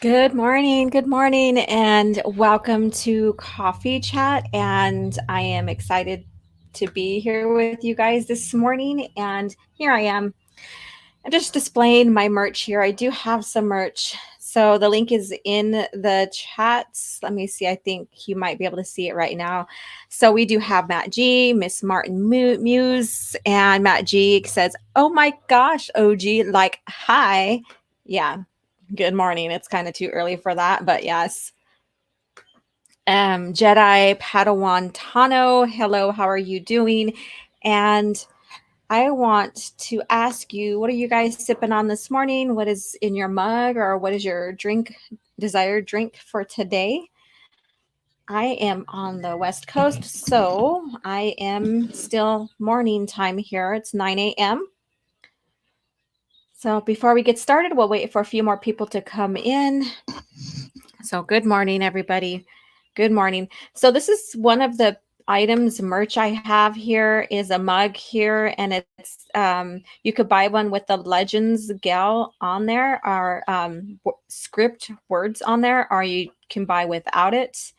Good morning, and welcome to Coffee Chat. And I am excited to be here with you guys this morning. And here I am. I'm just displaying my merch here. I do have some merch. So the link is in the chats. Let me see. I think you might be able to see it right now. So we do have Matt G, Miss Martin Muse, and Matt G says, "Oh my gosh, OG, like, hi." Yeah, good morning. It's kind of too early for that, but yes. Jedi Padawan Tano, hello, how are you doing? And I want to ask you, what are you guys sipping on this morning? What is in your mug, or what is your desired drink for today? I am on the West Coast, so I am still morning time here. It's 9 a.m. So before we get started, we'll wait for a few more people to come in. So good morning, everybody. Good morning. So this is one of the items merch I have here is a mug here, and it's you could buy one with the Legends gal on there, or script words on there, or you can buy without it.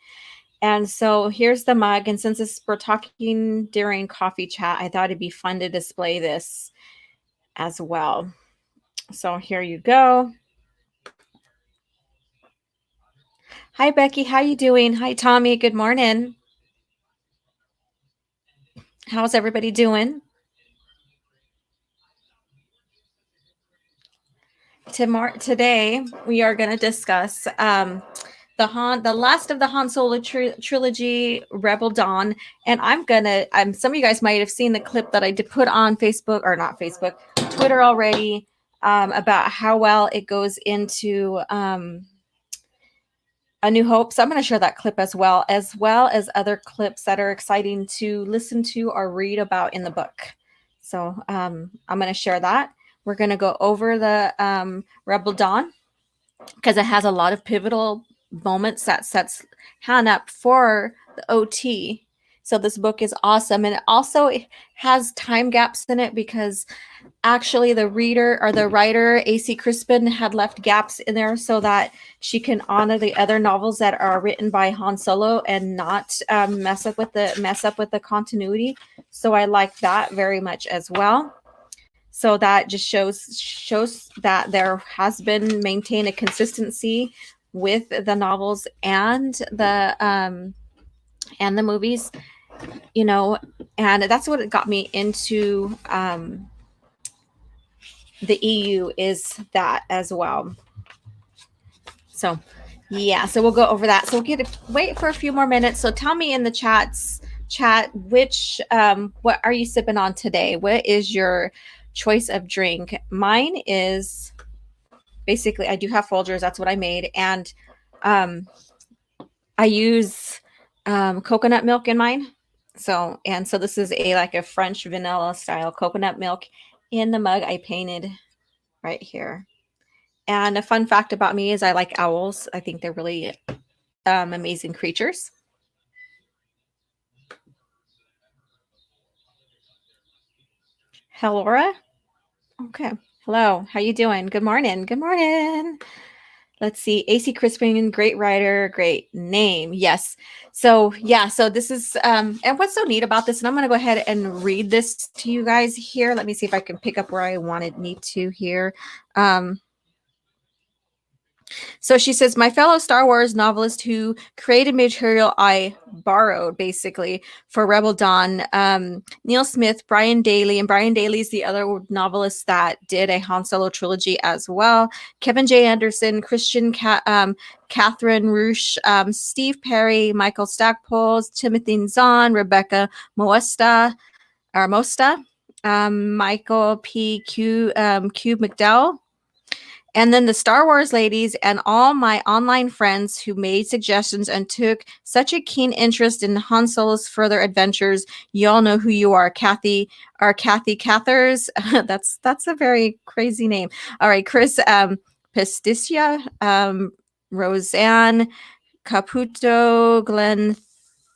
And so here's the mug, and since we're talking during coffee chat, I thought it'd be fun to display this as well. So here you go. Hi Becky, how you doing? Hi Tommy, good morning. How's everybody doing? Today we are going to discuss the last of the Han Solo trilogy, Rebel Dawn, and some of you guys might have seen the clip that I did put on Facebook, or not Facebook, Twitter already, about how well it goes into A New Hope. So I'm going to share that clip as other clips that are exciting to listen to or read about in the book. So I'm going to share that. We're going to go over the Rebel Dawn because it has a lot of pivotal moments that sets Han up for the OT. So this book is awesome, and it also has time gaps in it because actually the reader or the writer AC Crispin had left gaps in there so that she can honor the other novels that are written by Han Solo and not mess up with the continuity. So I like that very much as well. So that just shows that there has been maintained a consistency with the novels and the movies, you know, and that's what got me into the EU is that as well. So yeah, so we'll go over that. So we'll wait for a few more minutes. So tell me in the chat which what are you sipping on today? What is your choice of drink? Mine is basically, I do have Folgers. That's what I made, and um, I use coconut milk in mine. So this is a French vanilla style coconut milk in the mug I painted right here. And a fun fact about me is I like owls. I think they're really amazing creatures. Hello, Laura. Okay. Hello. How you doing? Good morning. Good morning. Let's see. AC Crispin, great writer, great name. Yes. So yeah. So this is and what's so neat about this, and I'm going to go ahead and read this to you guys here. Let me see if I can pick up where I need to here. So she says, my fellow Star Wars novelist who created material I borrowed basically for Rebel Dawn, Neil Smith, Brian Daley, and Brian Daley is the other novelist that did a Han Solo trilogy as well. Kevin J. Anderson, Catherine Roosh, Steve Perry, Michael Stackpole, Timothy Zahn, Rebecca Mosta, Michael P. Q. McDowell, and then the Star Wars ladies and all my online friends who made suggestions and took such a keen interest in Han Solo's further adventures. You all know who you are, Kathy Cathers. that's a very crazy name. All right, Chris Pesticia, Roseanne Caputo, Glenn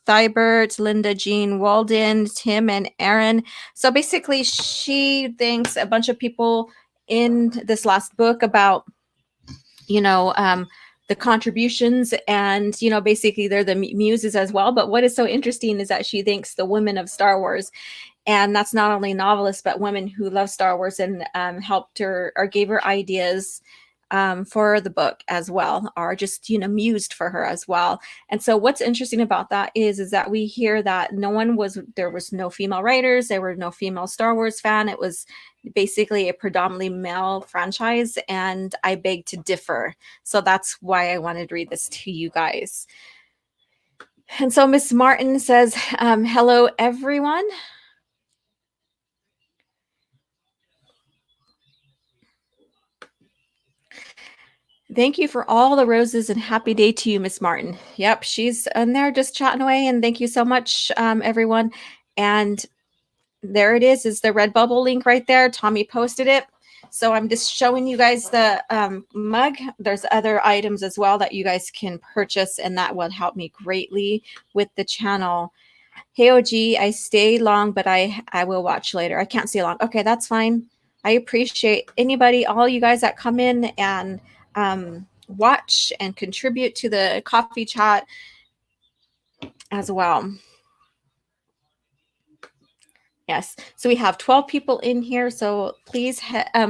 Thibert, Linda Jean Walden, Tim and Aaron. So basically, she thanks a bunch of people in this last book about, you know, the contributions, and basically they're the muses as well. But what is so interesting is that she thanks the women of Star Wars, and that's not only novelists but women who love Star Wars and helped her or gave her ideas for the book as well, or just mused for her as well. And so what's interesting about that is that we hear that there was no female writers, there were no female Star Wars fan. It was basically a predominantly male franchise, and I beg to differ. So that's why I wanted to read this to you guys. And so Miss Martin says, hello everyone. Thank you for all the roses and happy day to you, Miss Martin. Yep, she's in there just chatting away, and thank you so much, everyone. And there it is the Redbubble link right there. Tommy posted it. So I'm just showing you guys the mug. There's other items as well that you guys can purchase, and that will help me greatly with the channel. Hey, OG, I stay long, but I will watch later. I can't stay long. Okay, that's fine. I appreciate anybody, all you guys that come in and watch and contribute to the coffee chat as well. Yes, so we have 12 people in here, so please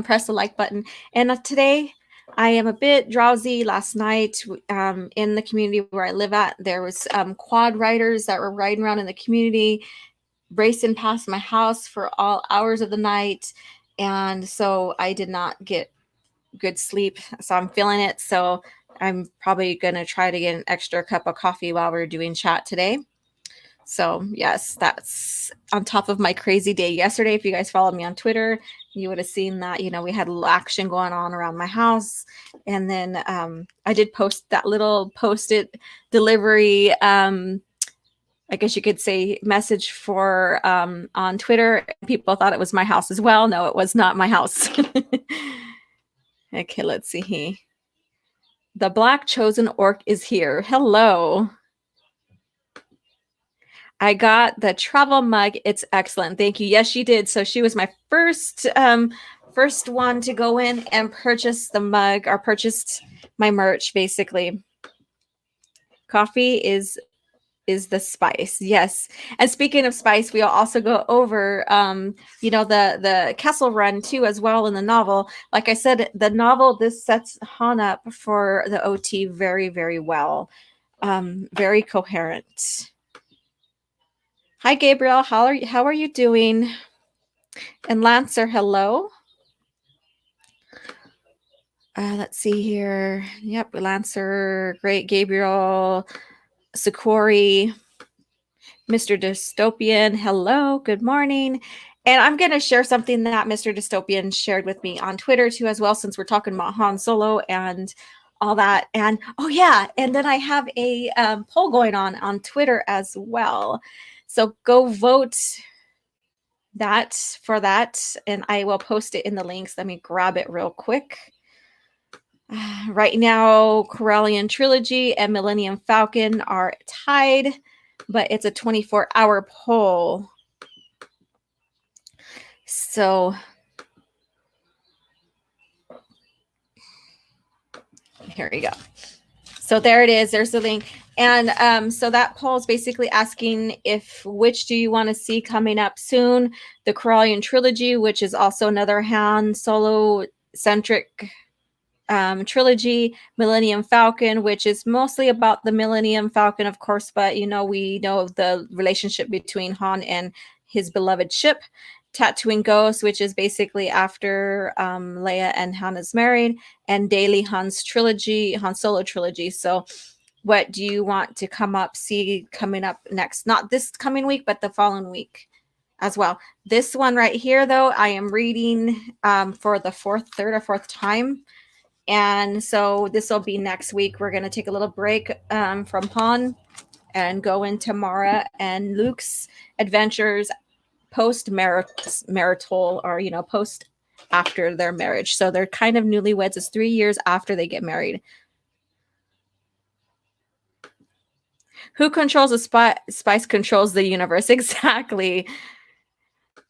press the like button. And today I am a bit drowsy. Last night in the community where I live at, there was quad riders that were riding around in the community, racing past my house for all hours of the night, and so I did not get good sleep, so I'm feeling it. So I'm probably gonna try to get an extra cup of coffee while we're doing chat today. So yes, that's on top of my crazy day yesterday. If you guys followed me on Twitter, you would have seen that we had a little action going on around my house. And then I did post that little post-it delivery I guess you could say message for on Twitter. People thought it was my house as well. No, it was not my house. Okay, let's see. The Black Chosen Orc is here. Hello. I got the travel mug. It's excellent. Thank you. Yes, she did. So she was my first one to go in and purchase the mug, or purchased my merch, basically. Coffee is the spice. Yes. And speaking of spice, we'll also go over the Kessel Run too as well in the novel. Like I said, the novel, this sets Han up for the OT very, very well. Very coherent. Hi Gabriel, how are you doing? And Lancer, hello. Let's see here. Yep, Lancer, great. Gabriel, Sakori, Mr. Dystopian, hello, good morning. And I'm going to share something that Mr. Dystopian shared with me on Twitter too as well, since we're talking about Han Solo and all that. And oh yeah, and then I have a poll going on Twitter as well. So go vote for that, and I will post it in the links. Let me grab it real quick. Right now, Corellian Trilogy and Millennium Falcon are tied, but it's a 24-hour poll. So here we go. So there it is. There's the link. And so that poll is basically asking which do you want to see coming up soon? The Corellian Trilogy, which is also another Han Solo-centric trilogy, Millennium Falcon, which is mostly about the Millennium Falcon, of course, but we know the relationship between Han and his beloved ship. Tatooine Ghost, which is basically after Leia and Han is married, and Daily Han's trilogy, Han Solo trilogy. So what do you want to see coming up next? Not this coming week, but the following week as well. This one right here, though, I am reading for the third or fourth time. And so this will be next week. We're going to take a little break from Han and go into Mara and Luke's adventures post-marital, or, post after their marriage. So they're kind of newlyweds. It's 3 years after they get married. Who controls the spice controls the universe. Exactly.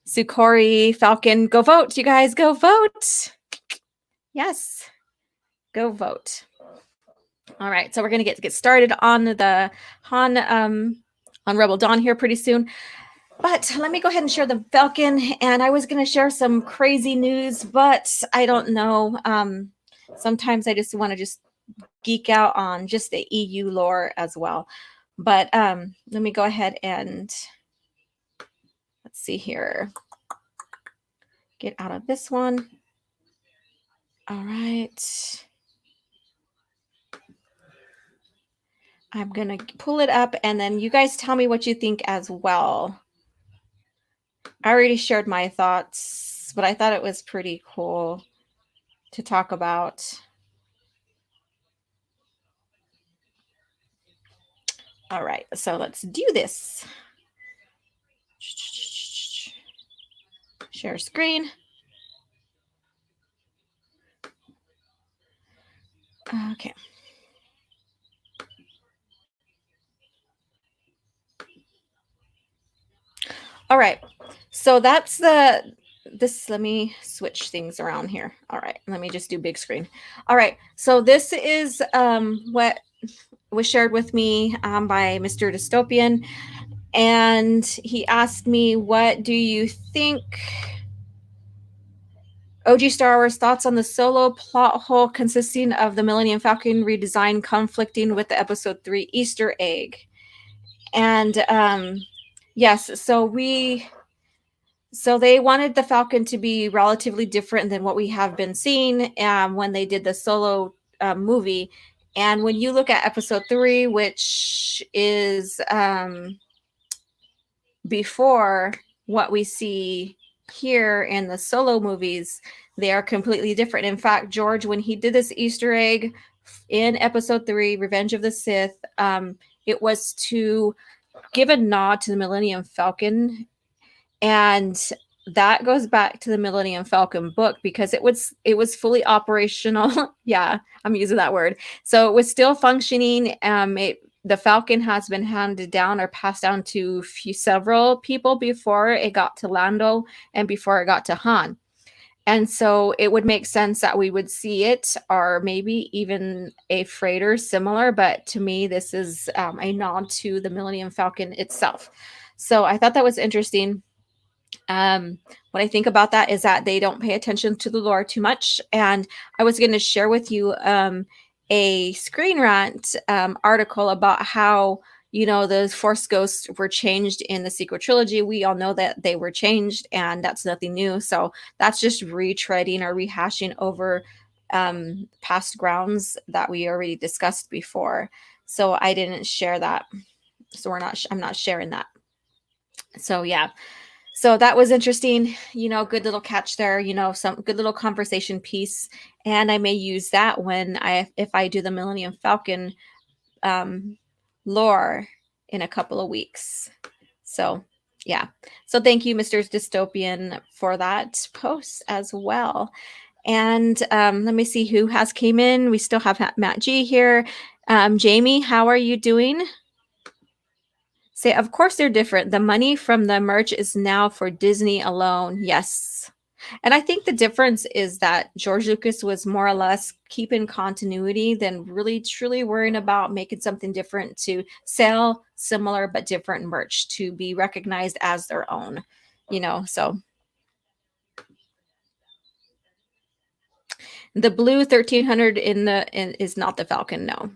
Sukori, Falcon, go vote. You guys go vote. Yes. Go vote. All right, so we're gonna get started on the on Rebel Dawn here pretty soon. But let me go ahead and share the Falcon. And I was gonna share some crazy news, but I don't know. Sometimes I just want to just geek out on just the EU lore as well. But let me go ahead and let's see here. Get out of this one. All right. I'm going to pull it up and then you guys tell me what you think as well. I already shared my thoughts, but I thought it was pretty cool to talk about. All right, so let's do this. Share screen. Okay. All right. So that's this, let me switch things around here. All right. Let me just do big screen. All right. So this is what was shared with me by Mr. Dystopian. And he asked me, what do you think? OG Star Wars thoughts on the solo plot hole consisting of the Millennium Falcon redesign conflicting with the episode 3 Easter egg. And yes, so they wanted the Falcon to be relatively different than what we have been seeing when they did the solo movie. And when you look at episode 3, which is before what we see here in the solo movies, they are completely different. In fact, George, when he did this Easter egg in episode 3, Revenge of the Sith, it was to give a nod to the Millennium Falcon. And that goes back to the Millennium Falcon book because it was fully operational. Yeah, I'm using that word. So it was still functioning. The Falcon has been handed down or passed down to several people before it got to Lando and before it got to Han. And so it would make sense that we would see it, or maybe even a freighter similar. But to me, this is a nod to the Millennium Falcon itself. So I thought that was interesting. What I think about that is that they don't pay attention to the lore too much. And I was going to share with you a Screen Rant article about how, those Force ghosts were changed in the sequel trilogy. We all know that they were changed, and that's nothing new. So that's just retreading or rehashing over past grounds that we already discussed before. So I didn't share that. So I'm not sharing that. So yeah. So that was interesting, good little catch there, some good little conversation piece. And I may use that if I do the Millennium Falcon lore in a couple of weeks. So yeah. So thank you, Mr. Dystopian, for that post as well. And let me see who has came in. We still have Matt G here. Jamie, how are you doing? Say, of course they're different. The money from the merch is now for Disney alone. Yes. And I think the difference is that George Lucas was more or less keeping continuity than really truly worrying about making something different to sell similar but different merch to be recognized as their own, so. The blue 1300 is not the Falcon, no.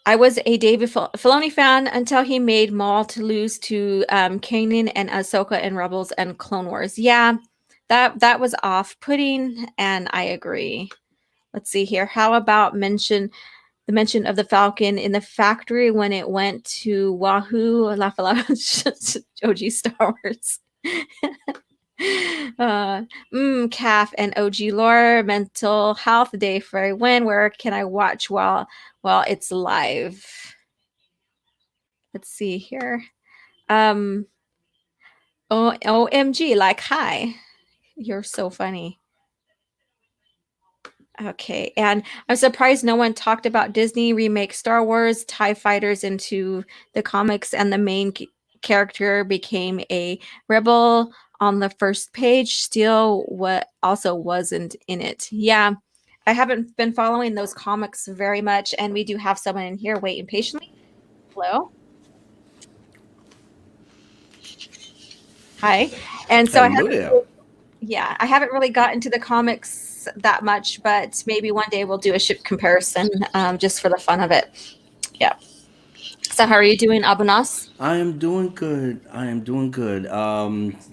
I was a David Filoni fan until he made Maul to lose to Kanan and Ahsoka in Rebels and Clone Wars. Yeah, that was off-putting, and I agree. Let's see here. How about the mention of the Falcon in the factory when it went to Wahoo, OG Star Wars. Calf and OG lore mental health day for a win. Where can I watch while it's live? Let's see here. OMG, like, hi. You're so funny. Okay, and I'm surprised no one talked about Disney remake Star Wars TIE fighters into the comics, and the main character became a rebel on the first page. Still, what also wasn't in it. Yeah, I haven't been following those comics very much, and we do have someone in here waiting patiently. Hello. Hi. And so Hello there. I haven't really gotten to the comics that much, but maybe one day we'll do a ship comparison, just for the fun of it. Yeah. So how are you doing, Abanas? I am doing good. I am doing good.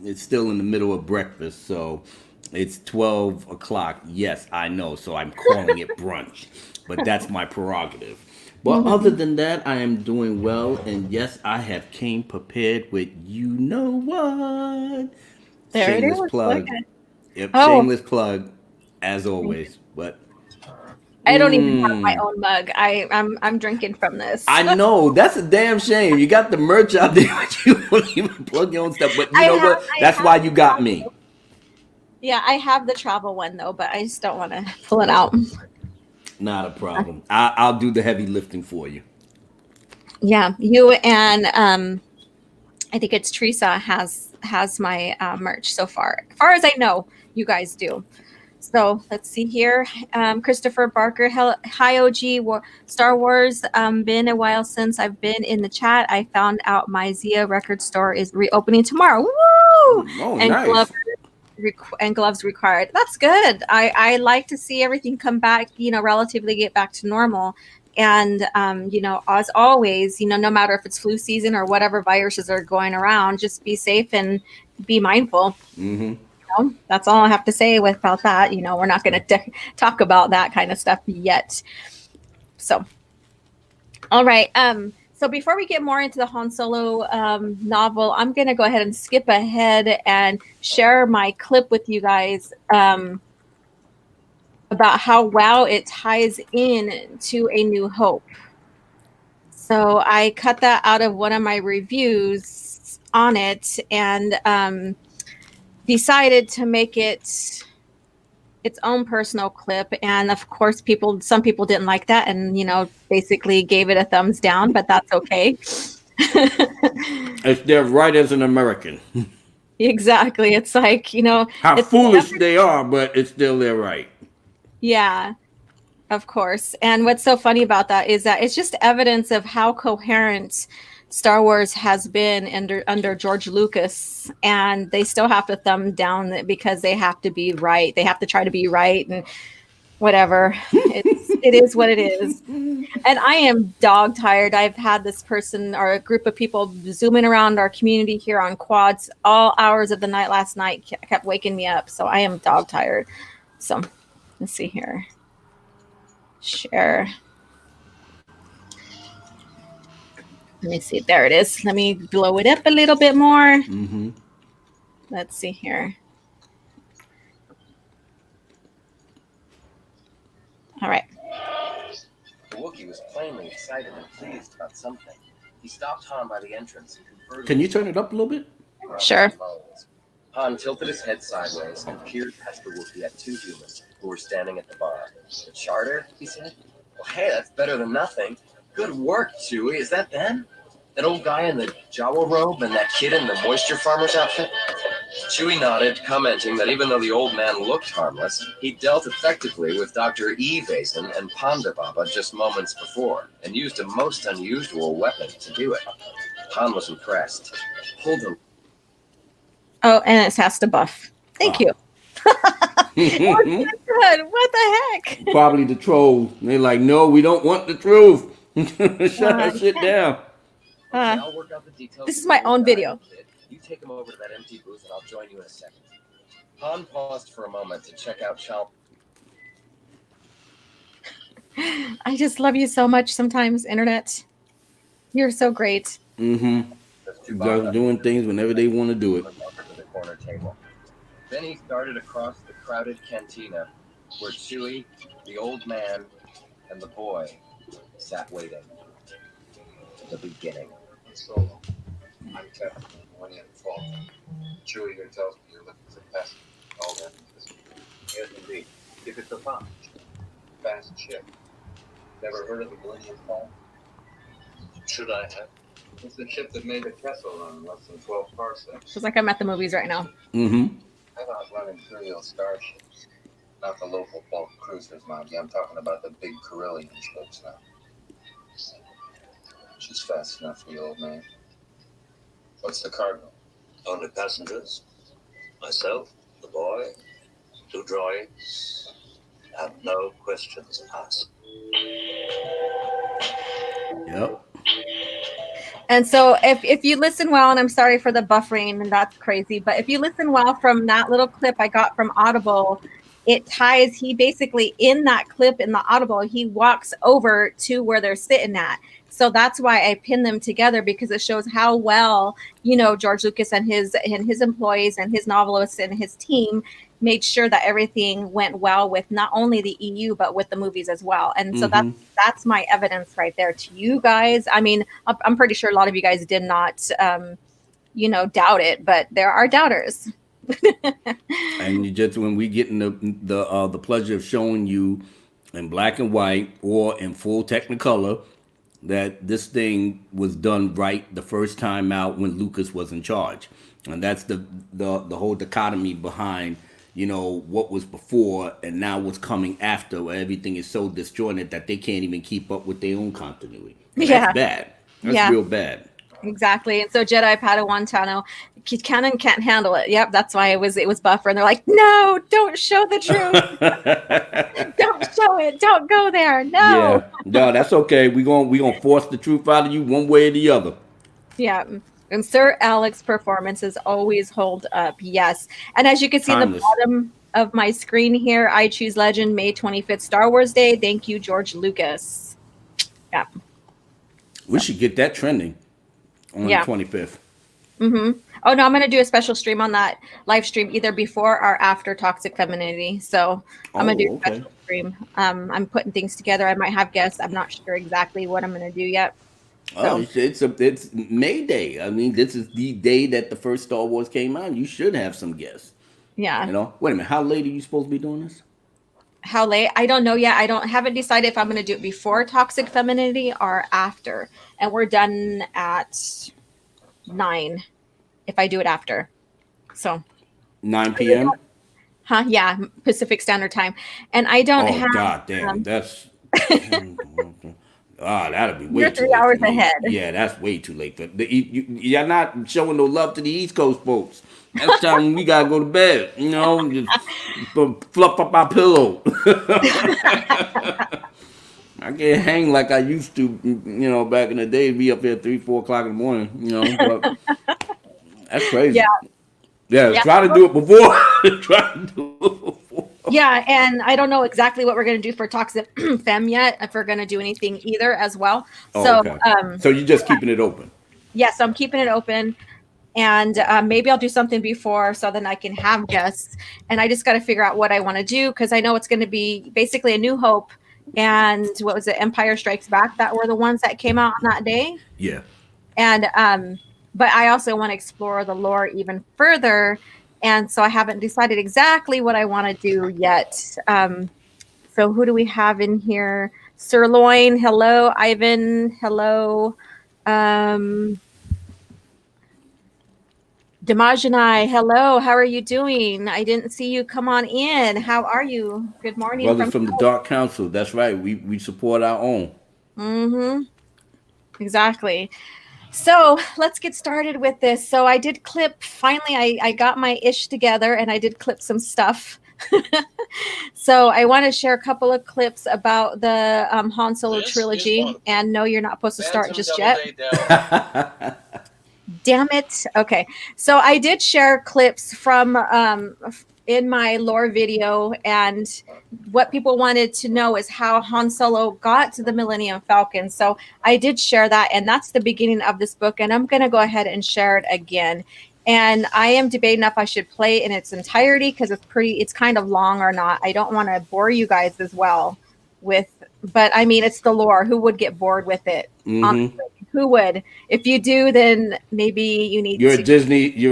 It's still in the middle of breakfast, so it's 12 o'clock. Yes, I know. So I'm calling it brunch, but that's my prerogative. But other Mhm. than that, I am doing well, and yes, I have came prepared with you know what. There it Shameless is. Look plug. at. Yep, Oh, shameless plug, as always. But I don't even have my mmm. own mug. I'm drinking from this. I know that's a damn shame. You got the merch out there, but you don't even plug your own stuff. But you I know have what? I That's have why the you got me. travel. Yeah, I have the travel one though, but I just don't want to pull it out. Not a problem. I'll do the heavy lifting for you. Yeah, you and I think it's Teresa has my merch so far. As far as I know, you guys do. So let's see here. Christopher Barker, hi OG, Star Wars. Been a while since I've been in the chat. I found out my Zia record store is reopening tomorrow. Woo! Oh, And nice. gloves required. That's good. I like to see everything come back, relatively get back to normal. And as always, no matter if it's flu season or whatever viruses are going around, just be safe and be mindful. Mm-hmm. That's all I have to say about that. We're not going to talk about that kind of stuff yet. So, all right. So before we get more into the Han Solo novel, I'm going to go ahead and skip ahead and share my clip with you guys about how well it ties in to A New Hope. So I cut that out of one of my reviews on it and decided to make it its own personal clip. And of course, some people didn't like that and, basically gave it a thumbs down, but that's okay. It's their right as an American. Exactly. It's like, How it's foolish they are, but it's still their right. yeah, of course. And what's so funny about that is that it's just evidence of how coherent Star Wars has been under George Lucas, and they still have to thumb down because they have to be right. They have to try to be right and whatever. It is what it is. And I am dog tired. I've had this person or a group of people zooming around our community here on quads all hours of the night last night, kept waking me up. So I am dog tired. So let's see here. Share. Let me see. There it is. Let me blow it up a little bit more. Mm-hmm. Let's see here. All right. The Wookiee was plainly excited and pleased about something. He stopped Han by the entrance and conferred Can with you turn it up a little bit? Sure. Han tilted his head sideways and peered past the Wookiee at two humans who were standing at the bar. The charter, he said. Well, hey, that's better than nothing. Good work, Chewie. Is that them? That old guy in the Jawa robe and that kid in the moisture farmer's outfit? Chewie nodded, commenting that even though the old man looked harmless, he dealt effectively with Dr. Vason and Ponda Baba just moments before, and used a most unusual weapon to do it. Han was impressed. Hold on. Oh, and it has to buff. Thank Ah. you. It was good. What the heck? Probably the trolls. They're like, no, we don't want the truth. Shut Uh, that shit down. Okay, I'll work out the details. This is my own video. Kid. You take him over to that empty booth and I'll join you in a second. Han paused for a moment to check out Chal. I just love you so much sometimes, internet. You're so great. Mm-hmm. Just doing things whenever they want to do it. To the corner table. Then he started across the crowded cantina where Chewie, the old man, and the boy sat waiting. The beginning. Solo. I'm Captain One in Fault. Chewie here tells me you're looking for fast. All that. Yes, indeed. If it's a fast ship. Never heard of the Millennium Falcon? Should I have? It's the ship that made the Kessel run in less than 12 parsecs. Feels like I'm at the movies right now. Mm-hmm. I thought running Imperial starships. Not the local bulk cruisers, Monty. I'm talking about the big Carillion ships now. She's fast enough for you, old man. What's the cargo? Only passengers. Myself, the boy, 2 droids. Have no questions asked. Yep. And so if you listen well, and I'm sorry for the buffering, and that's crazy, but if you listen well from that little clip I got from Audible, it ties, he basically, in that clip in the Audible, he walks over to where they're sitting at. So that's why I pinned them together, because it shows how well, George Lucas and his employees and his novelists and his team made sure that everything went well with not only the EU, but with the movies as well. And so that's my evidence right there to you guys. I mean, I'm pretty sure a lot of you guys did not, doubt it, but there are doubters. And you just, when we get in the pleasure of showing you in black and white or in full Technicolor that this thing was done right the first time out when Lucas was in charge, and that's the whole dichotomy behind what was before and now what's coming after, where everything is so disjointed that they can't even keep up with their own continuity. That's bad. That's real bad. Exactly. And so Jedi Padawan Tano, canon can't handle it. Yep, that's why it was buffer. And they're like, no, don't show the truth. Don't show it. Don't go there. No. Yeah. No, that's okay. We gonna force the truth out of you one way or the other. Yeah. And Sir Alex's performances always hold up. Yes. And as you can see in the bottom of my screen here, I choose Legend, May 25th, Star Wars Day. Thank you, George Lucas. Yeah. We should get that trending on the 25th. Mm-hmm. Oh, no, I'm going to do a special stream on that live stream either before or after Toxic Femininity. So I'm going to do a special stream. I'm putting things together. I might have guests. I'm not sure exactly what I'm going to do yet. So. Oh, it's May Day. I mean, this is the day that the first Star Wars came out. You should have some guests. Yeah. Wait a minute. How late are you supposed to be doing this? How late? I don't know yet. Haven't decided if I'm going to do it before Toxic Femininity or after. And we're done at 9 if I do it after. So 9 p.m. Huh? Yeah, Pacific Standard Time. And I don't have. Oh God damn! That's. That'll be way you're too 3 late hours for me. ahead. Yeah, that's way too late. But you're not showing no love to the East Coast folks. That's time we gotta go to bed. Just fluff up our pillow. I can't hang like I used to. Back in the day, be up here 3-4 o'clock in the morning. But that's crazy. Yeah. Try to do it before. Try to do it before. Yeah, and I don't know exactly what we're going to do for Toxic Femme yet, if we're going to do anything either as well. Okay. So you're just keeping it open? Yes, I'm keeping it open. And maybe I'll do something before so then I can have guests. And I just got to figure out what I want to do, because I know it's going to be basically A New Hope and what was it, Empire Strikes Back, that were the ones that came out on that day. Yeah. And but I also want to explore the lore even further. And so I haven't decided exactly what I want to do yet. So who do we have in here? Sirloin, hello. Ivan, hello. Damajanai, hello. How are you doing? I didn't see you come on in. How are you? Good morning. Brothers from the Dark Council. That's right. We support our own. Mm-hmm. Exactly. So let's get started with this. So I did clip, finally, I got my ish together and I did clip some stuff. So I want to share a couple of clips about the Han Solo trilogy. And no, you're not supposed to start just yet. Damn it. Okay. So I did share clips from in my lore video, and what people wanted to know is how Han Solo got to the Millennium Falcon. So I did share that, and that's the beginning of this book, and I'm going to go ahead and share it again. And I am debating if I should play it in its entirety, because it's kind of long or not. I don't want to bore you guys as well but I mean, it's the lore. Who would get bored with it? Mm-hmm. Honestly, who would? If you do, then maybe you need You're a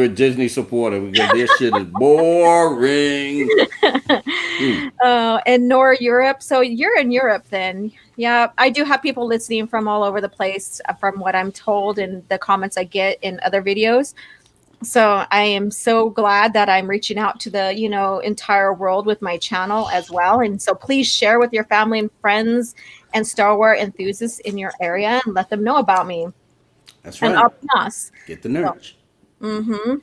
Disney supporter, because this shit is boring. And nor Europe. So you're in Europe then. Yeah, I do have people listening from all over the place, from what I'm told and the comments I get in other videos. So I am so glad that I'm reaching out to the, entire world with my channel as well. And so please share with your family and friends and Star Wars enthusiasts in your area and let them know about me That's and right. up us. Get the So, nerds.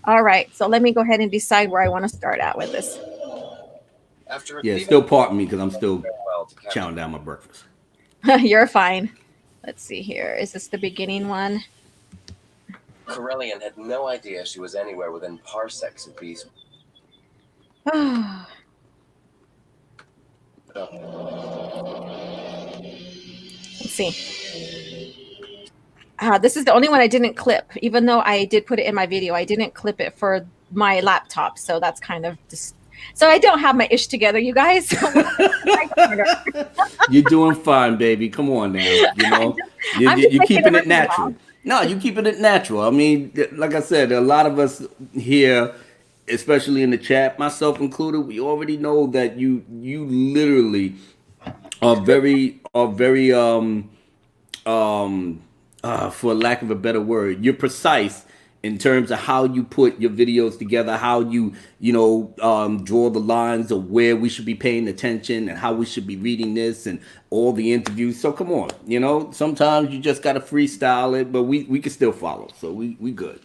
all right. So let me go ahead and decide where I want to start out with this. After a Yeah, thieving still pardon me because I'm still farewell to Captain chowing down my breakfast. You're fine. Let's see here. Is this the beginning one? Corellian had no idea she was anywhere within parsecs of Beast. Let's see. This is the only one I didn't clip, even though I did put it in my video. I didn't clip it for my laptop, so that's kind of just. So I don't have my ish together, you guys. You're doing fine, baby. Come on now. I'm just You're making keeping it everything natural. wrong. No, you keeping it natural. I mean, like I said, a lot of us here, especially in the chat, myself included, we already know that you literally are very for lack of a better word, you're precise in terms of how you put your videos together, how you draw the lines of where we should be paying attention and how we should be reading this and all the interviews. So come on, sometimes you just gotta freestyle it, but we can still follow. So we good.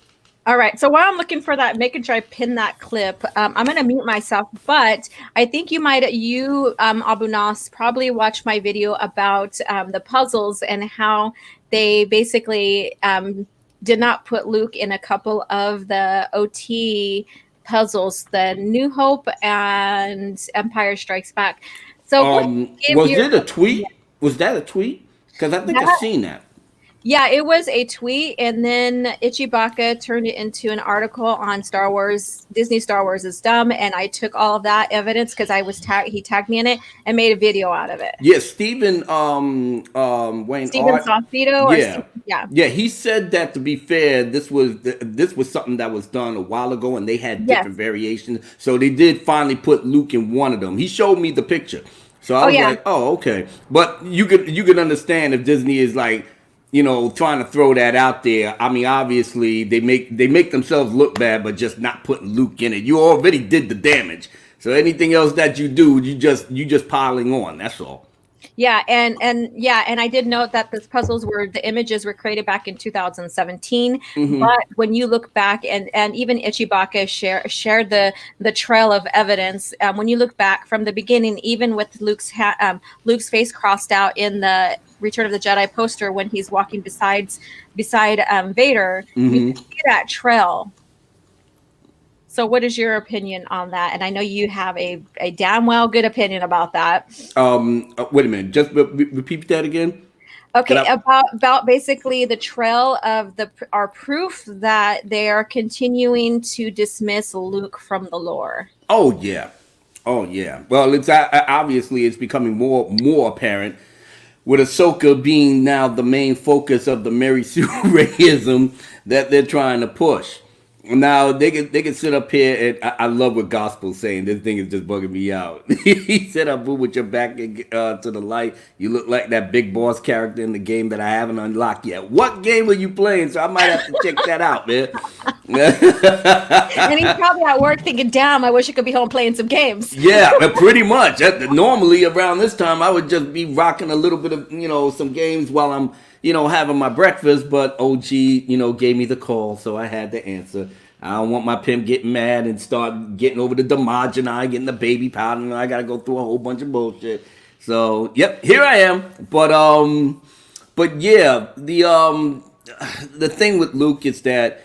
All right. So while I'm looking for that, making sure I pin that clip, I'm going to mute myself. But I think you, Abu Nas, probably watched my video about the puzzles and how they basically did not put Luke in a couple of the OT puzzles, the New Hope and Empire Strikes Back. So what give Was your it a tweet? Was that a tweet? Because I think I've seen that. Yeah, it was a tweet, and then Ichibaka turned it into an article on Star Wars. Disney Star Wars is dumb, and I took all of that evidence because he tagged me in it and made a video out of it. Yeah, Stephen Wayne Steven Art. Saucedo, or Yeah. yeah. Yeah, he said that, to be fair, this was something that was done a while ago and they had Yes. different variations. So they did finally put Luke in one of them. He showed me the picture. So I was yeah. like, "Oh, okay." But you could understand if Disney is like, trying to throw that out there. I mean, obviously they make themselves look bad, but just not putting Luke in it. You already did the damage. So anything else that you do, you just piling on. That's all. Yeah, and I did note that the images were created back in 2017. But when you look back, and even Ichibaka shared the trail of evidence. When you look back from the beginning, even with Luke's face crossed out in the Return of the Jedi poster when he's walking beside Vader, you can see that trail. So what is your opinion on that? And I know you have a damn well good opinion about that. Wait a minute. Just repeat that again. Okay, about basically the trail of our proof that they are continuing to dismiss Luke from the lore. Oh yeah. Well, it's obviously it's becoming more apparent with Ahsoka being now the main focus of the Mary Sue Rayism that they're trying to push. Now they can sit up here and I love what Gospel's saying. This thing is just bugging me out. He said, "Abu, with your back to the light, you look like that big boss character in the game that I haven't unlocked yet." What game are you playing? So I might have to check that out, man. And he's probably at work thinking, "Damn, I wish I could be home playing some games." Yeah, pretty much. Normally around this time, I would just be rocking a little bit of some games while I'm having my breakfast, but OG, gave me the call, so I had to answer. I don't want my pimp getting mad and start getting over the Demogeny, getting the baby powder, and I gotta go through a whole bunch of bullshit. So, yep, here I am. But yeah, the thing with Luke is that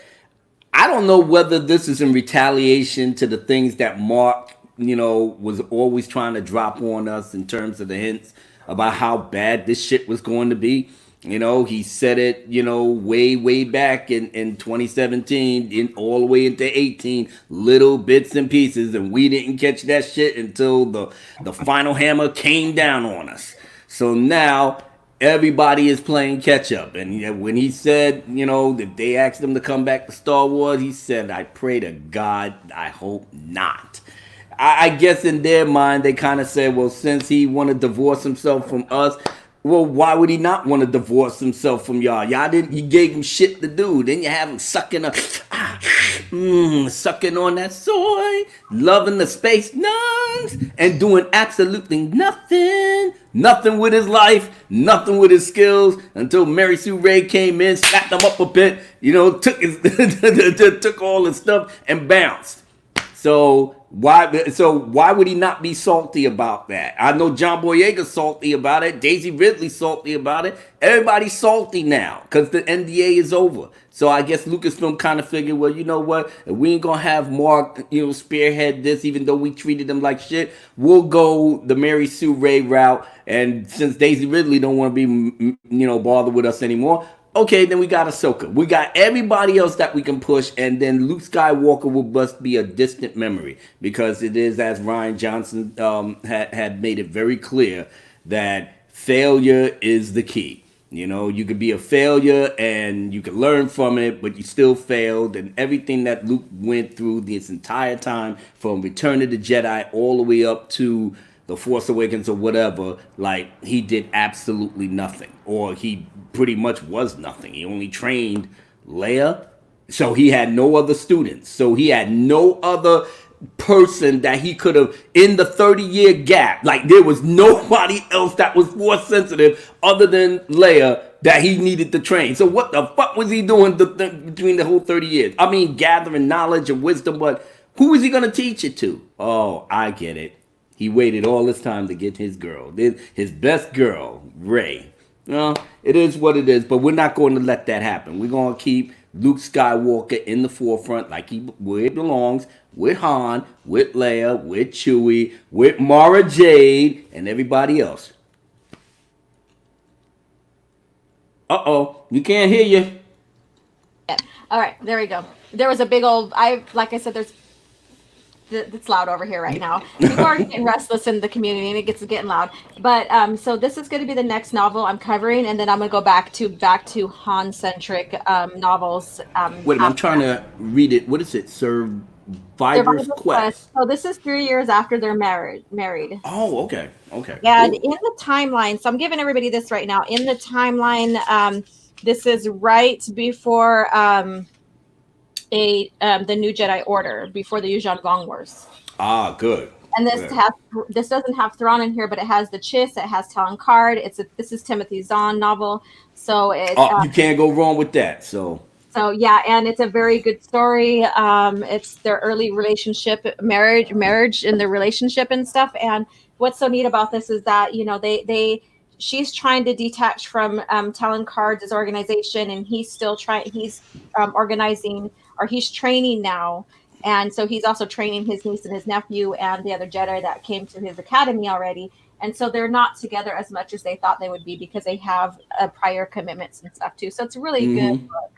I don't know whether this is in retaliation to the things that Mark, was always trying to drop on us in terms of the hints about how bad this shit was going to be. He said it, way back in 2017, all the way into 18, little bits and pieces, and we didn't catch that shit until the final hammer came down on us. So now everybody is playing catch up. And when he said, that they asked him to come back to Star Wars, he said, "I pray to God, I hope not." I guess in their mind, they kind of said, well, since he want to divorce himself from us, well, why would he not want to divorce himself from y'all? You gave him shit to do. Then you have him sucking up. Sucking on that soy, loving the space nuns, and doing absolutely nothing. Nothing with his life, nothing with his skills, until Mary Sue Ray came in, slapped him up a bit, took his took all his stuff and bounced. So why would he not be salty about that? I know John Boyega's salty about it. Daisy Ridley's salty about it. Everybody's salty now because the NDA is over. So I guess Lucasfilm kind of figured, well, you know what? If we ain't gonna have Mark, spearhead this, even though we treated him like shit, we'll go the Mary Sue Ray route. And since Daisy Ridley don't want to be, bothered with us anymore, okay, then we got Ahsoka. We got everybody else that we can push, and then Luke Skywalker will must be a distant memory because it is, as Ryan Johnson had made it very clear, that failure is the key. You could be a failure and you could learn from it, but you still failed. And everything that Luke went through this entire time, from Return of the Jedi all the way up to The Force Awakens or whatever, like, he did absolutely nothing, or he pretty much was nothing. He only trained Leia, so he had no other students, so he had no other person that he could have, in the 30-year gap, like, there was nobody else that was Force sensitive other than Leia that he needed to train. So what the fuck was he doing between the whole 30 years? I mean, gathering knowledge and wisdom, but who was he going to teach it to? Oh, I get it. He waited all this time to get his girl, his best girl, Rey. It is what it is, but we're not going to let that happen. We're going to keep Luke Skywalker in the forefront like where he belongs, with Han, with Leia, with Chewie, with Mara Jade, and everybody else. Uh-oh, you can't hear you. Yeah. All right, there we go. There was a big old, like I said, it's loud over here right now. People are getting restless in the community and it's getting loud. But so this is going to be the next novel I'm covering, and then I'm going to go back to Han-centric novels. Wait a minute, I'm trying to read it. What is it? Survivor's Quest. So this is 3 years after they're married. Oh, okay. And cool. In the timeline, so I'm giving everybody this right now. In the timeline, this is right before the New Jedi Order, before the Yuuzhan Vong Wars. Ah, good. And this doesn't have Thrawn in here, but it has the Chiss, it has Talon Card. This is Timothy Zahn novel, so you can't go wrong with that. So yeah, and it's a very good story. It's their early relationship, marriage, and the relationship and stuff. And what's so neat about this is that she's trying to detach from Talon Card's organization, and he's still trying. He's organizing, or he's training now, and so he's also training his niece and his nephew and the other Jedi that came to his academy already. And so they're not together as much as they thought they would be because they have prior commitments and stuff too. So it's a really good book.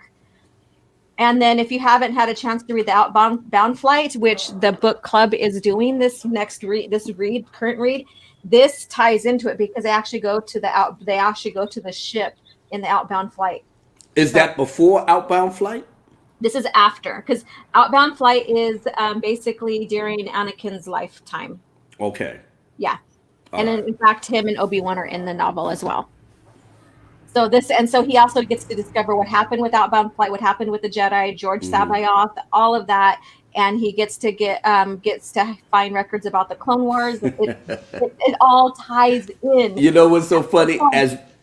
And then if you haven't had a chance to read the Outbound Flight, which the book club is doing this current read, this ties into it because they actually go to the ship in the Outbound Flight. Is that before Outbound Flight? This is after, because Outbound Flight is basically during Anakin's lifetime. Okay. Yeah. And in fact, him and Obi-Wan are in the novel as well. So he also gets to discover what happened with Outbound Flight, what happened with the Jedi, George Sabayoth, all of that, and he gets to find records about the Clone Wars. It all ties in. You know what's so funny?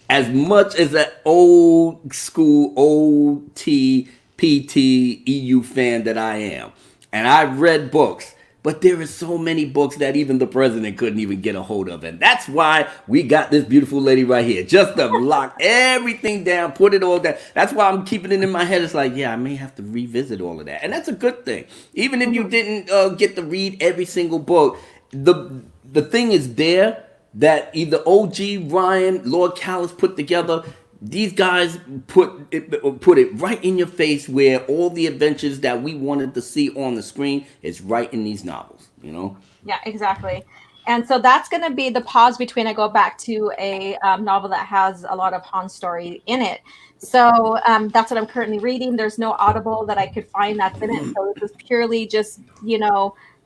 As much as an old school OT PT EU fan that I am, and I've read books, but there are so many books that even the president couldn't even get a hold of. And that's why we got this beautiful lady right here, just to lock everything down, put it all down. That's why I'm keeping it in my head. It's like, yeah, I may have to revisit all of that. And that's a good thing. Even if you didn't get to read every single book, the thing is there that either OG, Ryan, Lord Callis put together. These guys put it right in your face, where all the adventures that we wanted to see on the screen is right in these novels, Yeah, exactly. And so that's going to be the pause between I go back to a novel that has a lot of Han's story in it. So that's what I'm currently reading. There's no Audible that I could find that's in it. So this is purely just,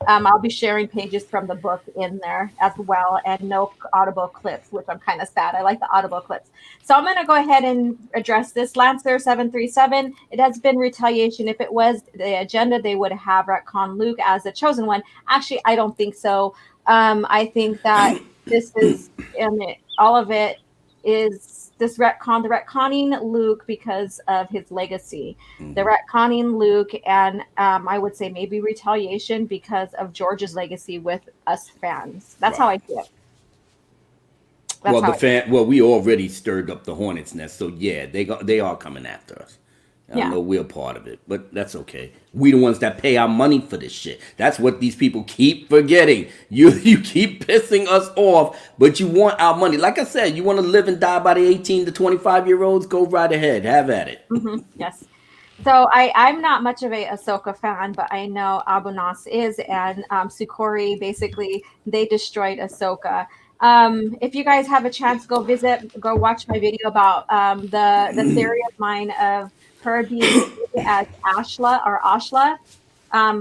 I'll be sharing pages from the book in there as well, and no audible clips, which I'm kind of sad. I like the audible clips. So I'm going to go ahead and address this. Lancer 737. It has been retaliation. If it was the agenda, they would have retcon Luke as the chosen one. Actually, I don't think so. I think that this is all of it is this retcon, the retconning Luke because of his legacy, the retconning Luke, and I would say maybe retaliation because of George's legacy with us fans. That's how I see it. Well, we already stirred up the hornet's nest, so yeah, they are coming after us. I know we're part of it, but that's okay. We the ones that pay our money for this shit. That's what these people keep forgetting. You keep pissing us off, but you want our money. Like I said, you want to live and die by the 18 to 25-year-olds? Go right ahead. Have at it. Yes. So I'm not much of a Ahsoka fan, but I know Abu Nas is, and Sukori, basically, they destroyed Ahsoka. If you guys have a chance, go watch my video about the theory of mine of her being as Ashla,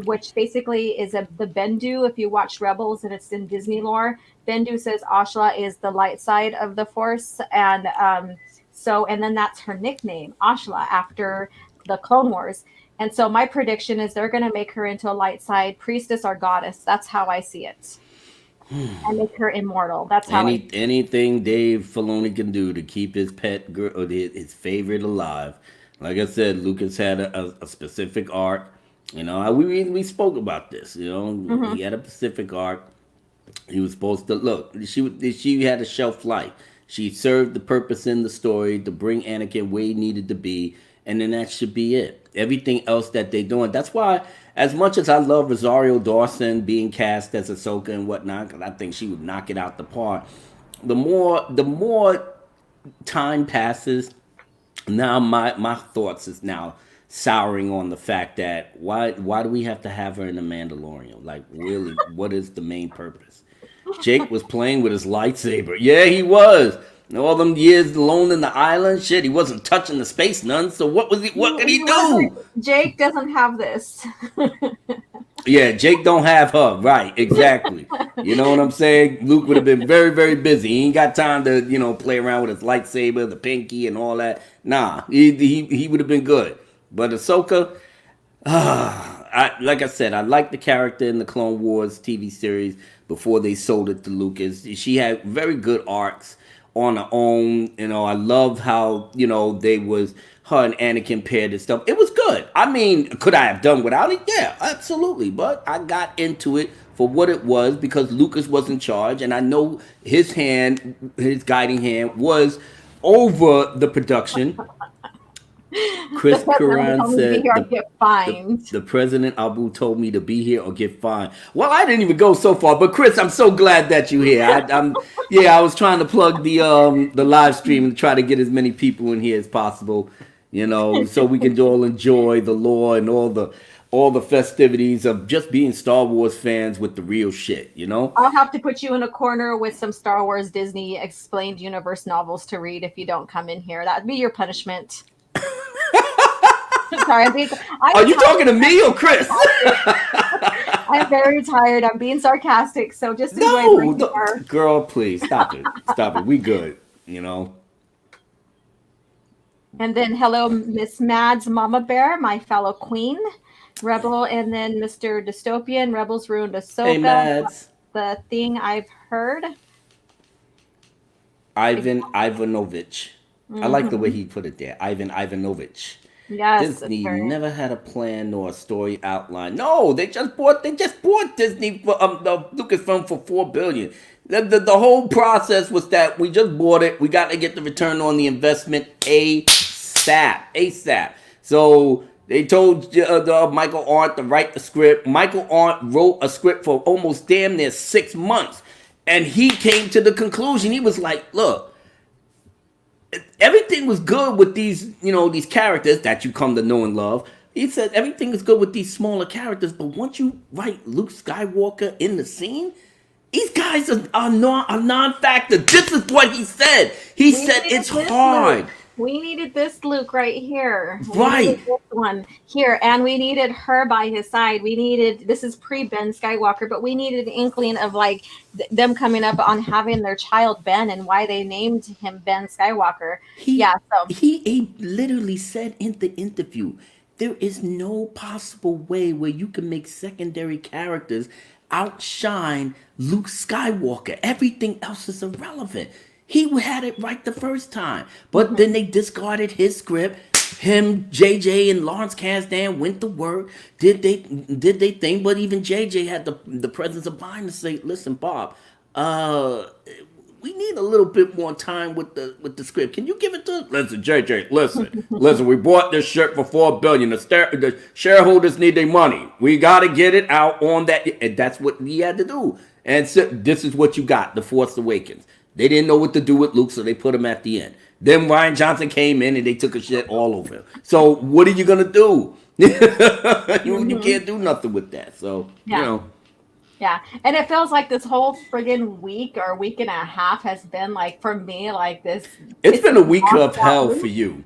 which basically is the Bendu. If you watch Rebels and it's in Disney lore, Bendu says Ashla is the light side of the Force, and then that's her nickname, Ashla, after the Clone Wars. And so my prediction is they're going to make her into a light side priestess or goddess. That's how I see it. And make her immortal. That's how anything Dave Filoni can do to keep his pet girl or his favorite alive. Like I said, Lucas had a specific arc. You know, we spoke about this. You know, he had a specific arc. He was supposed to look. She had a shelf life. She served the purpose in the story to bring Anakin where he needed to be, and then that should be it. Everything else that they're doing. That's why, as much as I love Rosario Dawson being cast as Ahsoka and whatnot, because I think she would knock it out the park. The more time passes, now my thoughts is now souring on the fact that why do we have to have her in the Mandalorian? Like, really, what is the main purpose? Jake was playing with his lightsaber. Yeah, he was. All them years alone in the island, shit, he wasn't touching the space none. So what could he do? Jake doesn't have this. Yeah, Jake don't have her. Right, exactly. You know what I'm saying? Luke would have been very, very busy. He ain't got time to, play around with his lightsaber, the pinky, and all that. Nah, he would have been good. But Ahsoka, like I said, I like the character in the Clone Wars TV series before they sold it to Lucas. She had very good arcs on her own. I love how, they was her and Anakin paired and stuff. It was good. I mean, could I have done without it? Yeah, absolutely. But I got into it for what it was because Lucas was in charge, and I know his guiding hand was over the production. Chris Karan said the president Abu told me to be here or get fined. Well, I didn't even go so far, but Chris, I'm so glad that you're here. I was trying to plug the live stream and try to get as many people in here as possible, so we can all enjoy the lore and all the festivities of just being Star Wars fans with the real shit, I'll have to put you in a corner with some Star Wars Disney explained universe novels to read if you don't come in here. That'd be your punishment. Sorry, are you talking to me or Chris? I'm very tired. I'm being sarcastic, so just enjoy no, girl, please stop it. Stop it. We good, And then hello, Miss Mads Mama Bear, my fellow queen, Rebel, and then Mr. Dystopian, Rebels ruined Ahsoka. Hey, Mads. The thing I've heard. Ivan Ivanovich. I like the way he put it there. Ivan Ivanovich. Yes, Disney never had a plan nor a story outline. No, they just bought Disney for the Lucasfilm for $4 billion. The whole process was that we just bought it. We got to get the return on the investment ASAP. So they told Michael Arndt to write the script. Michael Arndt wrote a script for almost damn near 6 months, and he came to the conclusion. He was like, "Look. Everything was good with these characters that you come to know and love." He said everything is good with these smaller characters, but once you write Luke Skywalker in the scene, these guys are non-factor. This is what he said. He said it's hard. We needed this Luke right here. We needed Right. this one here, and we needed her by his side. We needed this is pre Ben Skywalker, but we needed an inkling of like them coming up on having their child Ben and why they named him Ben Skywalker. Yeah, He so he literally said in the interview, there is no possible way where you can make secondary characters outshine Luke Skywalker. Everything else is irrelevant. He had it right the first time, but then mhm, they discarded his script. Him, JJ, and Lawrence Kasdan went to work, did they thing, but even JJ had the presence of mind to say, "Listen, Bob, uh, we need a little bit more time with the script. Can you give it to us?" Listen, JJ, listen. We bought this shirt for $4 billion. The shareholders need their money. We got to get it out on that, and that's what he had to do. And so this is what you got: The Force Awakens. They didn't know what to do with Luke, so they put him at the end. Then Ryan Johnson came in and they took a shit all over him. So what are you gonna do? You mhm. can't do nothing with that. So Yeah. Yeah, and it feels like this whole friggin' week or week and a half has been like for me like this it's been pissing a me week off of about hell for Luke. you.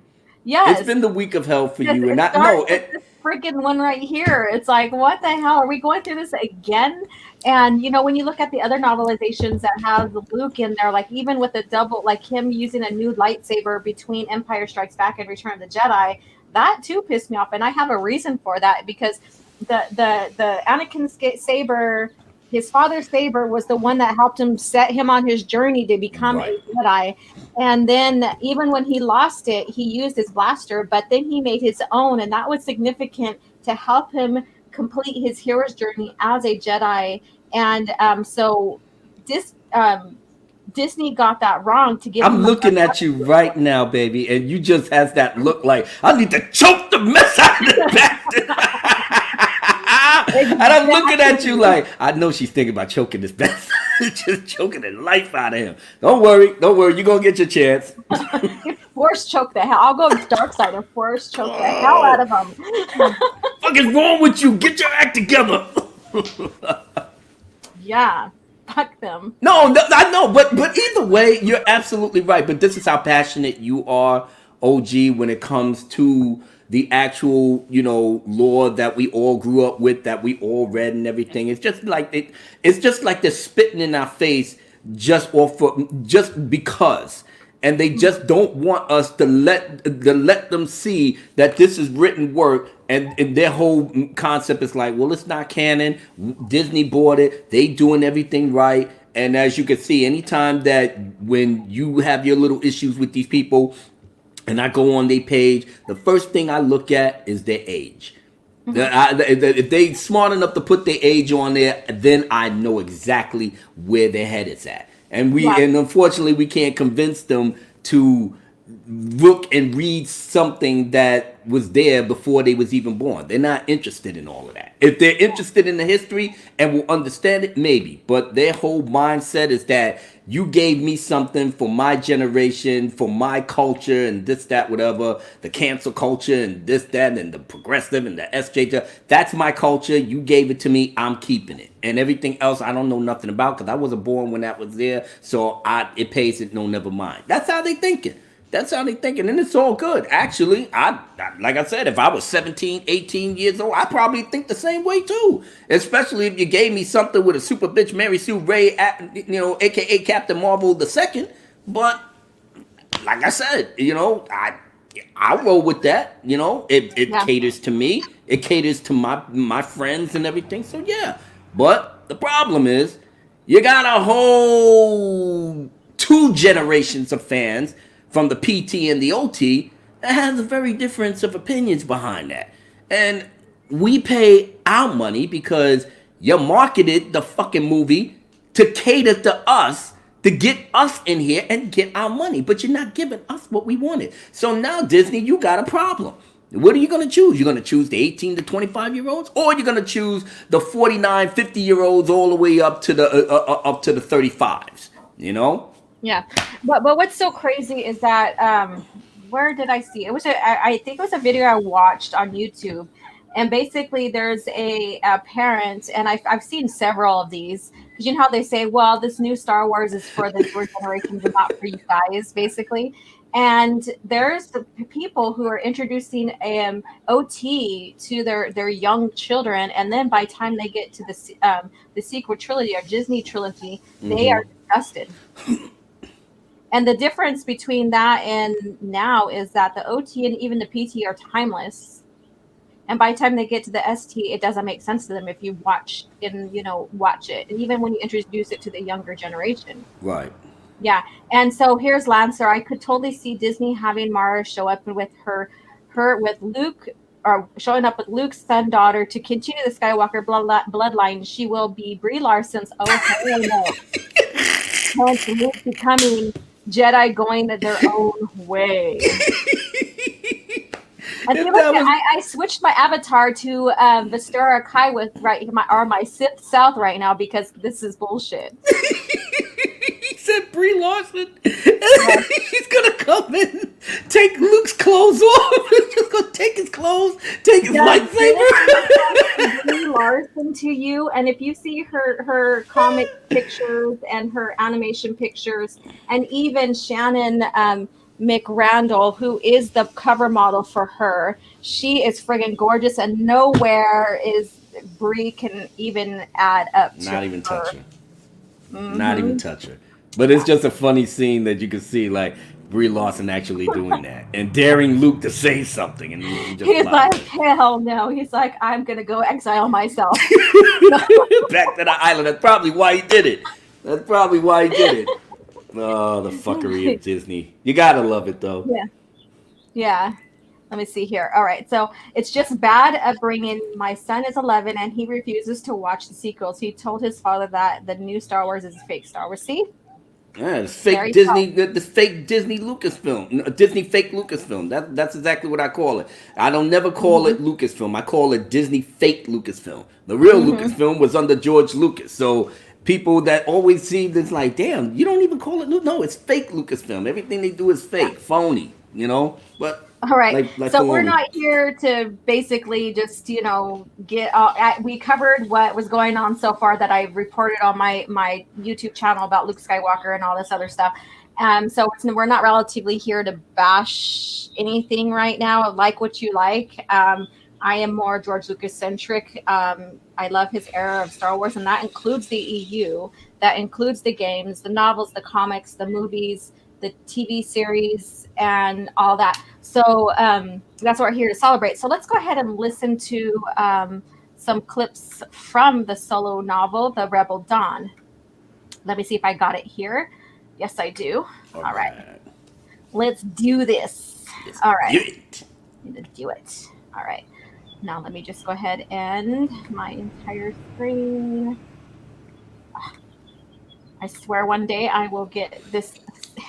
It's Yes, been the week of hell for because you, and it I started no, with it, this freaking one right here. It's like, what the hell? Are we going through this again? And when you look at the other novelizations that have Luke in there, like even with the double, like him using a new lightsaber between Empire Strikes Back and Return of the Jedi, that too pissed me off. And I have a reason for that because the Anakin saber, his father's saber, was the one that helped him set him on his journey to become right. a Jedi. And then even when he lost it, he used his blaster, but then he made his own, and that was significant to help him complete his hero's journey as a Jedi. And so this Disney got that wrong to give I'm him a looking at you right now, baby, and you just has that look like I need to choke the mess out of this bastard. And I'm looking at you exactly. like I know she's thinking about choking this bastard, just choking the life out of him. Don't worry, you gonna get your chance. Force choke the hell. I'll go dark side and force choke the hell out Oh, of him. fuck is wrong with you? Get your act together. Yeah, fuck them. No, I know, but either way, you're absolutely right. But this is how passionate you are, OG, when it comes to the actual, lore that we all grew up with, that we all read and everything. It's just like it's just like they're spitting in our face just because. And they just don't want us to let them see that this is written work, and their whole concept is like, well, it's not canon. Disney bought it. They doing everything right. And as you can see, anytime that when you have your little issues with these people, and I go on their page, the first thing I look at is their age. Mhm. If they smart enough to put their age on there, then I know exactly where their head is at. And Yeah. unfortunately we can't convince them to look and read something that was there before they was even born. They're not interested in all of that. If they're interested in the history and will understand it, maybe. But their whole mindset is that you gave me something for my generation, for my culture, and this, that, whatever, the cancel culture, and this, that, and the progressive, and the SJ. That's my culture. You gave it to me. I'm keeping it. And everything else, I don't know nothing about because I wasn't born when that was there. So it pays it. No, never mind. That's how they thinking. That's how they thinking, and it's all good. Actually, like I said, if I was 17, 18 years old, I probably think the same way too. Especially if you gave me something with a super bitch Mary Sue Ray, aka Captain Marvel the second. But like I said, I roll with that. It Yeah. caters to me. It caters to my friends and everything. So yeah. But the problem is, you got a whole two generations of fans from the PT and the OT that has a very difference of opinions behind that. And we pay our money because you marketed the fucking movie to cater to us, to get us in here and get our money, but you're not giving us what we wanted. So now, Disney, you got a problem. What are you going to choose? You're going to choose the 18 to 25-year-olds, or you're going to choose the 49, 50-year-olds all the way up to the 35s, you know? Yeah, but what's so crazy is that where did I see it? Was I think it was a video I watched on YouTube, and basically there's a parent, and I've seen several of these because you know how they say, well, this new Star Wars is for the newer generations and not for you guys, basically. And there's the people who are introducing OT to their young children, and then by the time they get to the sequel trilogy or Disney trilogy, they Mm-hmm. are disgusted. And the difference between that and now is that the OT and even the PT are timeless. And by the time they get to the ST, it doesn't make sense to them if you watch it. And even when you introduce it to the younger generation. Right. Yeah. And so here's Lancer. I could totally see Disney having Mara show up with her with Luke, or showing up with Luke's son daughter to continue the Skywalker bloodline. She will be Brie Larson's hell no. Hence Luke becoming Jedi going their own way. And see, If look, that was I switched my avatar to Vistara Kai with my Sith South right now because this is bullshit. he said Brie Larson, Yeah. he's gonna come in, take Luke's clothes off. He's just gonna take his clothes, take his lightsaber. Brie Larson to you, and if you see her comic pictures and her animation pictures, and even Shannon McRandall, who is the cover model for her, she is friggin' gorgeous, and nowhere is Brie can even add up to Not even touch her. her. Mm-hmm. Not even touch her. But it's just a funny scene that you can see, like Brie Larson actually doing that and daring Luke to say something, and he just He's flops. like, hell no. He's like, I'm gonna go exile myself. Back to the island. That's probably why he did it. That's probably why he did it. Oh, the fuckery of Disney. You gotta love it though. Yeah. Yeah. Let me see here. All right. So it's just bad upbringing. My son is 11 and he refuses to watch the sequels. He told his father that the new Star Wars is a fake Star Wars. See? Yeah, it's There fake you Disney, go. the fake Disney Lucasfilm, Disney fake Lucasfilm. That's exactly what I call it. I don't never call Mm-hmm. it Lucasfilm. I call it Disney fake Lucasfilm. The real Mm-hmm. Lucasfilm was under George Lucas. So people that always see this like, damn, you don't even call it No, it's fake Lucasfilm. Everything they do is Yeah. fake, phony. But All right. like So we're Filoni. not here to basically just, get we covered what was going on so far that I reported on my YouTube channel about Luke Skywalker and all this other stuff. So we're not relatively here to bash anything right now. Like what you like. I am more George Lucas centric. I love his era of Star Wars, and that includes the EU. That includes the games, the novels, the comics, the movies, the TV series, and all that. So that's what we're here to celebrate. So let's go ahead and listen to some clips from the solo novel, The Rebel Dawn. Let me see if I got it here. Yes, I do. All All right. right, Let's do this. let's All do right. it. Need to do it. All right. Now let me just go ahead and my entire screen. I swear one day I will get this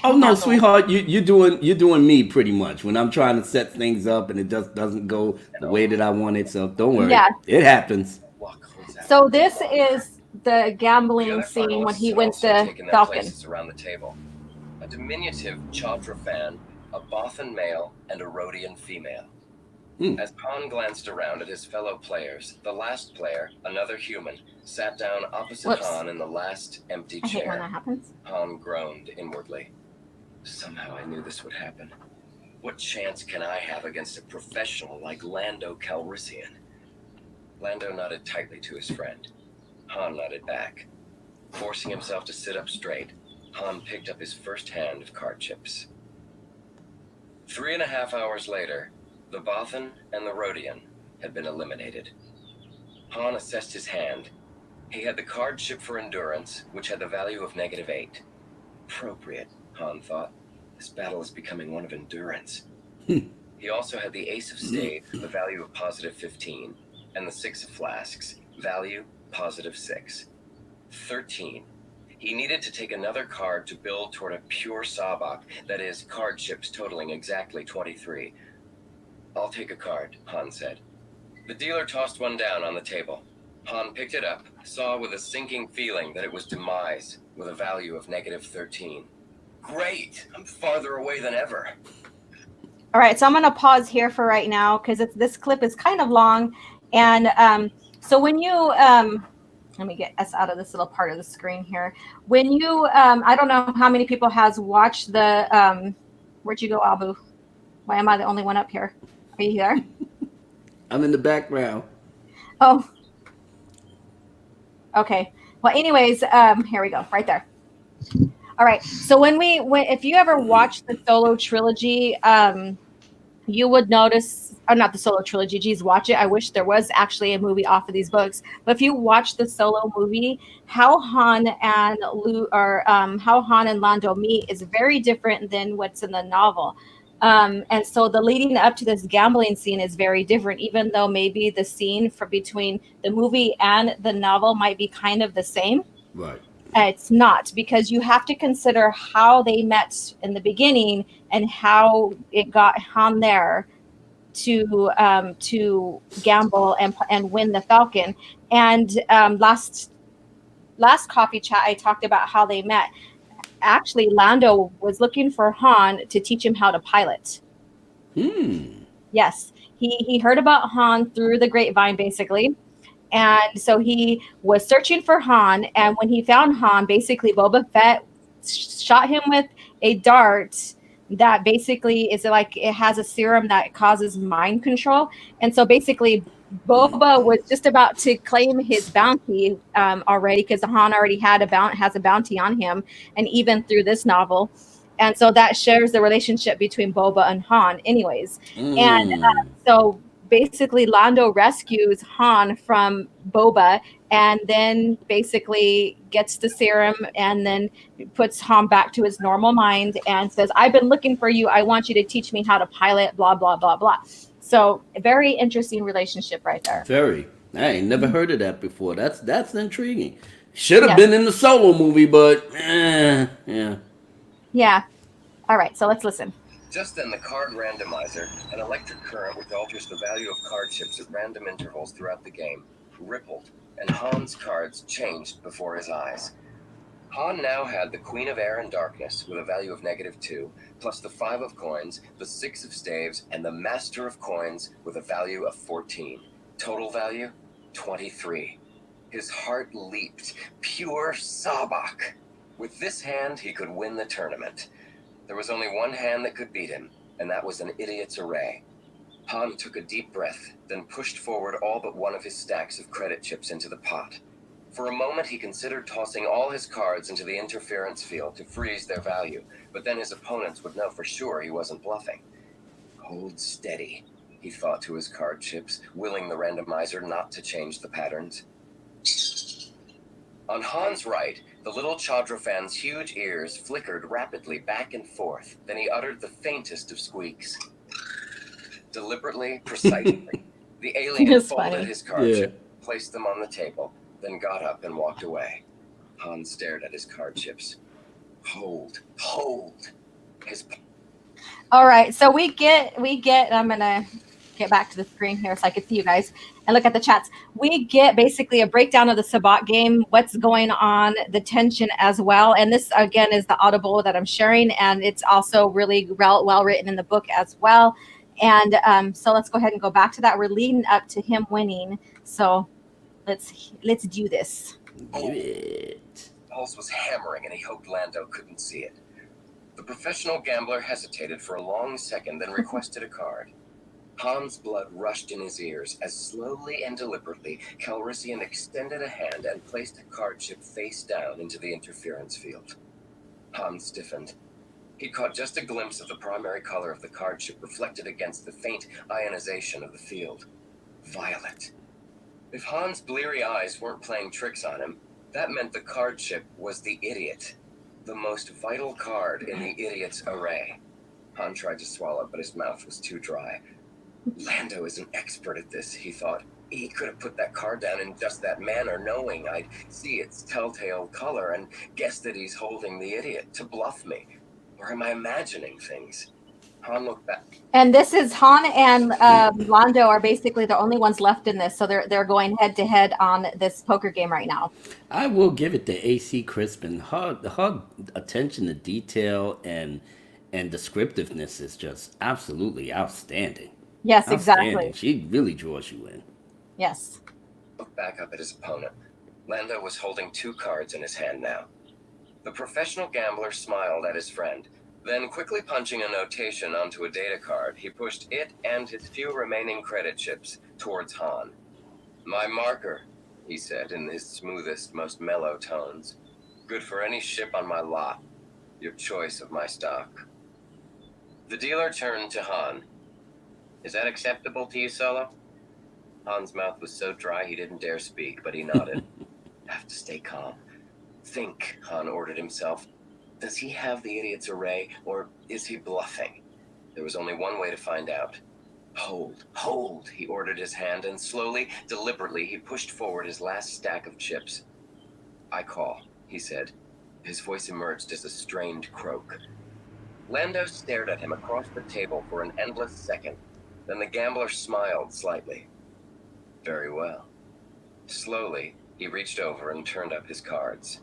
Oh no, handle. sweetheart, you're doing me pretty much when I'm trying to set things up and it just doesn't go the way that I want it. So don't worry, Yeah. it happens. Walk close after So me. this is the The gambling other scene when finalists he had wins also the taken their Falcon. places around the table. A diminutive Chadra fan, a Bothan male, and a Rhodian female. Hmm. As Han glanced around at his fellow players, the last player, another human, sat down opposite Whoops. Han in the last empty I hate when that chair. happens. Han groaned inwardly. Somehow I knew this would happen. What chance can I have against a professional like Lando Calrissian? Lando nodded tightly to his friend. Han nodded back. Forcing himself to sit up straight, Han picked up his first hand of card chips. 3.5 hours later, the Bothan and the Rhodian had been eliminated. Han assessed his hand. He had the card chip for endurance, which had the value of -8. Appropriate, Han thought. This battle is becoming one of endurance. He also had the Ace of Spades, the value of +15, and the Six of Flasks, value +6. 13. He needed to take another card to build toward a pure Sabak, that is, card chips totaling exactly 23. I'll take a card, Han said. The dealer tossed one down on the table. Han picked it up, saw with a sinking feeling that it was demise, with a value of -13. Great! I'm farther away than ever. All right, so I'm going to pause here for right now because this clip is kind of long, and so when you Let me get us out of this little part of the screen here. When you, I don't know how many people has watched the, where'd you go, Abu? Why am I the only one up here? Are you there? I'm in the background. Oh, okay. Well, anyways, here we go, right there. All right. So if you ever watch the solo trilogy, you would notice, or not the solo trilogy, geez, watch it. I wish there was actually a movie off of these books. But if you watch the solo movie, how Han and how Han and Lando meet is very different than what's in the novel. And so the leading up to this gambling scene is very different, even though maybe the scene for between the movie and the novel might be kind of the same. Right. It's not, because you have to consider how they met in the beginning and how it got Han there to gamble and win the Falcon. And last coffee chat, I talked about how they met. Actually, Lando was looking for Han to teach him how to pilot. Yes, he heard about Han through the grapevine, basically. And so he was searching for Han. And when he found Han, basically Boba Fett shot him with a dart that basically is like it has a serum that causes mind control. And so basically, Boba was just about to claim his bounty already, because Han already has a bounty on him, and even through this novel. And so that shares the relationship between Boba and Han, anyways. And so basically Lando rescues Han from Boba, and then basically gets the serum, and then puts Han back to his normal mind and says, I've been looking for you. I want you to teach me how to pilot, blah, blah, blah, blah. So a very interesting relationship right there. Very. I ain't never heard of that before. That's intriguing. Should have Yes. been in the solo movie, but yeah. Yeah. All right. So let's listen. Just then, the card randomizer, an electric current which alters the value of card chips at random intervals throughout the game, rippled, and Han's cards changed before his eyes. Han now had the Queen of Air and Darkness with a value of -2, plus the 5 of coins, the 6 of staves, and the Master of Coins with a value of 14. Total value, 23. His heart leaped. Pure Sabak. With this hand, he could win the tournament. There was only one hand that could beat him, and that was an idiot's array. Han took a deep breath, then pushed forward all but one of his stacks of credit chips into the pot. For a moment, he considered tossing all his cards into the interference field to freeze their value, but then his opponents would know for sure he wasn't bluffing. Hold steady, he thought to his card chips, willing the randomizer not to change the patterns. On Han's right, the little Chadrafan's huge ears flickered rapidly back and forth. Then he uttered the faintest of squeaks. Deliberately, precisely, the alien It's folded funny. his card Yeah. chip, placed them on the table, then got up and walked away. Han stared at his card chips. Hold. His All right, so we get. I'm gonna get back to the screen here so I can see you guys and look at the chats. We get basically a breakdown of the Sabbat game, what's going on, the tension as well. And this again is the audible that I'm sharing, and it's also really well written in the book as well. And so let's go ahead and go back to that. We're leading up to him winning, so let's do this. Give it. pulse was hammering and he hoped Lando couldn't see it. The professional gambler hesitated for a long second, then requested a card. Han's blood rushed in his ears as slowly and deliberately Calrissian extended a hand and placed a card chip face down into the interference field. Han stiffened. He caught just a glimpse of the primary color of the card chip reflected against the faint ionization of the field. Violet. If Han's bleary eyes weren't playing tricks on him, that meant the card chip was the idiot. The most vital card in the idiot's array. Han tried to swallow, but his mouth was too dry. Lando is an expert at this, he thought. He could have put that card down in just that manner, knowing I'd see its telltale color and guess that he's holding the idiot to bluff me. Or am I imagining things? Han looked back. And this is Han and Lando are basically the only ones left in this, so they're going head to head on this poker game right now. I will give it to AC Crispin. Her attention to detail and descriptiveness is just absolutely outstanding. Yes, Outstanding. exactly. She really draws you in. Yes. Looked back up at his opponent. Lando was holding 2 cards in his hand now. The professional gambler smiled at his friend. Then, quickly punching a notation onto a data card, he pushed it and his few remaining credit chips towards Han. "My marker," he said in his smoothest, most mellow tones. "Good for any ship on my lot. Your choice of my stock." The dealer turned to Han. "Is that acceptable to you, Solo?" Han's mouth was so dry he didn't dare speak, but he nodded. "Have to stay calm. Think," Han ordered himself. Does he have the idiot's array, or is he bluffing? There was only one way to find out. Hold, he ordered his hand, and slowly, deliberately, he pushed forward his last stack of chips. "I call," he said. His voice emerged as a strained croak. Lando stared at him across the table for an endless second. Then the gambler smiled slightly. "Very well." Slowly, he reached over and turned up his cards.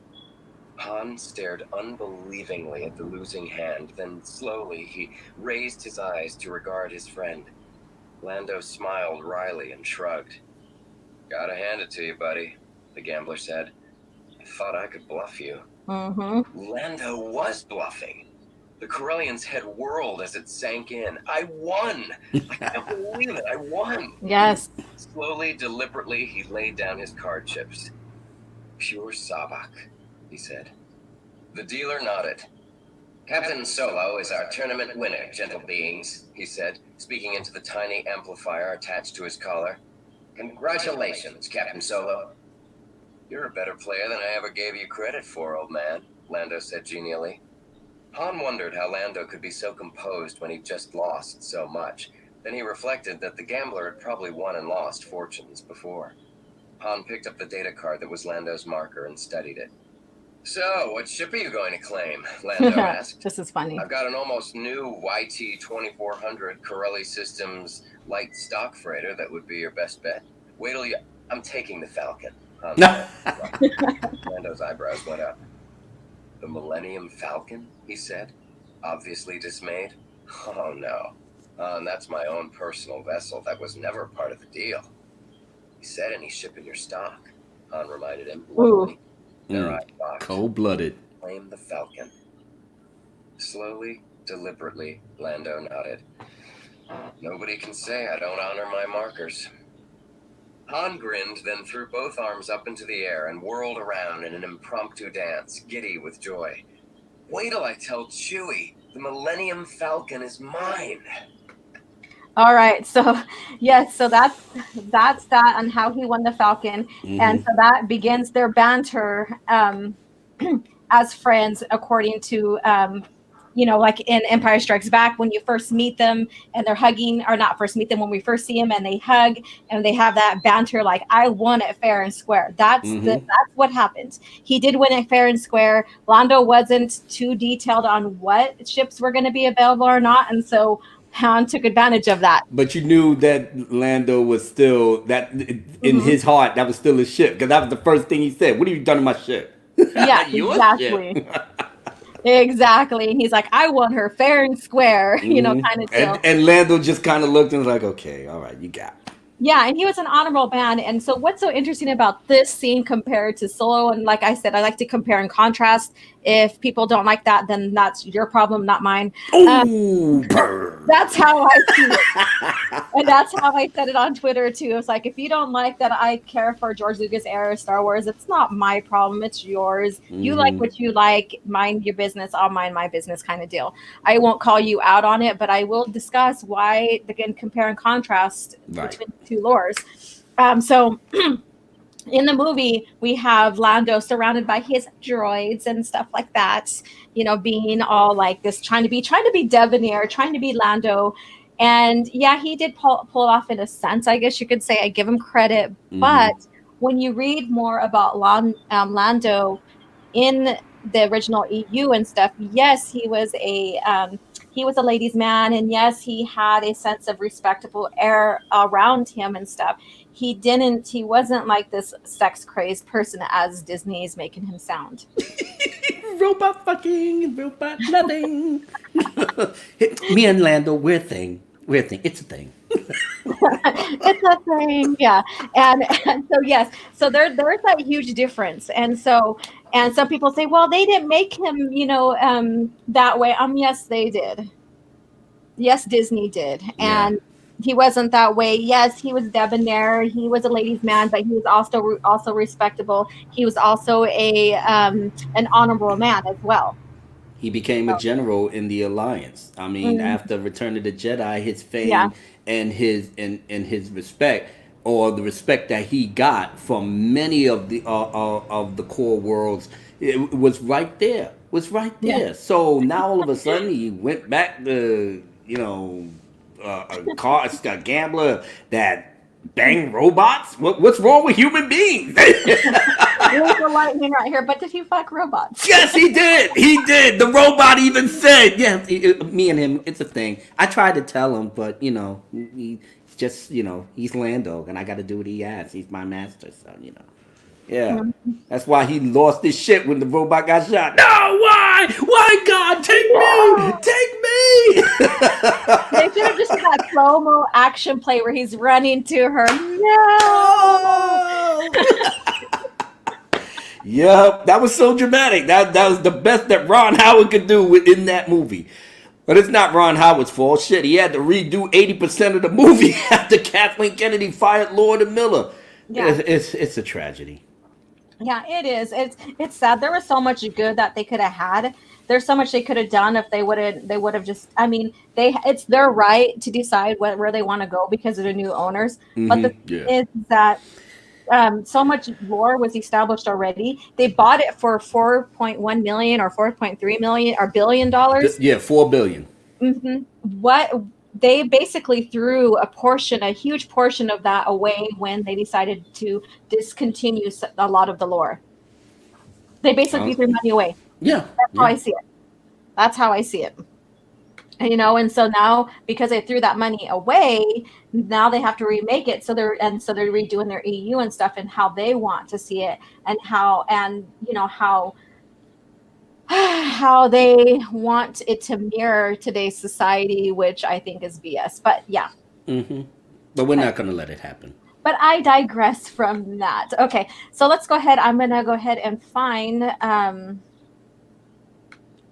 Han stared unbelievingly at the losing hand, then slowly he raised his eyes to regard his friend. Lando smiled wryly and shrugged. "Gotta hand it to you, buddy," the gambler said. "I thought I could bluff you." Lando was bluffing. The Corellian's head whirled as it sank in. "I won! I can't believe it, I won!" Yes. Slowly, deliberately, he laid down his card chips. "Pure Sabak," he said. The dealer nodded. "Captain Solo is our tournament winner, gentle beings," he said, speaking into the tiny amplifier attached to his collar. "Congratulations, Captain Solo." "You're a better player than I ever gave you credit for, old man," Lando said genially. Han wondered how Lando could be so composed when he'd just lost so much. Then he reflected that the gambler had probably won and lost fortunes before. Han picked up the data card that was Lando's marker and studied it. "So, what ship are you going to claim?" Lando asked. This is funny. "I've got an almost new YT-2400 Corelli Systems light stock freighter that would be your best bet. Wait till you... I'm taking the Falcon." Lando's eyebrows went up. "The Millennium Falcon?" he said, obviously dismayed. "Oh, no. That's my own personal vessel. That was never part of the deal." "You said any ship in your stock," Han reminded him. Ooh. Their eyes locked. Cold-blooded. "Claim the Falcon." Slowly, deliberately, Lando nodded. "Nobody can say I don't honor my markers." Han grinned, then threw both arms up into the air and whirled around in an impromptu dance, giddy with joy. "Wait till I tell Chewie. The Millennium Falcon is mine." All right. So yes, so that's that on how he won the Falcon. And so that begins their banter as friends, according to like in Empire Strikes Back, when you first meet them and they're hugging, or not first meet them, when we first see them and they hug and they have that banter, like, "I won it fair and square." That's what happened. He did win it fair and square. Lando wasn't too detailed on what ships were going to be available or not, and so Han took advantage of that. But you knew that Lando was still that in his heart. That was still his ship, because that was the first thing he said. "What have you done to my ship?" Yeah, Your exactly. ship. Exactly. And he's like, "I won her fair and square," kind of deal. And Lando just kind of looked and was like, "Okay, all right, you got it." Yeah, and he was an honorable man. And so what's so interesting about this scene compared to Solo, and like I said, I like to compare and contrast. If people don't like that, then that's your problem, not mine. Ooh, burn. That's how I see it. And that's how I said it on Twitter too. It's like, if you don't like that I care for George Lucas era Star Wars, it's not my problem, it's yours. You like what you like, mind your business, I'll mind my business, kind of deal. I won't call you out on it, but I will discuss why, again, compare and contrast between the two lores. So in the movie, we have Lando surrounded by his droids and stuff like that, being all like this, trying to be debonair, trying to be Lando. And yeah, he did pull it off in a sense, I guess you could say. I give him credit. But when you read more about Lando in the original EU and stuff, yes, he was a ladies' man, and yes, he had a sense of respectable air around him and stuff. He wasn't like this sex crazed person as Disney is making him sound. Robot fucking, robot loving. Me and Lando, we're a thing. It's a thing. It's a thing, yeah. And so yes, so there's that huge difference. And so and some people say, well, they didn't make him, that way. Yes, they did. Yes, Disney did. Yeah. And he wasn't that way. Yes, he was debonair. He was a ladies' man, but he was also respectable. He was also a an honorable man as well. He became a general in the Alliance. I mean, Mm, after Return of the Jedi, his yeah, fame and his respect, or the respect that he got from many of the core worlds, it was right there. Was right yeah. there. So now all of a sudden he went back to a gambler that bang robots. What's wrong with human beings? Here's the lightning right here. But did he fuck robots? Yes, he did. He did. The robot even said, "Yeah, me and him, it's a thing." I tried to tell him, but he's just he's Lando, and I got to do what he asks. He's my master, so Yeah, that's why he lost his shit when the robot got shot. No, why? Why, God, take me, No. take They should have just did that slow mo action play where he's running to her. No. me. Yep, that was so dramatic. That was the best that Ron Howard could do in that movie. But it's not Ron Howard's fault. Shit, he had to redo 80% of the movie after Kathleen Kennedy fired Lord and Miller. Yeah. It's a tragedy. Yeah, it is. It's sad. There was so much good that they could have had. There's so much they could have done if they would have just. I mean, it's their right to decide where they want to go because of the new owners. But the Yeah. thing is that so much lore was established already. They bought it for 4.1 million or 4.3 million or $1 billion. Yeah, 4 billion. What they basically threw a huge portion of that away when they decided to discontinue a lot of the lore. They basically threw money away. Yeah. That's how Yeah. I see it. That's how I see it. And so now because they threw that money away, now they have to remake it. So they're redoing their EU and stuff and how they want to see it and how they want it to mirror today's society, which I think is BS. But yeah. But we're not gonna let it happen. But I digress from that. Okay, so let's go ahead. I'm gonna go ahead and find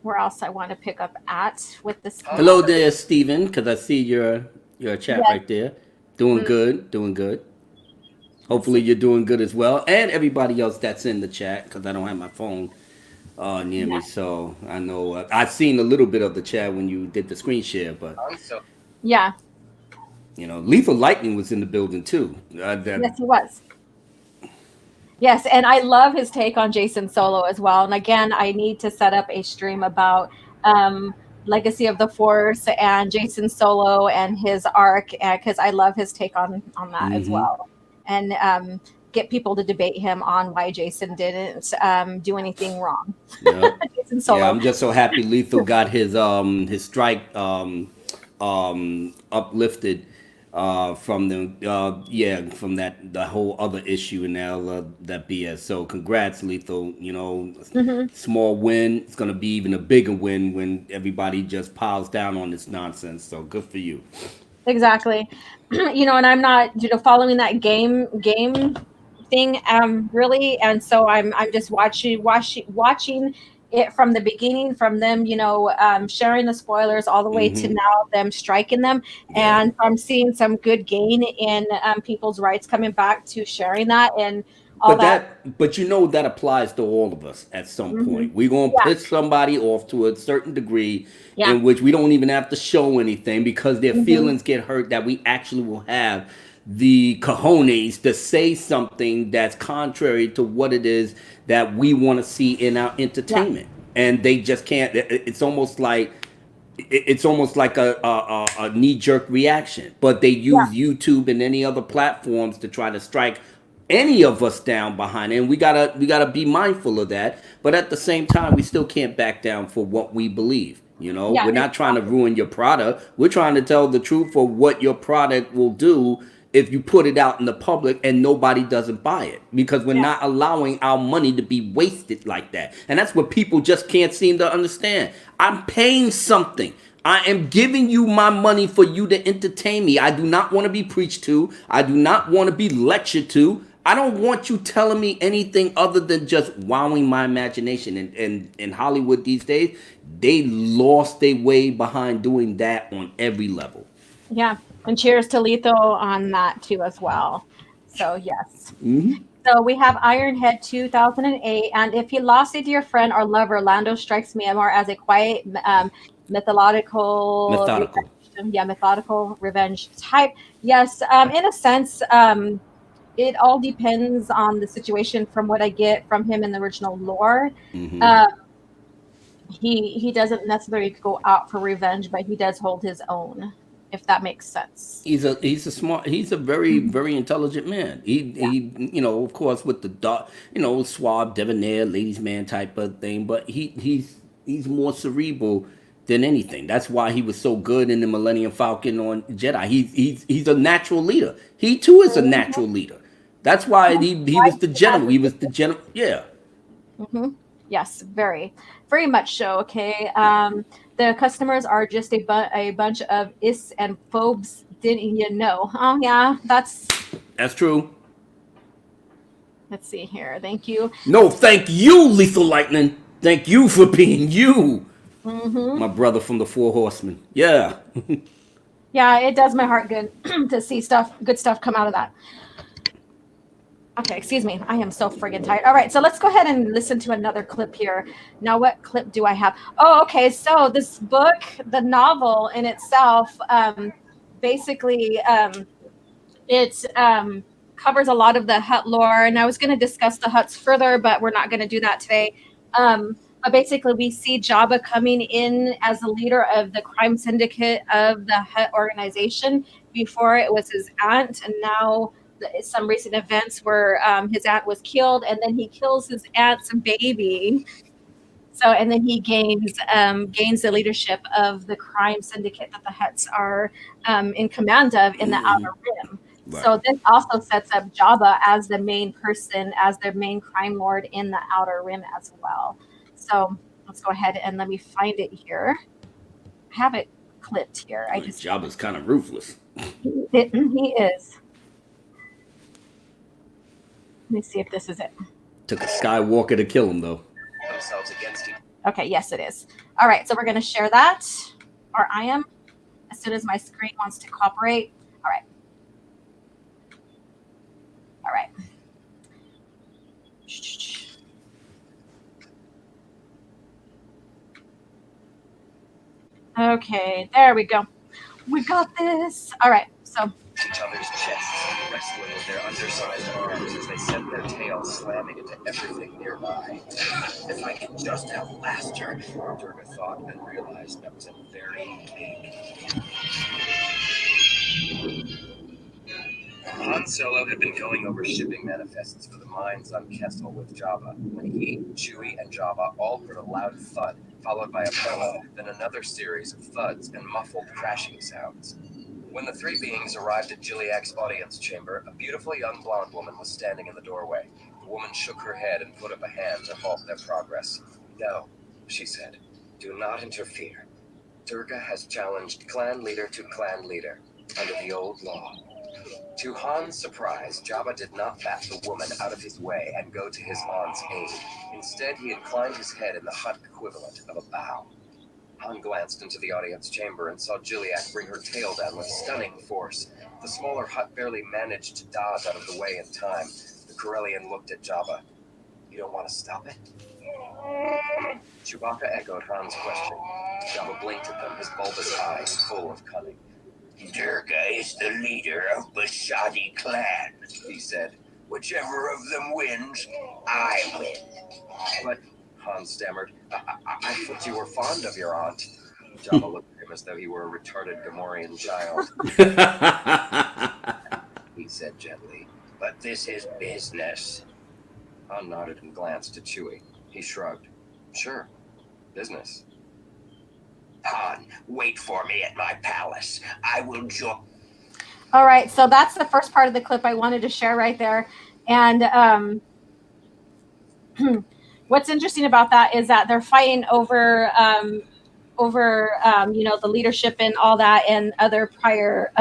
where else I want to pick up at with this. Hello there, Steven, because I see your chat Yes. right there. Doing good, doing good. Hopefully you're doing good as well, and everybody else that's in the chat, because I don't have my phone near me, so I know I've seen a little bit of the chat when you did the screen share, but So Yeah. Lethal Lightning was in the building too. Yes, he was. Yes, and I love his take on Jason Solo as well. And again, I need to set up a stream about Legacy of the Force and Jason Solo and his arc because I love his take on that as well. And get people to debate him on why Jason didn't do anything wrong. Yeah. Jason Solo. Yeah, I'm just so happy Lethal got his strike uplifted from from the whole other issue and now that BS. So congrats, Lethal. Small win. It's gonna be even a bigger win when everybody just piles down on this nonsense. So good for you. Exactly. And I'm not, following that game thing really, and so I'm just watching it from the beginning, from them sharing the spoilers all the way to now them striking them. Yeah. And I'm seeing some good gain in people's rights coming back to sharing that and all that. But that applies to all of us at some point. We're gonna Yeah. piss somebody off to a certain degree Yeah. in which we don't even have to show anything because their feelings get hurt, that we actually will have the cojones to say something that's contrary to what it is that we want to see in our entertainment. And they just can't. It's almost like a knee-jerk reaction, but they use YouTube and any other platforms to try to strike any of us down behind it. And we gotta be mindful of that, but at the same time we still can't back down for what we believe. We're not trying to ruin your product. We're trying to tell the truth for what your product will do if you put it out in the public and nobody doesn't buy it, because we're not allowing our money to be wasted like that. And that's what people just can't seem to understand. I'm paying something. I am giving you my money for you to entertain me. I do not want to be preached to. I do not want to be lectured to. I don't want you telling me anything other than just wowing my imagination. And in Hollywood these days, they lost their way behind doing that on every level. Yeah. And cheers to Letho on that too as well. So yes. Mm-hmm. So we have Ironhead 2008, and if he lost a dear friend or lover, Lando strikes me more as a quiet, mythological Methodical. revenge. Yeah, methodical revenge type. Yes, in a sense, it all depends on the situation. From what I get from him in the original lore, Mm-hmm. uh, he doesn't necessarily go out for revenge, but he does hold his own, if that makes sense. He's a very intelligent man. Yeah. He of course with the dark, suave debonair ladies man type of thing, but he's more cerebral than anything. That's why he was so good in the Millennium Falcon on Jedi. He's a natural leader. He too is a natural leader. That's why he was the general. He was the general. Yeah. Mm-hmm. Yes, very, very much so. Okay. The customers are just a bunch of is and phobes. Didn't you know? Oh, yeah. That's true. Let's see here. Thank you. No, thank you, Lethal Lightning. Thank you for being you, Mm-hmm. my brother from the Four Horsemen. Yeah. Yeah, it does my heart good to see good stuff come out of that. Okay, excuse me. I am so friggin' tired. All right, so let's go ahead and listen to another clip here. Now, what clip do I have? Oh, okay. So this book, the novel in itself, basically, it covers a lot of the Hut lore, and I was going to discuss the Huts further, but we're not going to do that today. But basically, we see Jabba coming in as the leader of the crime syndicate of the Hut organization. Before it was his aunt, and now some recent events where his aunt was killed, and then he kills his aunt's baby. So, and then he gains the leadership of the crime syndicate that the Huts are in command of in the Outer Rim. Right. So this also sets up Jabba as the main person, as the main crime lord in the Outer Rim as well. So let's go ahead and let me find it here. I have it clipped here. I just Jabba's kind of ruthless. he is. Let me see if this is it. Took a Skywalker to kill him, though. Themselves against each Okay, yes, it is. All right, so we're going to share that, or I am, as soon as my screen wants to cooperate. All right. All right. Okay, there we go. We got this. All right, so each other's chests, wrestling with their undersized arms as they sent their tails slamming into everything nearby. If I could just outlast her, Durga thought, and realized that was a very big. Han Solo had been going over shipping manifests for the mines on Kessel with Jabba when he, Chewie, and Jabba all heard a loud thud, followed by a bellow, then another series of thuds and muffled crashing sounds. When the three beings arrived at Gilliack's audience chamber, a beautiful young blonde woman was standing in the doorway. The woman shook her head and put up a hand to halt their progress. "No," she said. "Do not interfere. Durga has challenged clan leader to clan leader under the old law." To Han's surprise, Jabba did not bat the woman out of his way and go to his aunt's aid. Instead, he inclined his head in the Hutt equivalent of a bow. Han glanced into the audience chamber and saw Gilliack bring her tail down with stunning force. The smaller Hutt barely managed to dodge out of the way in time. The Corellian looked at Jabba. "You don't want to stop it?" Chewbacca echoed Han's question. Jabba blinked at them, his bulbous eyes full of cunning. "Durga is the leader of Basadi clan," he said. "Whichever of them wins, I win." "But," Han stammered, I thought you were fond of your aunt." Jabba looked at him as though he were a retarded Gamorrean child. He said gently, "But this is business." Han nodded and glanced at Chewie. He shrugged. "Sure, business." "Han, wait for me at my palace. I will join." All right, so that's the first part of the clip I wanted to share right there. And what's interesting about that is that they're fighting over over the leadership and all that, and other prior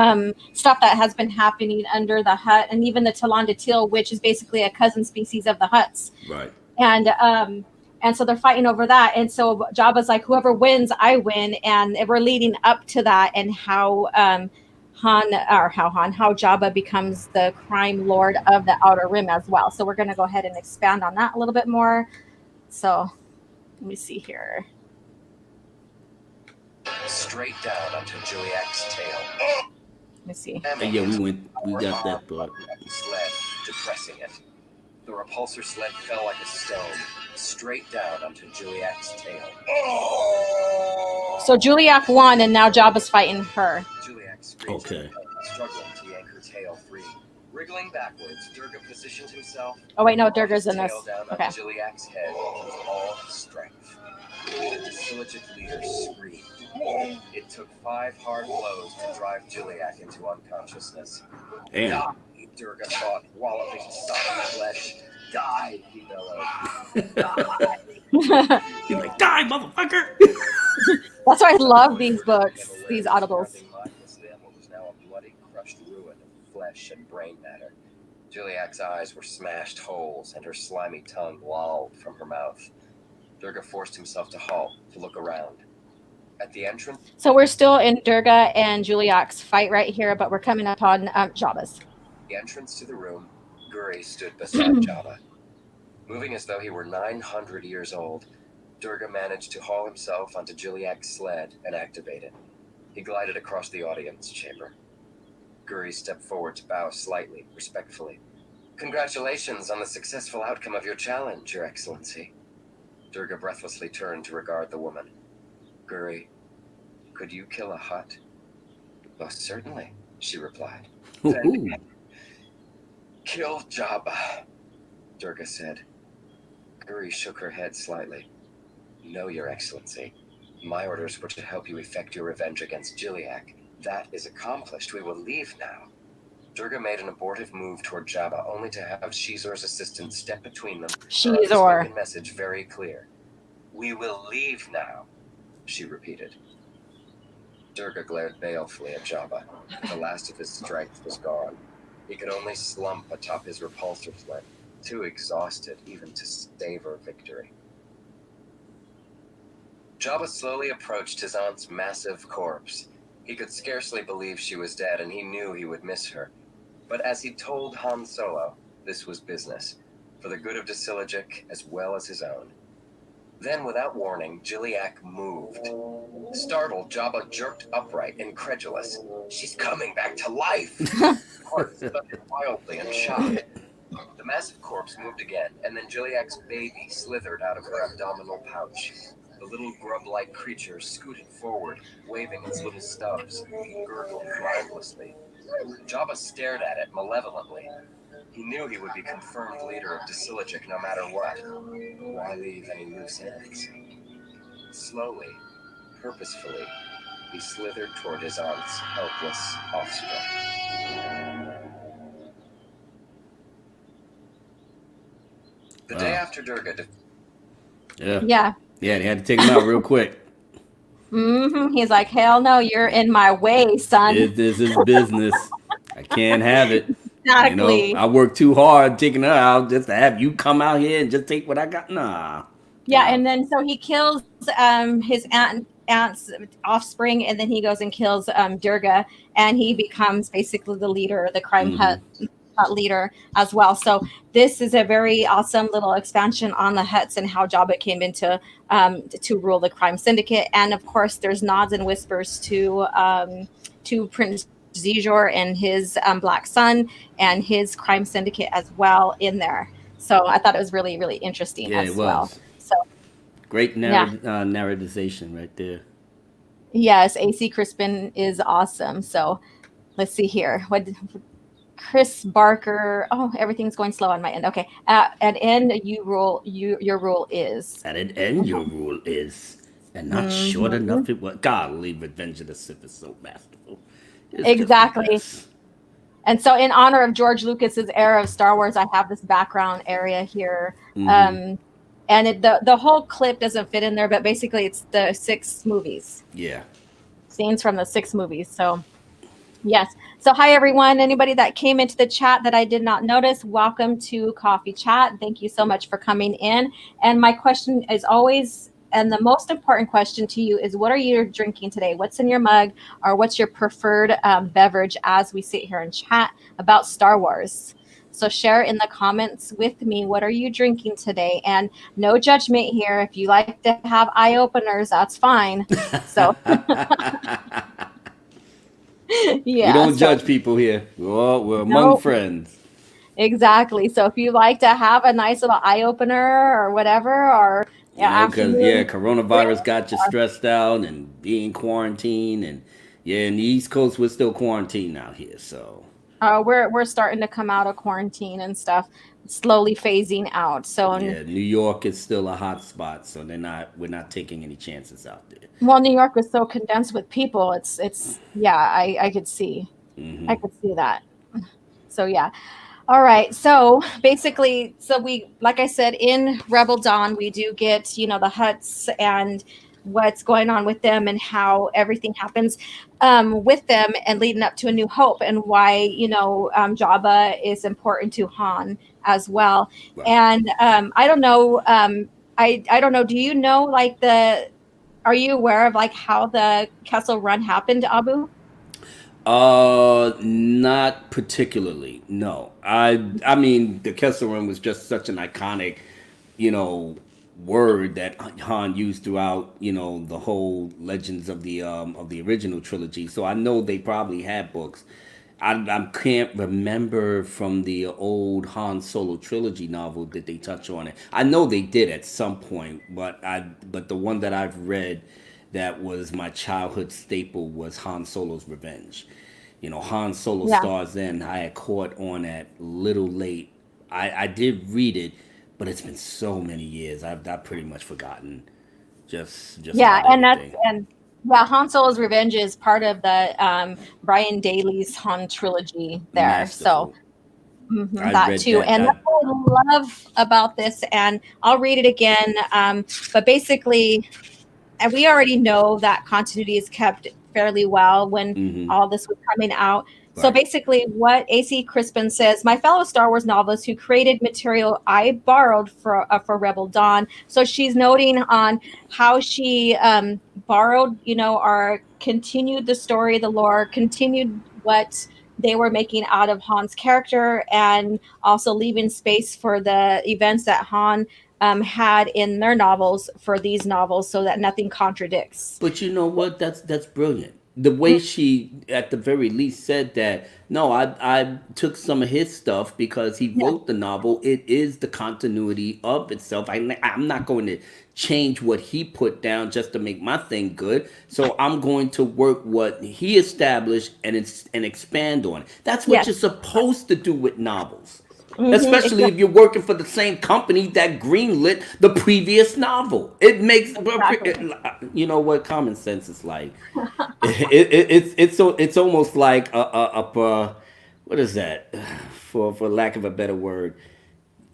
stuff that has been happening under the Hutt, and even the Talon Teal, which is basically a cousin species of the Hutts. Right. And so they're fighting over that. And so Jabba's like, whoever wins, I win. And we're leading up to that, and how how Jabba becomes the crime lord of the Outer Rim as well. So we're going to go ahead and expand on that a little bit more. So let me see here. Straight down onto Juliak's tail. Let me see. Yeah, we got that part. Sled, depressing it. The repulsor sled fell like a stone, straight down onto Juliak's tail. So Juliak won, and now Jabba's fighting her. Juliak screeched, Okay. struggling to yank her tail free. Wriggling backwards, Durga positioned himself. Oh wait, no, Durga's in this. Tail down Okay. on Juliak's head with all his strength. The Disiligic leader screamed. It took 5 hard blows to drive Juliak into unconsciousness. Damn. Die, Durga thought, walloping solid flesh. Die, he bellowed. Die. He's like, die, motherfucker! That's why I love these books, these audibles. Mindlessly on what was now a bloody, crushed ruin of flesh and brain matter. Juliak's eyes were smashed holes, and her slimy tongue lolled from her mouth. Durga forced himself to halt, to look around. At the entrance... So we're still in Durga and Juliak's fight right here, but we're coming upon Jabba's. The entrance to the room, Guri stood beside Jabba. Moving as though he were 900 years old, Durga managed to haul himself onto Juliak's sled and activate it. He glided across the audience chamber. Guri stepped forward to bow slightly, respectfully. Congratulations on the successful outcome of your challenge, Your Excellency. Durga breathlessly turned to regard the woman. Guri, could you kill a Hutt? Most certainly, she replied. Then, kill Jabba, Durga said. Guri shook her head slightly. No, Your Excellency. My orders were to help you effect your revenge against Juliak. That is accomplished. We will leave now. Durga made an abortive move toward Jabba, only to have Shizor's assistant step between them. Shizor. Message very clear. We will leave now, she repeated. Durga glared balefully at Jabba. The last of his strength was gone. He could only slump atop his repulsor sled, too exhausted even to savor victory. Jabba slowly approached his aunt's massive corpse. He could scarcely believe she was dead, and he knew he would miss her. But as he told Han Solo, this was business, for the good of Disiligic as well as his own. Then, without warning, Juliak moved. Startled, Jabba jerked upright, incredulous. She's coming back to life! Heart thundered wildly in shock. The massive corpse moved again, and then Juliak's baby slithered out of her abdominal pouch. The little grub-like creature scooted forward, waving its little stubs, gurgled mindlessly. Jabba stared at it malevolently. He knew he would be confirmed leader of Disiligic no matter what. Why leave any loose ends? Slowly, purposefully, he slithered toward his aunt's helpless offspring. The day after Durga... Yeah. Yeah, they had to take him out real quick. He's like, hell no, you're in my way, son. This is business. I can't have it. Exactly. You know, I worked too hard taking her out just to have you come out here and just take what I got. Nah. Yeah, and then so he kills his aunt's offspring, and then he goes and kills Durga, and he becomes basically the leader, the crime Hutt leader as well. So this is a very awesome little expansion on the Hutts and how Jabba came into to rule the crime syndicate. And of course, there's nods and whispers to Prince Xizor and his Black Sun and his crime syndicate as well in there. So I thought it was really, really interesting as well. So great narratization right there. Yes, AC Crispin is awesome. So let's see here. Chris Barker. Oh, everything's going slow on my end. Okay. At an end, your rule is. At an end, your rule is. And not short enough it was. Golly, Revenge of the Sith is so masterful. Exactly. And so in honor of George Lucas's era of Star Wars, I have this background area here. and the whole clip doesn't fit in there, but basically it's the 6 movies, Yeah. scenes from the 6 movies. So yes. So, hi, everyone. Anybody that came into the chat that I did not notice, welcome to Coffee Chat. Thank you so much for coming in. And my question is always, and the most important question to you is, what are you drinking today? What's in your mug, or what's your preferred beverage as we sit here and chat about Star Wars? So, share in the comments with me, what are you drinking today? And no judgment here. If you like to have eye openers, that's fine. So, We yeah. don't So, judge people here. We're among no. friends. Exactly. So if you like to have a nice little eye opener or whatever, or Because yeah, afternoon drink, coronavirus got you stressed out and being quarantined, and yeah, in the East Coast we're still quarantined out here. So we're starting to come out of quarantine and stuff, slowly phasing out. So, yeah, New York is still a hot spot, so we're not taking any chances out there. well, New York was so condensed with people. It's yeah, I could see that. So yeah. All right. So basically, so we, like I said, in Rebel Dawn, we do get, the Huts and what's going on with them and how everything happens with them and leading up to A New Hope, and why, Jabba is important to Han as well. Right. And I don't know. I don't know. Do you know, like, are you aware of, like, how the Kessel Run happened, Abu? Not particularly. No, I mean, the Kessel Run was just such an iconic, you know, word that Han used throughout, the whole Legends of the original trilogy. So I know they probably had books. I can't remember from the old Han Solo trilogy novel that they touch on it. I know they did at some point, but the one that I've read that was my childhood staple was Han Solo's Revenge. Han Solo Yeah. stars in. I had caught on at little late. I did read it, but it's been so many years. I've pretty much forgotten just Yeah, about and that's everything. and yeah, Han Solo's Revenge is part of the Brian Daly's Han trilogy there. So Masterful. I that read too, that. and that's what I love about this. And I'll read it again. But basically, and we already know that continuity is kept fairly well when Hmm. all this was coming out. So Right. basically, what AC Crispin says, my fellow Star Wars novelist who created material I borrowed for Rebel Dawn. So she's noting on how she borrowed, or continued the story, the lore, continued what they were making out of Han's character, and also leaving space for the events that Han had in their novels for these novels, so that nothing contradicts. But you know what? That's brilliant. The way she, at the very least, said that. No, I took some of his stuff because he Yeah. wrote the novel. It is the continuity of itself. I'm not going to change what he put down just to make my thing good. So I'm going to work what he established and expand on it. That's what Yes. you're supposed to do with novels, especially Exactly. if you're working for the same company that greenlit the previous novel. It makes, Exactly. you know what common sense is like. It's almost like what is that, for lack of a better word.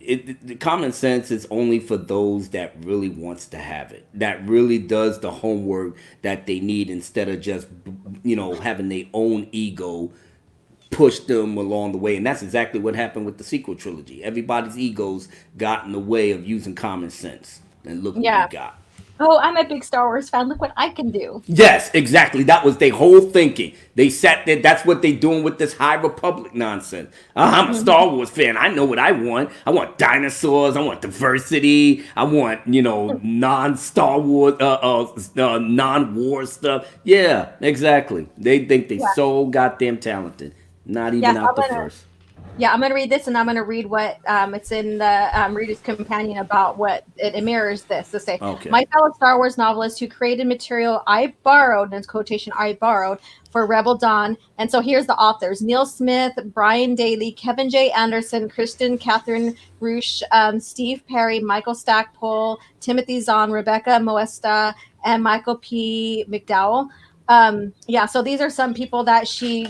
The common sense is only for those that really wants to have it, that really does the homework that they need, instead of just having their own ego push them along the way. And that's exactly what happened with the sequel trilogy. Everybody's egos got in the way of using common sense, and look what we Yeah. got. Oh, I'm a big Star Wars fan. Look what I can do. Yes, exactly. That was their whole thinking. They sat there. That's what they doing with this High Republic nonsense. I'm a Mhm. Star Wars fan. I know what I want. I want dinosaurs. I want diversity. I want non-Star Wars, non-war stuff. Yeah, exactly. They think they Yeah. so goddamn talented. Not even Yes, out the first. I'm gonna read this, and I'm gonna read what it's in the Reader's Companion about what it mirrors this. To say, Okay. my fellow Star Wars novelist who created material I borrowed, and it's quotation, I borrowed for Rebel Dawn. And so here's the authors: Neil Smith, Brian Daly, Kevin J. Anderson, Kristen Catherine Roosh, Steve Perry, Michael Stackpole, Timothy Zahn, Rebecca Moesta, and Michael P. McDowell. Yeah, so these are some people that she,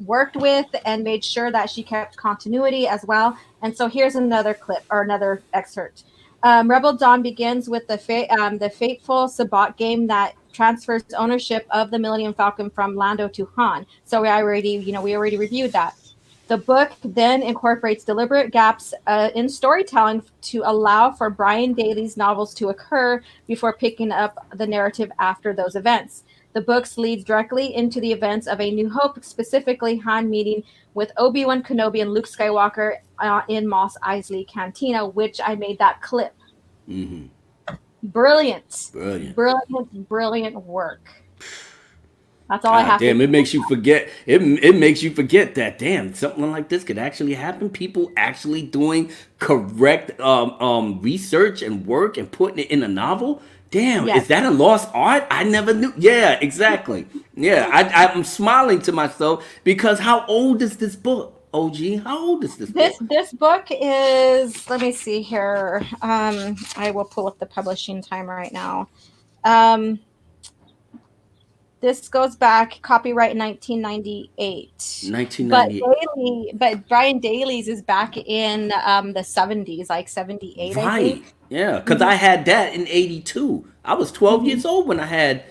worked with and made sure that she kept continuity as well. And so here's another clip, or another excerpt. Rebel Dawn begins with the fateful Sabbat game that transfers ownership of the Millennium Falcon from Lando to Han. So we already reviewed that. The book then incorporates deliberate gaps in storytelling to allow for Brian Daley's novels to occur before picking up the narrative after those events. The books leads directly into the events of A New Hope, specifically Han meeting with Obi-Wan Kenobi and Luke Skywalker in Mos Eisley Cantina, which I made that clip. Mm-hmm. Brilliant, Brilliant. brilliant work. That's all I God have damn, to it makes you forget. It makes you forget that damn something like this could actually happen. People actually doing correct research and work and putting it in a novel. Damn, Yes. is that a lost art? I never knew. Yeah, exactly. Yeah, I'm smiling to myself because how old is this book? OG, how old is this book? This book is, let me see here. I will pull up the publishing time right now. Um, this goes back copyright 1998. But 1998. Brian Daly's is back in the 70s, like 78, I think. Right. Yeah, because Mhm, I had that in 82. I was 12 mhm. years old when I had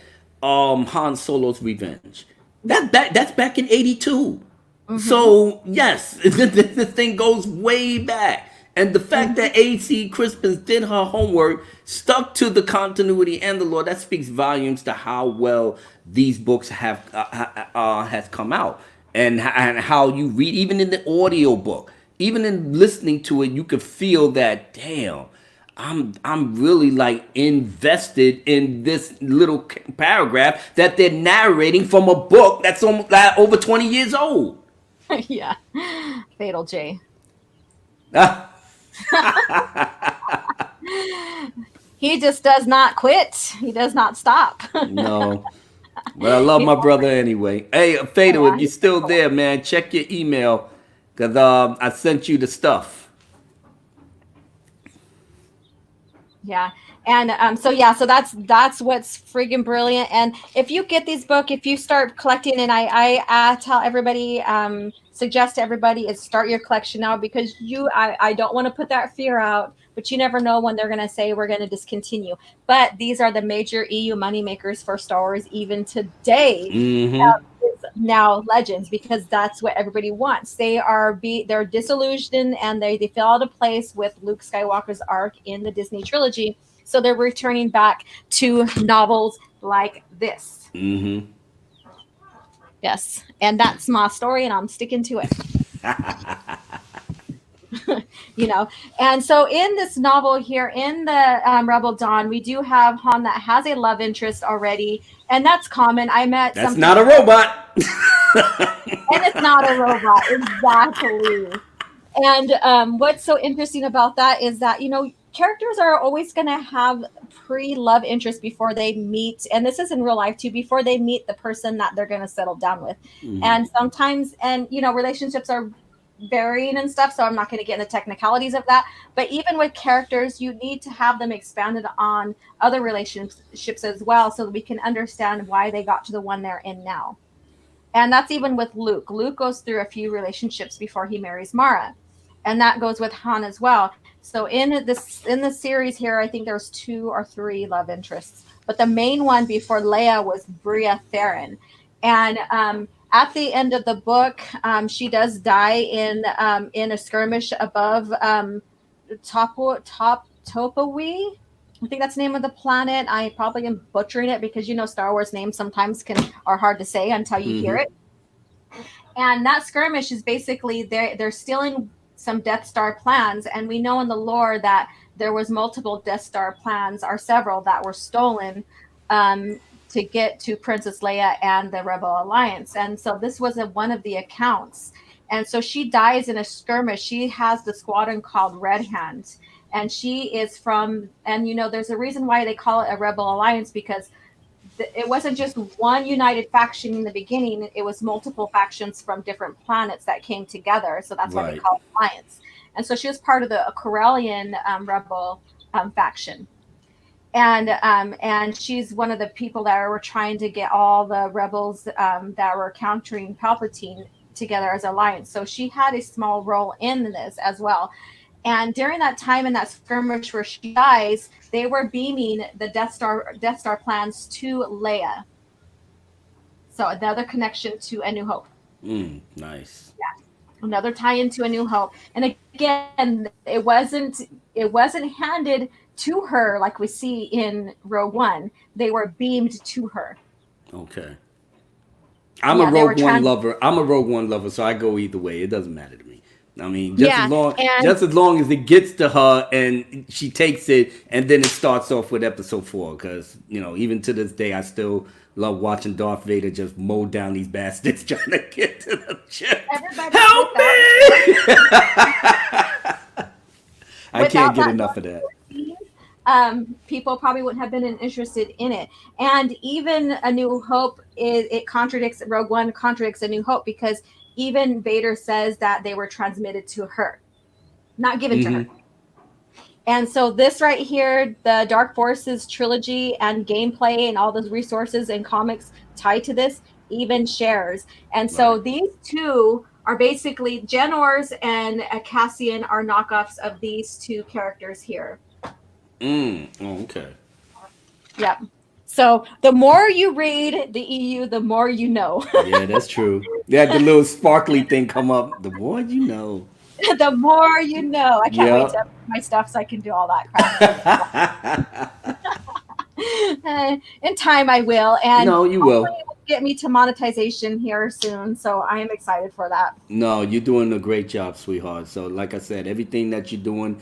Han Solo's Revenge. Yeah. That's back in 82. Hmm. So, yes, this thing goes way back. And the fact Hmm. that A.C. Crispin did her homework, stuck to the continuity and the lore, that speaks volumes to how well these books have has come out, and how you read, even in the audio book, even in listening to it, you could feel that. Damn, I'm really like invested in this little paragraph that they're narrating from a book that's almost over 20 years old. Yeah. Fatal J. He just does not quit. He does not stop. No. But I love He's my brother anyway. Hey, Fatal, yeah, if you're he's still cool. there, man, check your email. Because I sent you the stuff. Yeah. And so that's what's friggin' brilliant. And if you get these book, if you start collecting, and I tell everybody, suggest to everybody is start your collection now, because I don't want to put that fear out, but you never know when they're gonna say we're gonna discontinue. But these are the major EU money makers for Star Wars even today. Mm-hmm. Is now Legends, because that's what everybody wants. They're disillusioned, and they fell out of place with Luke Skywalker's arc in the Disney trilogy. So they're returning back to novels like this. Mm-hmm. Yes. And that's my story, and I'm sticking to it. you know and so in this novel here, in the Rebel Dawn, we do have Han that has a love interest already, and that's common. I met That's some not a people. robot. And it's not a robot, exactly. And what's so interesting about that is that, characters are always going to have pre-love interest before they meet, and this is in real life too, before they meet the person that they're going to settle down with. Mm-hmm. And sometimes, and relationships are varying and stuff, so I'm not going to get into technicalities of that. But even with characters, you need to have them expanded on other relationships as well, so that we can understand why they got to the one they're in now. And that's even with Luke. Luke goes through a few relationships before he marries Mara. And that goes with Han as well. So in the series here, I think there's 2 or 3 love interests. But the main one before Leia was Bria Theron. And at the end of the book, she does die in a skirmish above Topowe. I think that's the name of the planet. I probably am butchering it, because Star Wars names sometimes are hard to say until you hear Mm-hmm. it. And that skirmish is basically they're stealing some Death Star plans, and we know in the lore that there was multiple Death Star plans, or several, that were stolen to get to Princess Leia and the Rebel Alliance. And so this was one of the accounts. And so she dies in a skirmish. She has the squadron called Red Hand, and she is from. And there's a reason why they call it a Rebel Alliance, because it wasn't just one united faction in the beginning. It was multiple factions from different planets that came together, so that's why they Right. call it alliance. And so she was part of the Corellian rebel faction, and she's one of the people that were trying to get all the rebels that were countering Palpatine together as alliance. So she had a small role in this as well. And during that time in that skirmish where she dies, they were beaming the Death Star plans to Leia. So another connection to A New Hope. Nice. Another tie into A New Hope. And again, it wasn't handed to her like we see in Rogue One. They were beamed to her. Okay. I'm a Yeah, they were Rogue One trans. lover. I'm a Rogue One lover, so I go either way. It doesn't matter to me. I mean, Yeah, and just as long as it gets to her and she takes it, and then it starts off with Episode 4. Because even to this day, I still love watching Darth Vader just mow down these bastards trying to get to the ship. everybody Help me! I can't without get that enough of that. people probably wouldn't have been interested in it. And even A New Hope, it contradicts Rogue One, contradicts A New Hope, because even Vader says that they were transmitted to her, not given to her. And so this right here, the Dark Forces trilogy and gameplay and all those resources and comics tied to this even shares. And so Right. these two are basically Genors and Cassian are knockoffs of these two characters here. Oh, okay. Yeah. So the more you read the EU, the more you know. Yeah, that's true. Yeah, the little sparkly thing come up. The more you know. The more you know. I can't wait to Yep. update my stuff so I can do all that crap. In time, I will, and No, you hopefully will. it will get me to monetization here soon. So I am excited for that. No, you're doing a great job, sweetheart. So, like I said, everything that you're doing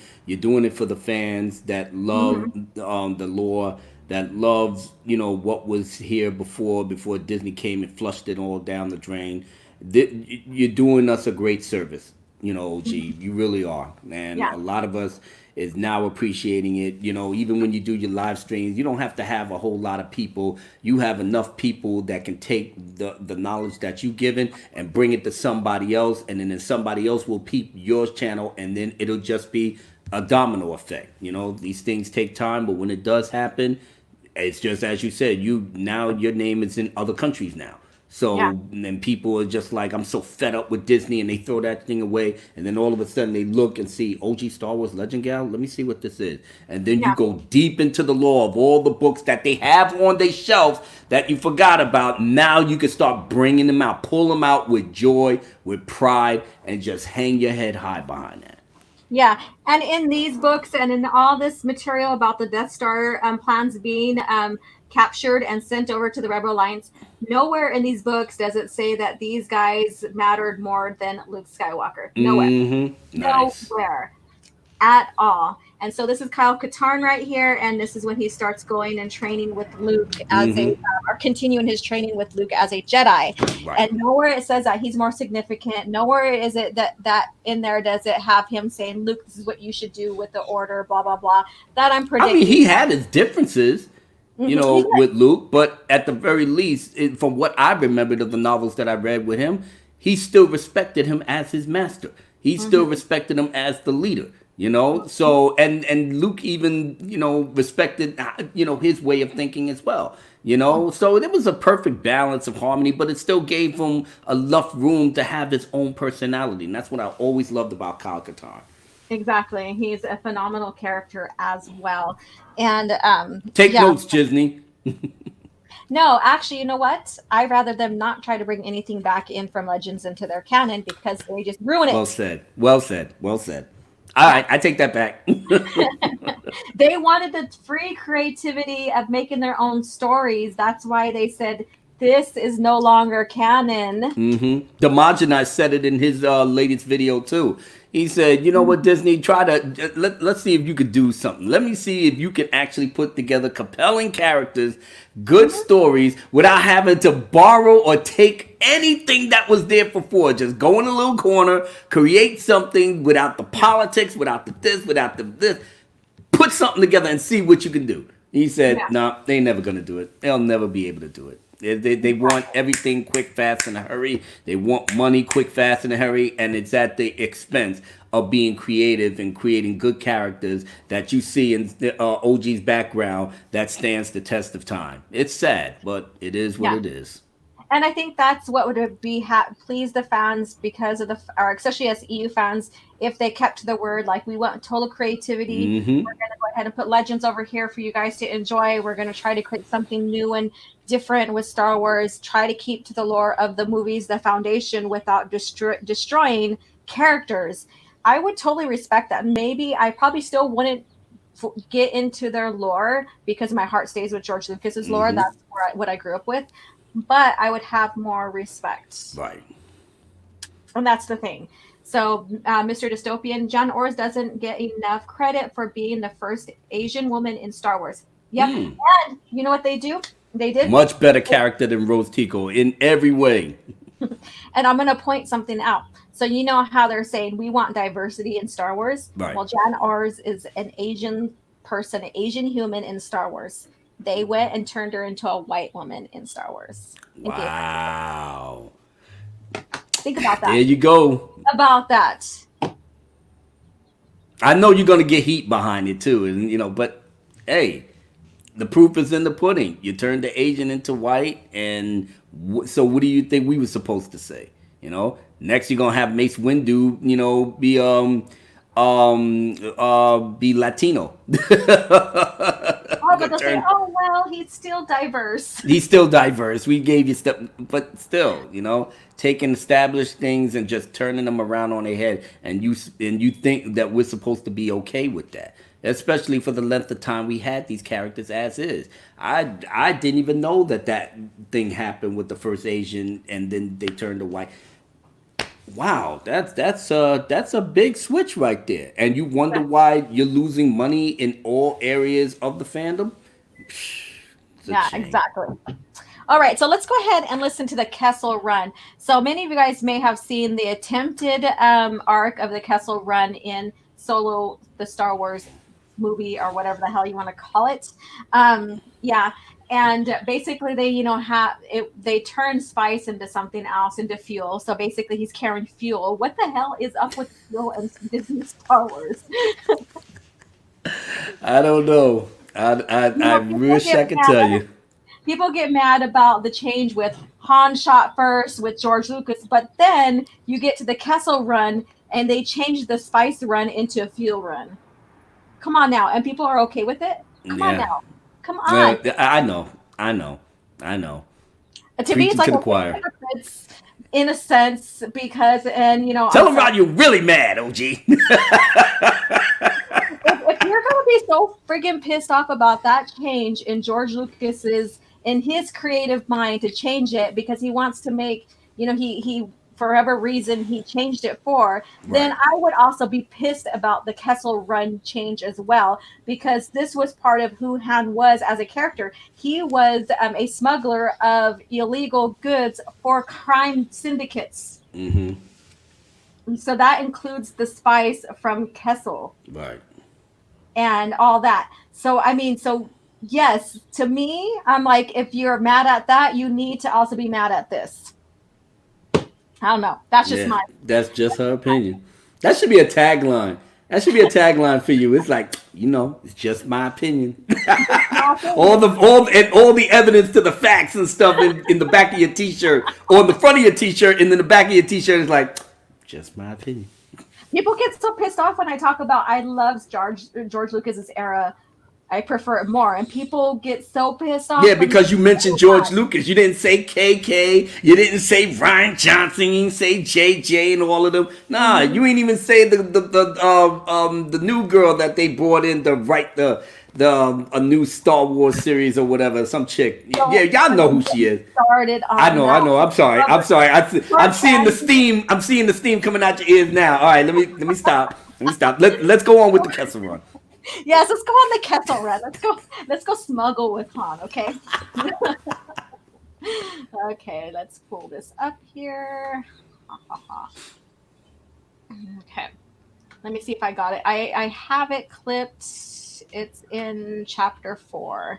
it for the fans that love Hmm. the lore, that loves what was here before Disney came and flushed it all down the drain. You're doing us a great service. OG, you really are, and Yeah, a lot of us is now appreciating it. Even when you do your live streams, you don't have to have a whole lot of people. You have enough people that can take the knowledge that you've given and bring it to somebody else, and then somebody else will peep your channel, and then it'll just be a domino effect. These things take time, but when it does happen, it's just as you said, your name is in other countries now. yeah, So then people are just like, I'm so fed up with Disney, and they throw that thing away, and then all of a sudden they look and see OG Star Wars Legend Gal. Let me see what this is, and then you yeah. go deep into the lore of all the books that they have on their shelf that you forgot about. Now you can start bringing them out, pull them out with joy, with pride, and just hang your head high behind that. Yeah, and in these books and in all this material about the Death Star plans being captured and sent over to the Rebel Alliance, nowhere in these books does it say that these guys mattered more than Luke Skywalker. Nowhere. Nice. Nowhere at all. And so this is Kyle Katarn right here, and this is when he starts going and training with Luke as or continuing his training with Luke as a Jedi. Right. And nowhere it says that he's more significant. Nowhere is it that in there does it have him saying, Luke, this is what you should do with the order, blah blah blah. That I'm I mean, predicting. he had his differences, He with Luke, but at the very least, from what I remembered of the novels that I read with him, he still respected him as his master. He still respected him as the leader. So and Luke even respected his way of thinking as well. So it was a perfect balance of harmony, but it still gave him enough room to have his own personality, and that's what I always loved about Kyle Katarn. Exactly. He's a phenomenal character as well. And Take yeah. notes, Disney. No, actually, you know what? I'd rather them not try to bring anything back in from Legends into their canon because they just ruin it. Well said. Well said. Well said. All right, I take that back. They wanted the free creativity of making their own stories. That's why they said this is no longer canon. Demogenize said it in his latest video too. He said, "You know what, Disney? Try to let's see if you could do something. Let me see if you can actually put together compelling characters, good stories, without having to borrow or take anything that was there before. Just go in a little corner, create something without the politics, without the this, without the this. Put something together and see what you can do." He said, Yeah. "No, they never gonna do it. They'll never be able to do it. They want everything quick, fast, in a hurry. They want money quick, fast, in a hurry, and it's at the expense of being creative and creating good characters that you see in OG's background that stands the test of time. It's sad, but it is what Yeah. it is." And I think that's what would be please the fans because of or especially as EU fans, if they kept to the word, like we want total creativity. Mm-hmm. We're going to go ahead and put Legends over here for you guys to enjoy. We're going to try to create something new and different with Star Wars. Try to keep to the lore of the movies, the foundation, without destroying characters. I would totally respect that. Maybe I probably still wouldn't get into their lore because my heart stays with George Lucas's lore. Mm-hmm. That's what I grew up with. But I would have more respect. Right. And that's the thing. So, Mr. Dystopian, John Ors doesn't get enough credit for being the first Asian woman in Star Wars. Yep. And you know what they do? They did much better character than Rose Tico in every way. And I'm going to point something out. So you know how they're saying we want diversity in Star Wars? Right. Well, John Ors is an Asian person, an Asian human in Star Wars. They went and turned her into a white woman in Star Wars. Wow. Think about that. There you go. About that. I know you're gonna get heat behind it too, and but hey, the proof is in the pudding. You turned the Asian into white, and so what do you think we were supposed to say? Next you're gonna have Mace Windu, be Latino. But they'll say, oh well, he's still diverse. He's still diverse. We gave you stuff, but still, taking established things and just turning them around on their head, and you think that we're supposed to be okay with that, especially for the length of time we had these characters as is. I didn't even know that thing happened with the first Asian, and then they turned to white. Wow, that's a big switch right there, and you wonder why you're losing money in all areas of the fandom. Yeah, exactly. All right, so let's go ahead and listen to the Kessel Run. So many of you guys may have seen the attempted arc of the Kessel Run in Solo, the Star Wars movie, or whatever the hell you want to call it. Yeah. And basically, they turn spice into something else, into fuel. So basically, he's carrying fuel. What the hell is up with fuel and Disney Star Wars? I don't know. I wish I could tell you. People get mad about the change with Han shot first with George Lucas, but then you get to the Kessel Run and they change the spice run into a fuel run. Come on now, and people are okay with it. Come on now. Come on. I know. To me, it's like the choir. It's in a sense because, tell them why you're really mad, OG. If you're gonna be so friggin' pissed off about that change in George Lucas's, in his creative mind, to change it because he wants to make, he for whatever reason he changed it for, then I would also be pissed about the Kessel Run change as well, because this was part of who Han was as a character. He was a smuggler of illegal goods for crime syndicates. Mm-hmm. So that includes the spice from Kessel. Right. And all that. So, yes, to me, I'm like, if you're mad at that, you need to also be mad at this. I don't know. That's just That's just her opinion. That should be a tagline. That should be a tagline for you. It's like, it's just my opinion. all the evidence to the facts and stuff in the back of your T-shirt, or in the front of your T-shirt, and then the back of your T-shirt is like, just my opinion. People get so pissed off when I talk about I love George Lucas's era. I prefer it more, and people get so pissed off. Yeah, because you mentioned George Lucas. You didn't say KK. You didn't say Ryan Johnson. You didn't say JJ and all of them. Nah, you ain't even say the new girl that they brought in to write a new Star Wars series or whatever. Some chick. Yeah, y'all know who she is. I know. I'm sorry. I'm seeing the steam. I'm seeing the steam coming out your ears now. All right, let me stop. Let's go on with the Kessel Run. Yes, let's go on the Kessel Run. Let's go smuggle with Han, okay? Okay, let's pull this up here. Okay. Let me see if I got it. I have it clipped. It's in chapter 4.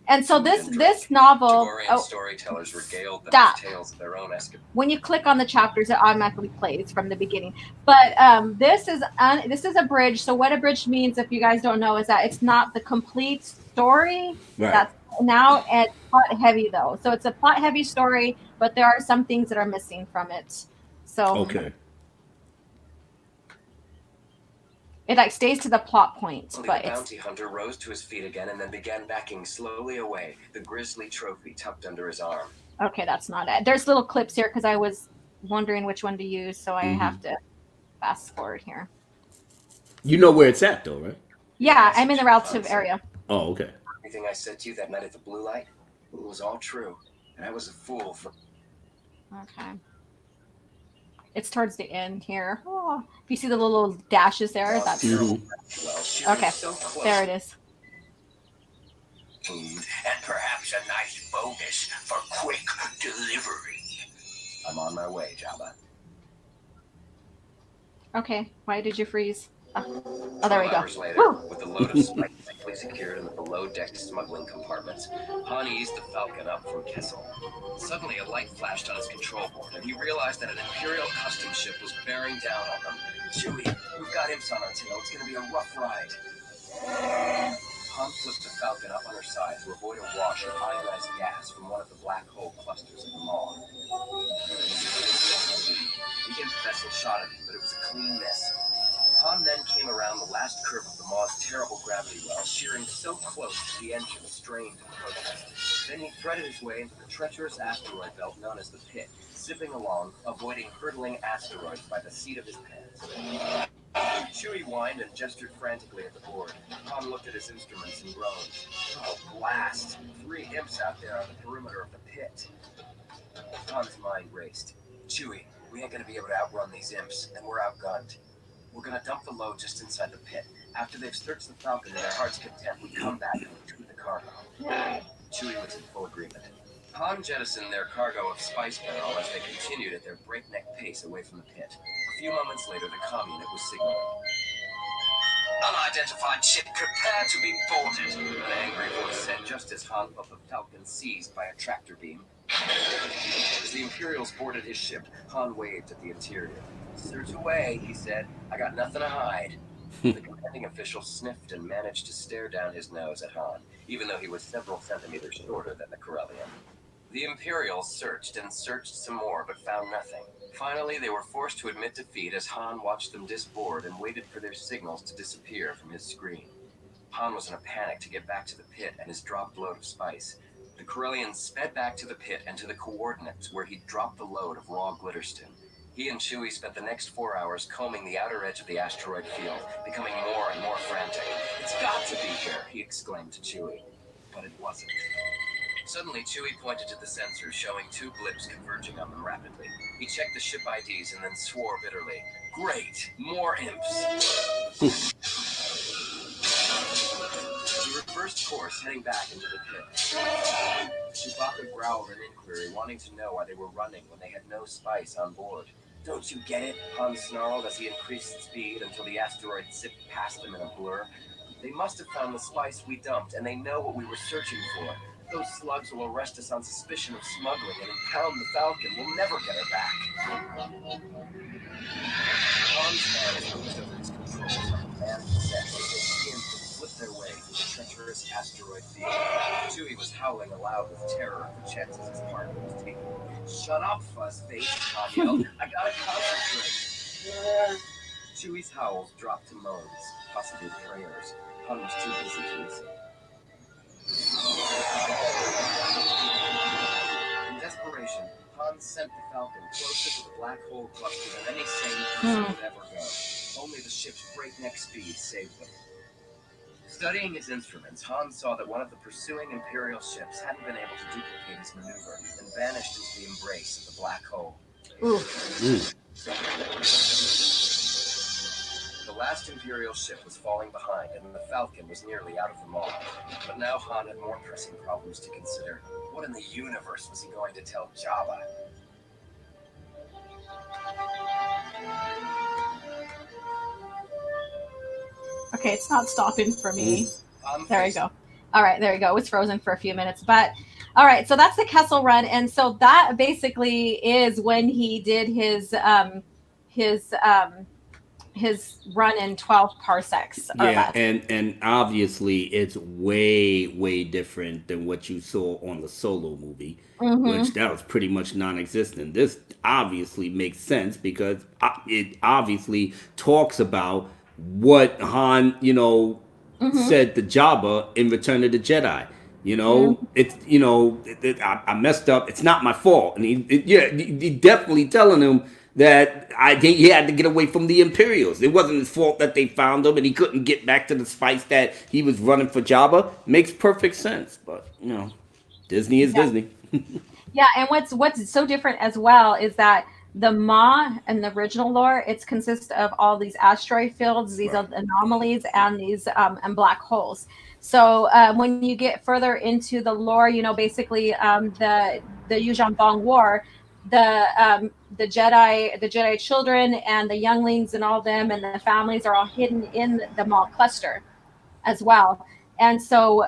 And so this novel, storytellers regaled them stop. with tales of their own escapades. When you click on the chapters, it automatically plays from the beginning. But this is abridged. So what abridged means, if you guys don't know, is that it's not the complete story. Right. That's now it's plot heavy though. So it's a plot heavy story, but there are some things that are missing from it. So Okay. it like stays to the plot point, Only but the it's bounty hunter rose to his feet again and then began backing slowly away, the grisly trophy tucked under his arm. okay. That's not it. There's little clips here because I was wondering which one to use, so I have to fast forward here. You know where it's at, though, right? Yeah, I'm in the relative area. Oh, okay. Everything I said to you that night at the blue light, it was all true. And I was a fool for... Okay. It's towards the end here. Oh, if you see the little dashes there, that's Well, she was okay. so close. There it is. Food and perhaps a nice bonus for quick delivery. I'm on my way, Jabba. Okay, why did you freeze? Oh, there we 12 go. hours later, with the load of spice safely secured in the below-deck smuggling compartments, Han eased the Falcon up from Kessel. Suddenly, a light flashed on his control board, and he realized that an Imperial customs ship was bearing down on them. Chewie, we've got imps on our tail. It's going to be a rough ride. Han flipped the Falcon up on her side to avoid a wash of ionized gas from one of the black hole clusters of the maw. The imp vessel shot at him, but it was a clean miss. Han then came around the last curve of the maw's terrible gravity well, shearing so close that the engine strained in protest. Then he threaded his way into the treacherous asteroid belt known as the Pit, zipping along, avoiding hurtling asteroids by the seat of his pants. Chewie whined and gestured frantically at the board. Han looked at his instruments and groaned. Oh, blast! 3 imps out there on the perimeter of the Pit. Han's mind raced. Chewie, we ain't gonna be able to outrun these imps, and we're outgunned. We're gonna dump the load just inside the Pit. After they've searched the Falcon to their heart's content, we come back and retrieve the cargo. Chewie was in full agreement. Han jettisoned their cargo of spice barrel as they continued at their breakneck pace away from the Pit. A few moments later, the comm unit was signaling. Unidentified ship, prepare to be boarded, an angry voice said just as Han felt the Falcon seized by a tractor beam. As the Imperials boarded his ship, Han waved at the interior. Search away, he said. I got nothing to hide. The commanding official sniffed and managed to stare down his nose at Han, even though he was several centimeters shorter than the Corellian. The Imperials searched and searched some more, but found nothing. Finally, they were forced to admit defeat as Han watched them disboard and waited for their signals to disappear from his screen. Han was in a panic to get back to the Pit and his dropped load of spice. The Corellian sped back to the Pit and to the coordinates where he'd dropped the load of raw glitterstone. He and Chewie spent the next 4 hours combing the outer edge of the asteroid field, becoming more and more frantic. It's got to be here, he exclaimed to Chewie. But it wasn't. Suddenly, Chewie pointed to the sensors, showing 2 blips converging on them rapidly. He checked the ship IDs and then swore bitterly. Great! More imps! He reversed course, heading back into the Pit. Chewbacca growled an inquiry, wanting to know why they were running when they had no spice on board. Don't you get it? Han snarled as he increased speed until the asteroid zipped past them in a blur. They must have found the spice we dumped, and they know what we were searching for. Those slugs will arrest us on suspicion of smuggling and impound the Falcon. We'll never get her back. Han's hands moved over his controls like a man possessed as they skimmed and flipped their way through the treacherous asteroid field. Chewie was howling aloud with terror at the chances his partner was taking. Shut up, fuzzface, Han yelled. I gotta concentrate. Chewie's howls dropped to moans, possibly prayers. Han was too busy to listen. In desperation, Han sent the Falcon closer to the black hole cluster than any sane person would ever go. Only the ship's breakneck speed saved them. Studying his instruments, Han saw that one of the pursuing Imperial ships hadn't been able to duplicate his maneuver and vanished into the embrace of the black hole. The last Imperial ship was falling behind, and the Falcon was nearly out of the maw. But now Han had more pressing problems to consider. What in the universe was he going to tell Jabba? Okay, it's not stopping for me. There we go. All right, there we go. It was frozen for a few minutes, but all right. So that's the Kessel Run, and so that basically is when he did his his run in 12 parsecs or Yeah, less. and obviously it's way different than what you saw on the Solo movie, which Mm-hmm. that was pretty much non-existent. This obviously makes sense because it obviously talks about what Han, Mm-hmm. said to Jabba in Return of the Jedi. Mm-hmm. It's I messed up. It's not my fault, and he definitely telling him that I think he had to get away from the Imperials. It wasn't his fault that they found him, and he couldn't get back to the spice that he was running for Jabba. Makes perfect sense, but Disney is Yeah. Disney. Yeah, and what's so different as well is that the Ma and the original lore, it's consists of all these asteroid fields, these Right. anomalies, and these and black holes. So when you get further into the lore, basically the Yuuzhan Vong War, the Jedi children and the younglings and all them and the families are all hidden in the Ma cluster as well, and so.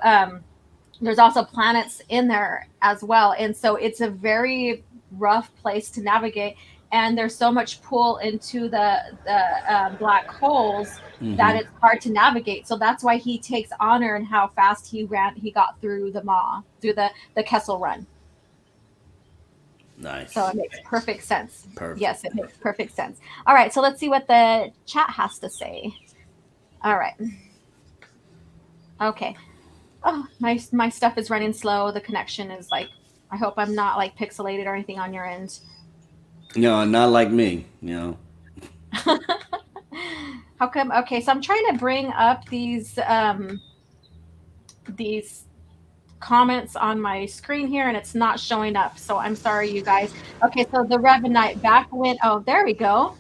There's also planets in there as well, and so it's a very rough place to navigate, and there's so much pull into the black holes that Hmm. it's hard to navigate. So that's why he takes honor in how fast he got through the Maw, through the Kessel Run. So Nice. it makes perfect sense. Perfect. Yes, it makes perfect sense. All right, so let's see what the chat has to say. All right. Okay. Oh, my stuff is running slow. The connection is like, I hope I'm not like pixelated or anything on your end. No, not like me. How come? Okay, so I'm trying to bring up these comments on my screen here, and it's not showing up. So I'm sorry, you guys. Okay, so the Revenite back when, oh, there we go.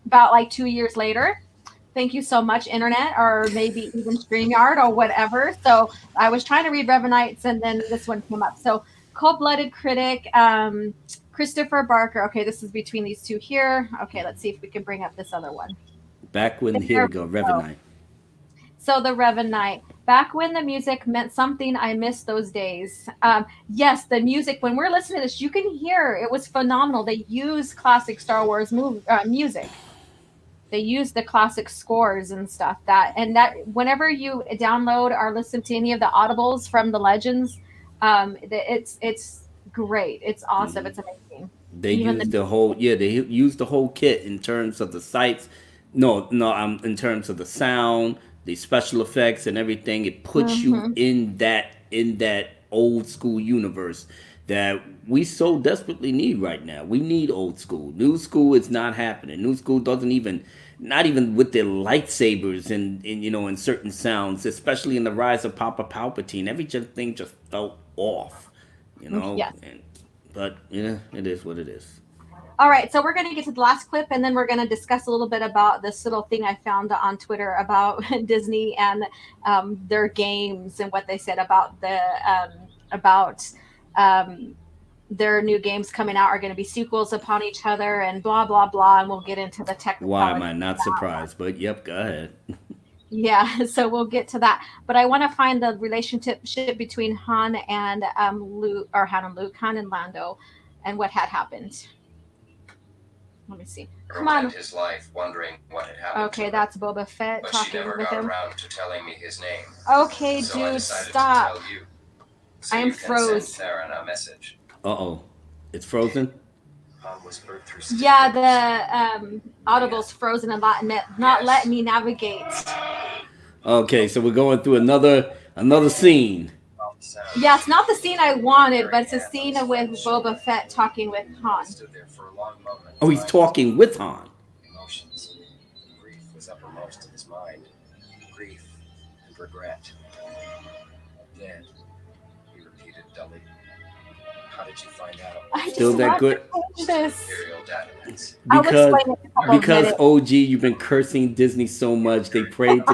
About like 2 years later. Thank you so much, internet, or maybe even StreamYard or whatever. So I was trying to read Revenites, and then this one came up. So cold-blooded critic, Christopher Barker. Okay, this is between these two here. Okay, let's see if we can bring up this other one. Back when here There we we go, go. Revenite. So the Revenite. Back when the music meant something, I miss those days. Yes, the music. When we're listening to this, you can hear it was phenomenal. They used classic Star Wars music. They use the classic scores and stuff that whenever you download or listen to any of the audibles from the legends, it's great. It's awesome. It's amazing. They Even the used the whole they used the whole kit in terms of the sights. No, in terms of the sound, the special effects and everything. It puts you hmm in that old school universe that we so desperately need right now. We need old school. New school is not happening. New school doesn't even not even with their lightsabers and in certain sounds, especially in the rise of Papa Palpatine. Everything just felt off, yes. and but yeah, it is what it is. All right, so we're going to get to the last clip, and then we're going to discuss a little bit about this little thing I found on Twitter about Disney and their games and what they said about about um, their new games coming out are going to be sequels upon each other and blah blah blah, and we'll get into the Why am technicality. I not surprised? But yep, go ahead. Yeah, so we'll get to that. But I want to find the relationship between Han and Luke, or Han and Luke, Han and Lando, and what had happened. Let me see. Come on. His life wondering what had happened to Okay, her. that's Boba Fett But she talking never with got him. around to telling me his name. Okay, So I dude, decided stop. to tell you. So I am you can froze. send Theron a message. Uh-oh, it's frozen. Han was birthed through Yeah, statistics. the audible's frozen and not letting me navigate. Okay, so we're going through another scene. Yeah, it's not the scene I wanted, but it's a scene with Boba Fett talking with Han. Stood there for a long moment. Oh, he's talking with Han. Emotions. Grief was uppermost in his mind. Grief and regret. Dead, he repeated dully. How did you find out? I Still just that want good? to finish this. Imperial database. I'll Because explain it in a couple of because minutes. OG, you've been cursing Disney so much. They prayed to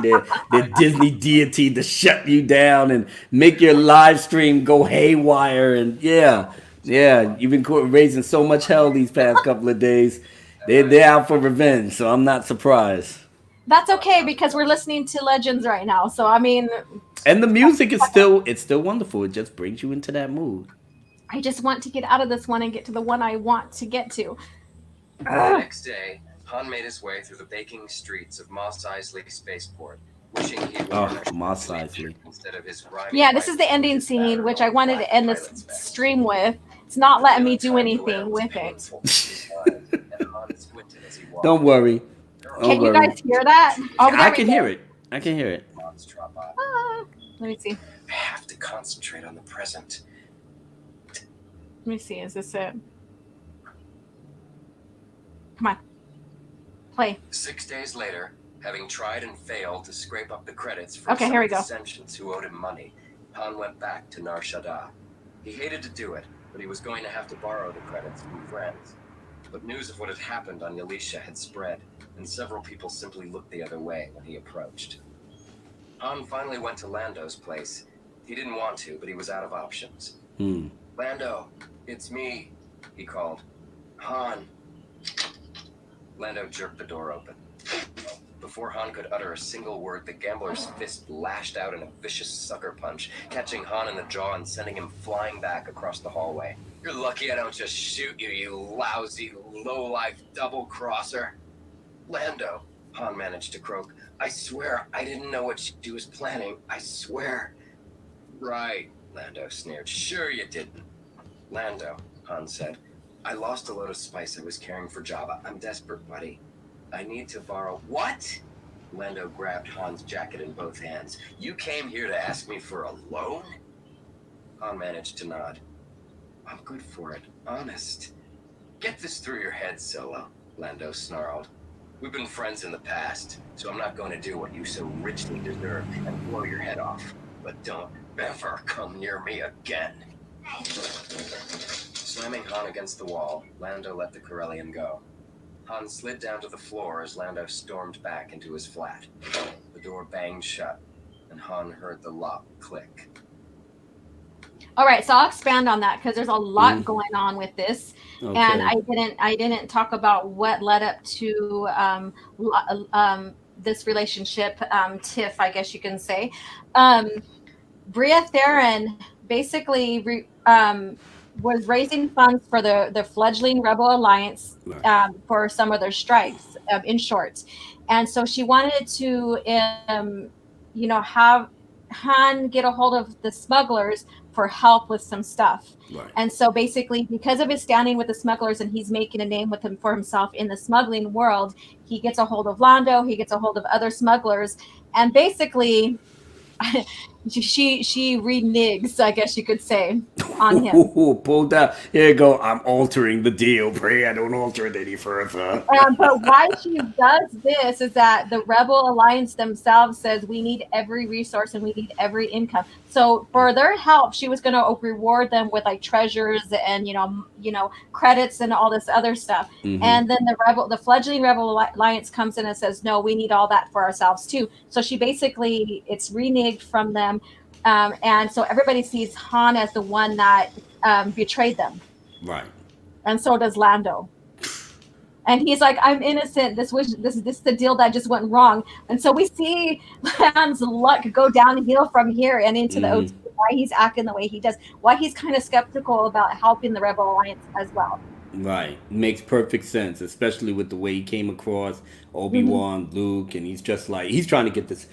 their Disney deity to shut you down and make your live stream go haywire. And yeah, you've been raising so much hell these past couple of days. They're out for revenge, so I'm not surprised. That's okay because we're listening to Legends right now. So I mean, And the music is still wonderful. It just brings you into that mood. I just want to get out of this one and get to the one I want to get to. The next day, Han made his way through the baking streets of Mos Eisley Spaceport, wishing he'd worn Oh, a Mos sleeve Eisley. shirt instead of his grimy Yeah, this white is the ending which is scene, battered which I old wanted black to end this pilot specs. stream with. It's not The letting me untidy do anything layout was with it. painful to see behind, and Han squinted as he Don't walked. worry. There are Don't Can only you worry. guys hear that? Oh, I there we can hear go. it. I can hear it. Mons trot by. Ah, let me see. I have to concentrate on the present. Let me see. Is this it? Come on. Play. 6 days later, having tried and failed to scrape up the credits for Okay, some here we of the go. sentients who owed him money, Han went back to Nar Shaddaa. He hated to do it, but he was going to have to borrow the credits from friends. But news of what had happened on Yalisha had spread, and several people simply looked the other way when he approached. Han finally went to Lando's place. He didn't want to, but he was out of options. Lando, it's me, he called. Han. Lando jerked the door open. Before Han could utter a single word, the gambler's fist lashed out in a vicious sucker punch, catching Han in the jaw and sending him flying back across the hallway. You're lucky I don't just shoot you, you lousy, low-life double-crosser. Lando, Han managed to croak. I swear I didn't know what she was planning. I swear. Right, Lando sneered. Sure you didn't. Lando, Han said. I lost a load of spice I was carrying for Jabba. I'm desperate, buddy. I need to borrow... What? Lando grabbed Han's jacket in both hands. You came here to ask me for a loan? Han managed to nod. I'm good for it, honest. Get this through your head, Solo, Lando snarled. We've been friends in the past, so I'm not going to do what you so richly deserve and blow your head off. But don't ever come near me again. Slamming Han against the wall, Lando let the Corellian go. Han slid down to the floor as Lando stormed back into his flat. The door banged shut, and Han heard the lock click. All right, so I'll expand on that because there's a lot going on with this, Okay. and I didn't talk about what led up to this relationship, tiff, I guess you can say. Bria Theron basically was raising funds for the fledgling Rebel Alliance for some of their strikes, in short, and so she wanted to, have Han get a hold of the smugglers for help with some stuff. Right. And so basically, because of his standing with the smugglers and he's making a name with him for himself in the smuggling world, he gets a hold of Lando, he gets a hold of other smugglers, and basically she reneges, I guess you could say, on him. Pulled out. Here you go. I'm altering the deal. Pray I don't alter it any further. But why she does this is that the Rebel Alliance themselves says we need every resource and we need every income. So for their help, she was going to reward them with like treasures and credits and all this other stuff. Mm-hmm. And then the fledgling Rebel Alliance comes in and says, no, we need all that for ourselves too. So she basically, it's reneged from them. And so everybody sees Han as the one that betrayed them. Right. And so does Lando. And he's like, I'm innocent. This is the deal that just went wrong. And so we see Han's luck go downhill from here and into the OT. Why he's acting the way he does. Why he's kind of skeptical about helping the Rebel Alliance as well. Right. Makes perfect sense, especially with the way he came across Obi-Wan, Luke, and he's just like, he's trying to get this...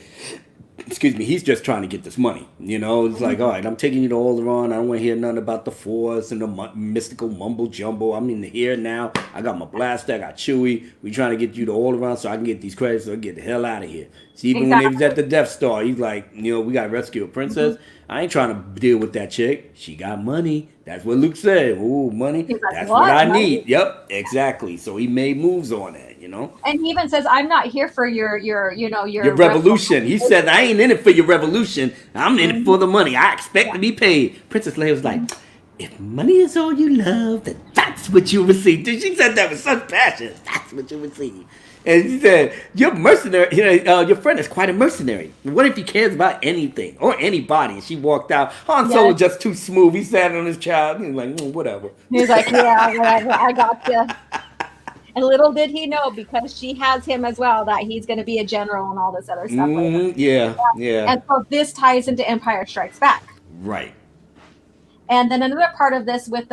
Excuse me, he's just trying to get this money. It's like, all right, I'm taking you to Alderaan. I don't want to hear nothing about the Force and the mystical mumble jumbo. I'm in the here now. I got my blaster. I got Chewie. We trying to get you to Alderaan so I can get these credits so I can get the hell out of here. See, even when they was at the Death Star, he's like, we got to rescue a princess. I ain't trying to deal with that chick. She got money. That's what Luke said. Ooh, money. Like, that's what I need. Yep, exactly. So he made moves on that, And he even says, I'm not here for your revolution. He said, I ain't in it for your revolution. I'm in it for the money. I expect to be paid. Princess Leia was like, if money is all you love, then that's what you receive. She said that with such passion. That's what you receive. And she said, your mercenary, your friend is quite a mercenary. What if he cares about anything or anybody? And she walked out. Han Solo just too smooth. He sat on his child. He was like, whatever. He was like, yeah, whatever. I got you. And little did he know, because she has him as well, that he's going to be a general and all this other stuff. Yeah. And so this ties into Empire Strikes Back. Right. And then another part of this with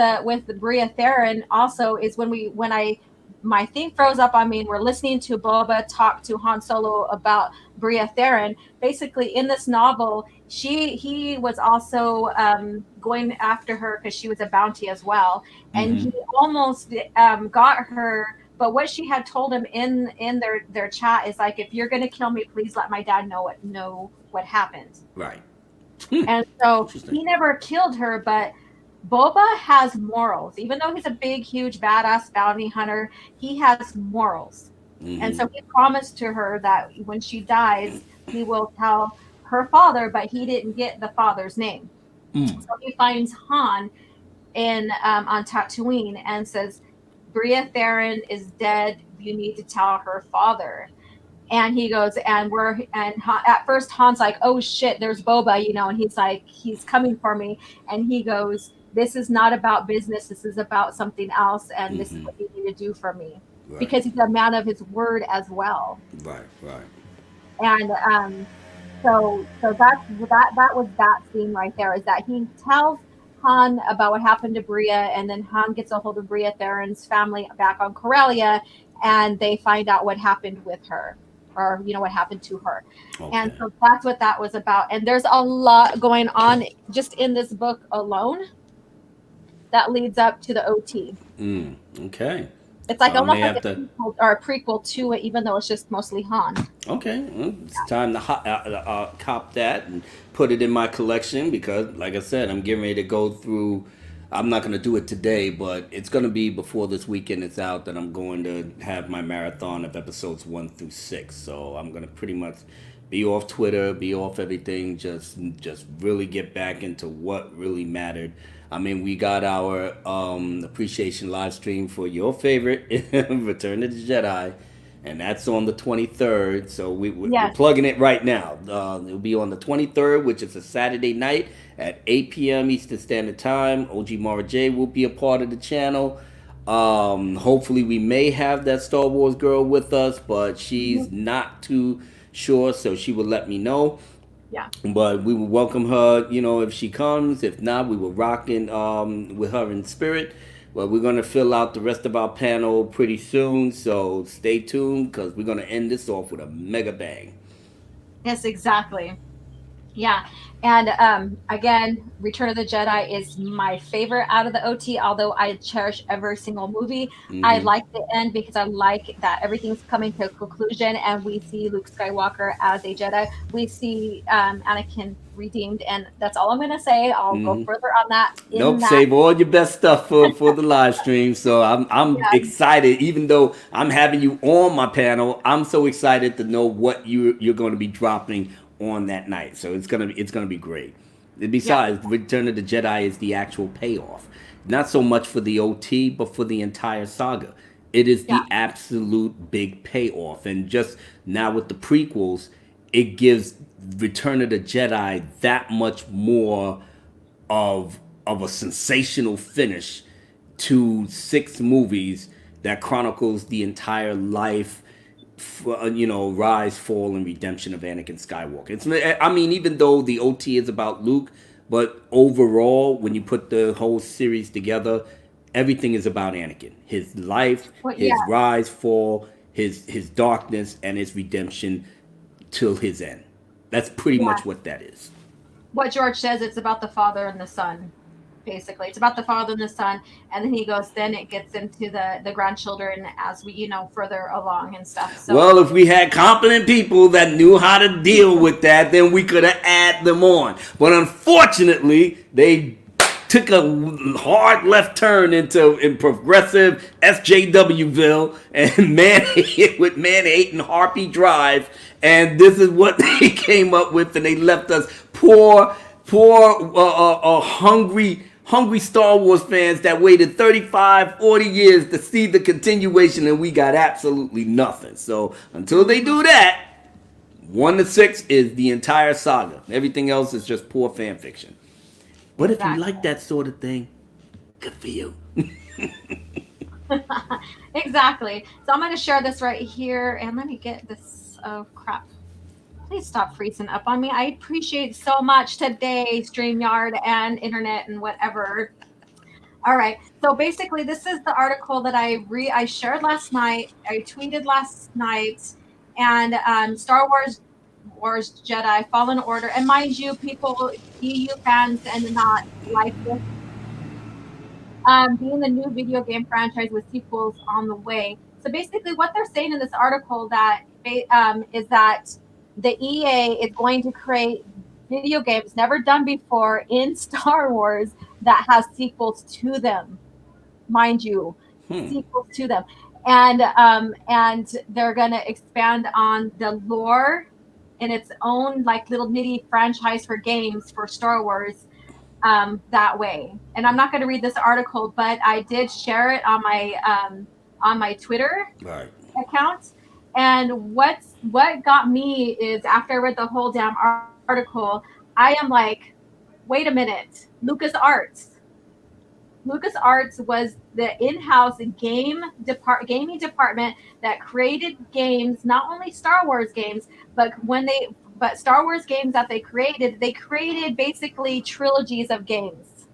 Bria Theron also is when I my thing froze up on me, and we're listening to Boba talk to Han Solo about Bria Theron. Basically, in this novel, he was also going after her because she was a bounty as well, and Mm-hmm. he almost got her. But what she had told him in their chat is like, if you're gonna kill me, please let my dad know what happened. Right. And so Interesting. he never killed her, but Boba has morals. Even though he's a big, huge, badass bounty hunter, he has morals. And Mm-hmm. so he promised to her that when she dies, he will tell her father, but he didn't get the father's name. Mm. So he finds Han in on Tatooine and says, Bria Theron is dead. You need to tell her father. And he goes, at first Han's like, oh shit, there's Boba, and he's like, he's coming for me. And he goes, this is not about business. This is about something else. And this is Mm-hmm. what you need to do for me, Right. because he's a man of his word as well. Right. Right. And so that was that scene right there, is that he tells Han about what happened to Bria, and then Han gets a hold of Bria Theron's family back on Corellia, and they find out what happened with her, or what happened to her. And Okay. so that's what that was about. And there's a lot going on just in this book alone that leads up to the OT. Mm. Okay. It's So like I may almost like have to. a sequel or a prequel to it, even though it's just mostly Han. Okay, well, it's time to cop that and put it in my collection because, like I said, I'm getting ready to go through. I'm not going to do it today, but it's going to be before this weekend is out that I'm going to have my marathon of episodes 1 through 6. So I'm going to pretty much be off Twitter, be off everything, just really get back into what really mattered. I mean, we got our appreciation live stream for your favorite Return of the Jedi, and that's on the 23rd. So we're Yes. plugging it right now. It'll be on the 23rd, which is a Saturday night at 8 p.m. Eastern Standard Time. OG Mara J will be a part of the channel. Hopefully, we may have that Star Wars girl with us, but she's not too sure, so she will let me know. Yeah. But we will welcome her, if she comes. If not, we will rock in with her in spirit. But we're gonna fill out the rest of our panel pretty soon, so stay tuned because we're gonna end this off with a mega bang. Yes, exactly. Yeah. And again, Return of the Jedi is my favorite out of the OT, although I cherish every single movie. I Mm-hmm. like the end because I like that everything's coming to a conclusion and we see Luke Skywalker as a Jedi. We see Anakin redeemed, and that's all I'm going to say. I'll go Mm-hmm. further on that in Nope, that. save all your best stuff for the live stream. So I'm Yeah. excited, even though I'm having you on my panel. I'm so excited to know what you're going to be dropping on that night. So it's gonna be great. Yeah. Besides, Return of the Jedi is the actual payoff, not so much for the OT, but for the entire saga. It is Yeah. the absolute big payoff, and just now with the prequels, it gives Return of the Jedi that much more of a sensational finish to 6 movies that chronicles the entire life, rise, fall, and redemption of Anakin Skywalker. I mean, even though the OT is about Luke, but overall, when you put the whole series together, everything is about Anakin, his life, Well, his yeah. rise, fall, his darkness, and his redemption till his end. That's pretty Yeah. much what that is. What George says, it's about the father and the son. Basically, it's about the father and the son, and then he goes, then it gets into the grandchildren as we further along and stuff. So Well, if we had competent people that knew how to deal with that, then we could have added them on. But unfortunately, they took a hard left turn in progressive SJWville and man with man hate and Harpy Drive, and this is what they came up with, and they left us poor, hungry Star Wars fans that waited 35, 40 years to see the continuation, and we got absolutely nothing. So until they do that, 1 to 6 is the entire saga. Everything else is just poor fan fiction. But if you exactly. like that sort of thing, good for you. Exactly. So I'm going to share this right here, and let me get this. Oh crap! Please stop freezing up on me. I appreciate so much today, StreamYard and internet and whatever. All right. So basically, this is the article that I shared last night. I tweeted last night, and Star Wars Jedi Fallen Order. And mind you, people, EU fans and not like this, being the new video game franchise with sequels on the way. So basically, what they're saying in this article is that the EA is going to create video games never done before in Star Wars that has sequels to them, mind you, Hmm. sequels to them, and they're going to expand on the lore in its own like little mini franchise for games for Star Wars, that way. And I'm not going to read this article, but I did share it on my Twitter Right. account. And what got me is after I read the whole damn article, I am like, wait a minute, Lucas Arts was the in-house gaming department that created games, not only Star Wars games, but Star Wars games that they created basically trilogies of games.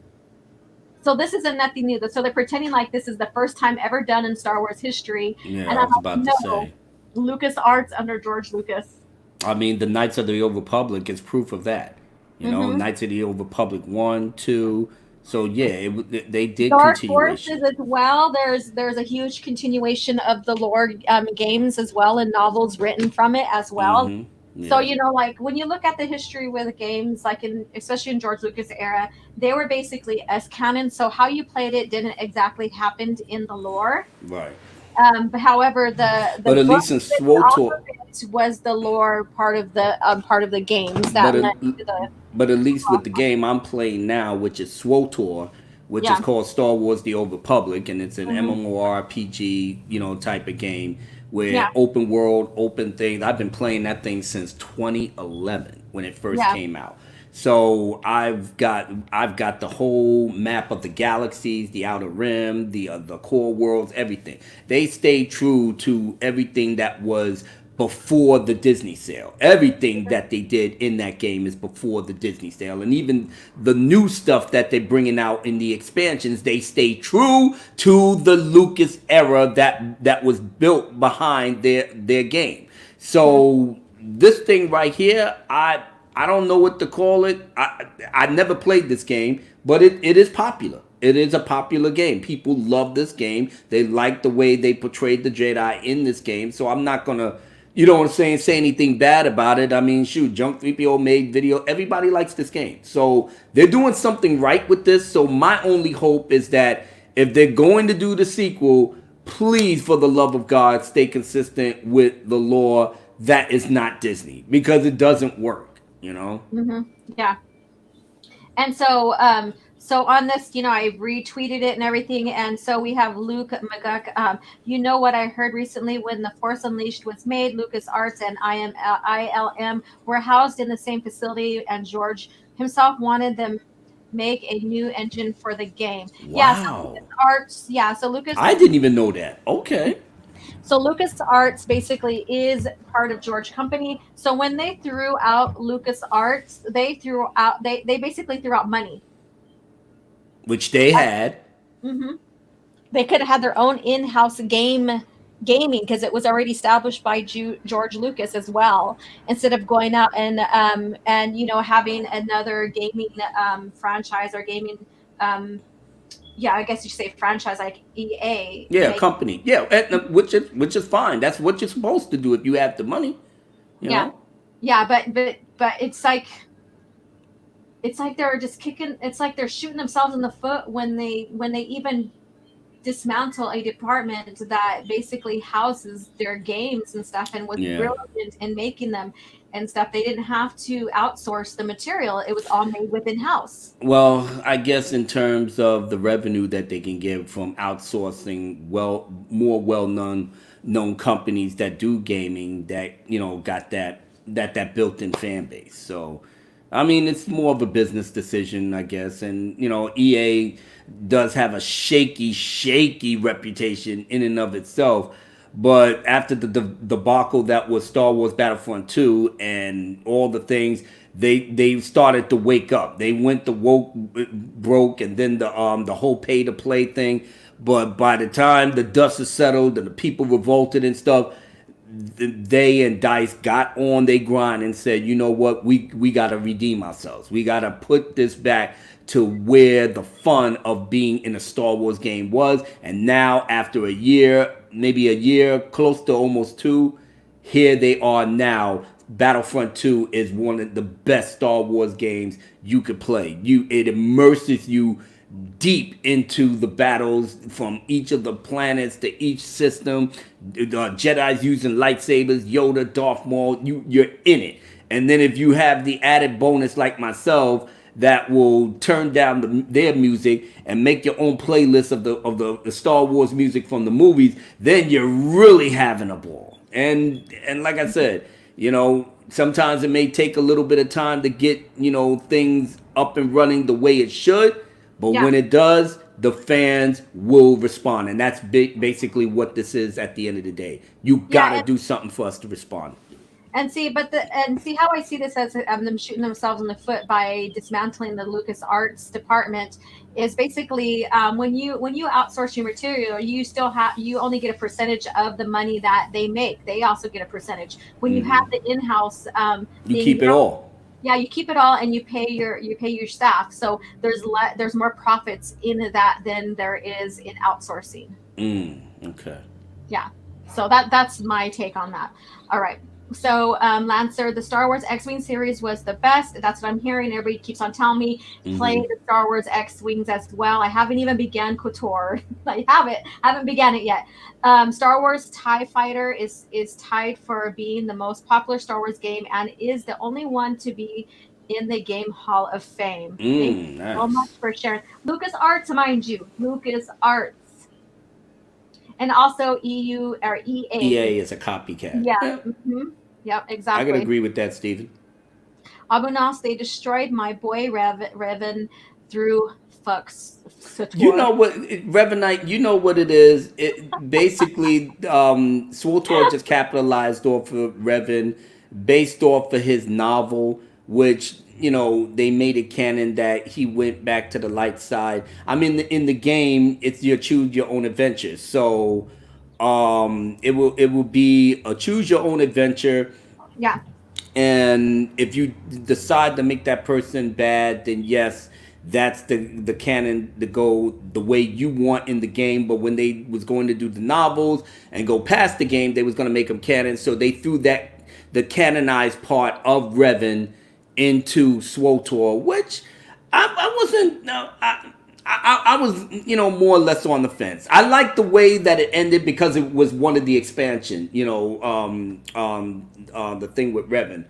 So this isn't nothing new. So they're pretending like this is the first time ever done in Star Wars history. Yeah, And I I'm was like, about to no, say. Lucas Arts under George Lucas. I mean, the Knights of the Old Republic is proof of that. You know, Mm-hmm. Knights of the Old Republic 1, 2. So yeah, they did Dark Forces continuation. as well. There's a huge continuation of the lore, games as well, and novels written from it as well. Mm-hmm. So Yeah. you know, like when you look at the history with games, like in especially in George Lucas era, they were basically S canon. So how you played it didn't exactly happen in the lore. Right. But however, the But at book least in written off SWOTOR, of it was the lore part of the games but that at, led to the but at least with the game I'm playing now, which is SWOTOR, which is yeah. called Star Wars: The Old Republic, and it's an Hmm. MMORPG, type of game Yeah. where open world, open things. I've been playing that thing since 2011 when it first Yeah. came out. So I've got the whole map of the galaxies, the outer rim, the core worlds, everything. They stayed true to everything that was before the Disney sale. Everything that they did in that game is before the Disney sale, and even the new stuff that they're bringing out in the expansions, they stay true to the Lucas era that was built behind their game. So this thing right here, I don't know what to call it. I never played this game, but it is popular. It is a popular game. People love this game. They like the way they portrayed the Jedi in this game. So I'm not gonna, you know what I'm saying, say anything bad about it. I mean, shoot, Junk 3PO made video. Everybody likes this game. So they're doing something right with this. So my only hope is that if they're going to do the sequel, please, for the love of God, stay consistent with the lore that is not Disney, because it doesn't work, you know? Hmm. Yeah. And so on this, I retweeted it and everything. And so we have Luke McGuck. You know what I heard recently when The Force Unleashed was made, Lucas Arts and ILM were housed in the same facility, and George himself wanted them make a new engine for the game. Yeah, so Wow. Lucas Arts, yeah, so Lucas I didn't even know that. Okay. so Lucas Arts basically is part of George Company. So when they threw out Lucas Arts, they basically threw out money. Which they had. Hmm. They could have had their own in-house gaming because it was already established by George Lucas as well. Instead of going out and having another gaming franchise or gaming, um, yeah, I guess you should say franchise like EA Yeah, make. company. Yeah, which is fine. That's what you're supposed to do if you have the money, you Yeah, know? yeah, but it's like they're just kicking. It's like they're shooting themselves in the foot when they even dismantle a department that basically houses their games and stuff and was Yeah. brilliant in making them and stuff. They didn't have to outsource the material. It was all made within house. Well, I guess in terms of the revenue that they can get from outsourcing more well known companies that do gaming, that got that built-in fan base. So I mean, it's more of a business decision, I guess. And EA does have a shaky reputation in and of itself. But after the debacle that was Star Wars Battlefront 2 and all the things, they started to wake up. They went to woke broke, and then the whole pay to play thing. But by the time the dust is settled and the people revolted and stuff, they and Dice got on their grind and said, you know what, we got to redeem ourselves. We got to put this back to where the fun of being in a Star Wars game was. And now, after a year, maybe a year, close to almost two, here they are now. Battlefront 2 is one of the best Star Wars games you could play. It immerses you deep into the battles from each of the planets to each system. Jedi's using lightsabers, Yoda, Darth Maul. You're in it. And then if you have the added bonus like myself that will turn down their music and make your own playlist of the Star Wars music from the movies, then you're really having a ball. And like I said, sometimes it may take a little bit of time to get, things up and running the way it should. But when it does, the fans will respond. And that's basically what this is at the end of the day. You got to do something for us to respond. And see how I see this as them shooting themselves in the foot by dismantling the LucasArts department is basically when you outsource your material, you only get a percentage of the money that they make. They also get a percentage. When you have the in-house, you keep it all. Yeah, you keep it all, and you pay your staff. So there's more profits in that than there is in outsourcing. Okay. Yeah. So that's my take on that. All right. So Lancer, the Star Wars X-Wing series was the best. That's what I'm hearing. Everybody keeps on telling me play the Star Wars X-Wings as well. I haven't even began KOTOR. I haven't began it yet. Star Wars TIE Fighter is tied for being the most popular Star Wars game and is the only one to be in the Game Hall of Fame. Thank you so much for sharing. LucasArts, mind you. LucasArts. And also EA. EA is a copycat. Yeah. Mm-hmm. Yep, exactly. I can agree with that, Stephen. Abunas, they destroyed my boy Revan through fucks. Sator. You know what, Revanite, you know what it is. It basically SWTOR just capitalized off of Revan based off of his novel, which they made it canon that he went back to the light side. I mean, in the game, it's your choose your own adventure. So, it will be a choose your own adventure. Yeah. And if you decide to make that person bad, then yes, that's the canon to go the way you want in the game. But when they was going to do the novels and go past the game, they was going to make them canon. So they threw the canonized part of Revan into SWTOR, which I wasn't. No, I was, more or less on the fence. I liked the way that it ended because it was one of the expansion, the thing with Revan.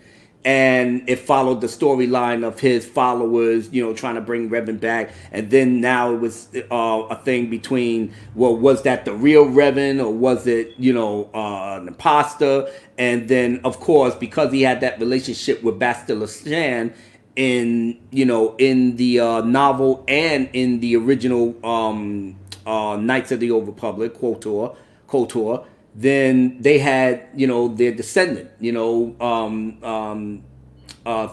And it followed the storyline of his followers, trying to bring Revan back. And then now it was a thing between, well, was that the real Revan or was it, an imposter? And then, of course, because he had that relationship with Bastila Shan in the novel and in the original Knights of the Old Republic, KOTOR, then they had, their descendant,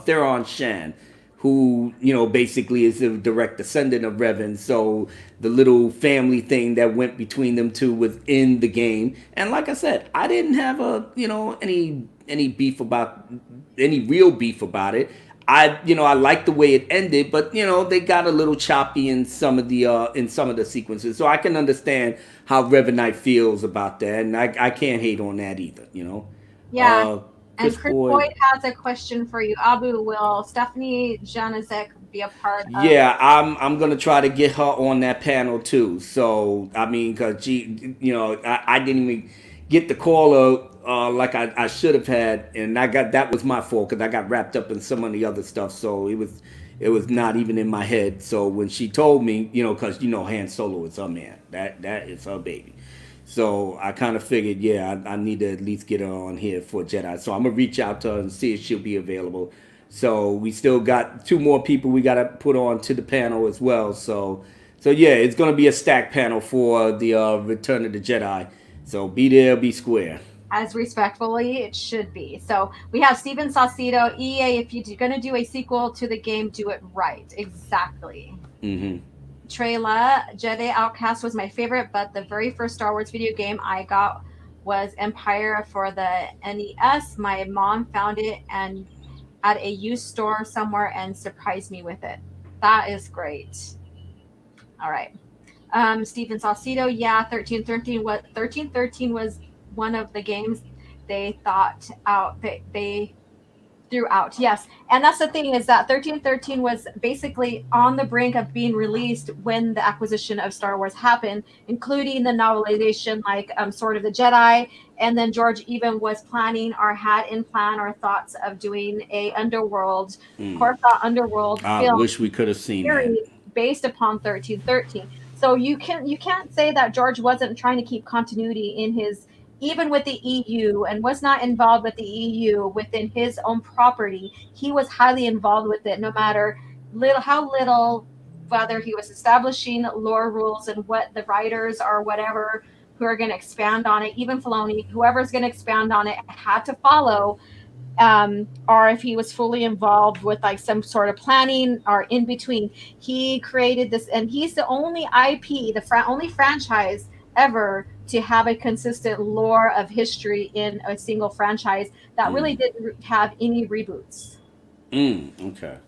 Theron Shan, who, basically is a direct descendant of Revan. So the little family thing that went between them two was in the game. And like I said, I didn't have any beef about any real beef about it. I like the way it ended, but they got a little choppy in some of the sequences. So I can understand how Revanite feels about that, and I can't hate on that either. Yeah. And Chris Boyd has a question for you. Abu, will Stephanie Janazek be a part of? Yeah, I'm gonna try to get her on that panel too. So I mean, cause she, I didn't even get the caller like I should have had, and that was my fault because I got wrapped up in some of the other stuff. So it was not even in my head. So when she told me, because Han Solo is her man, that is her baby. So I kind of figured, yeah, I need to at least get her on here for Jedi. So I'm gonna reach out to her and see if she'll be available. So we still got 2 more people we gotta put on to the panel as well. So yeah, it's gonna be a stacked panel for the Return of the Jedi. So be there, be square. as respectfully it should be. So we have Steven Saucedo, EA, if you're going to do a sequel to the game, do it right. Exactly. Mm-hmm. Treyla, Jedi Outcast was my favorite, but the very first Star Wars video game I got was Empire for the NES. My mom found it and at a used store somewhere and surprised me with it. That is great. All right. Stephen Saucedo, yeah, 1313 was one of the games they thought out. They throughout. Yes. And that's the thing is that 1313 was basically on the brink of being released when the acquisition of Star Wars happened, including the novelization like Sword of the Jedi. And then George even was planning or had in plan or thoughts of doing a Underworld, Coruscant Underworld I film wish we could have seen that. series based upon 1313. So you can't say that George wasn't trying to keep continuity in his even with the EU and was not involved with the EU within his own property. He was highly involved with it, no matter how little, whether he was establishing lore rules and what the writers or whatever who are going to expand on it, even Filoni, whoever's going to expand on it had to follow, or if he was fully involved with like some sort of planning or in between. He created this, and he's the only IP, the only franchise ever to have a consistent lore of history in a single franchise that really didn't have any reboots. Okay.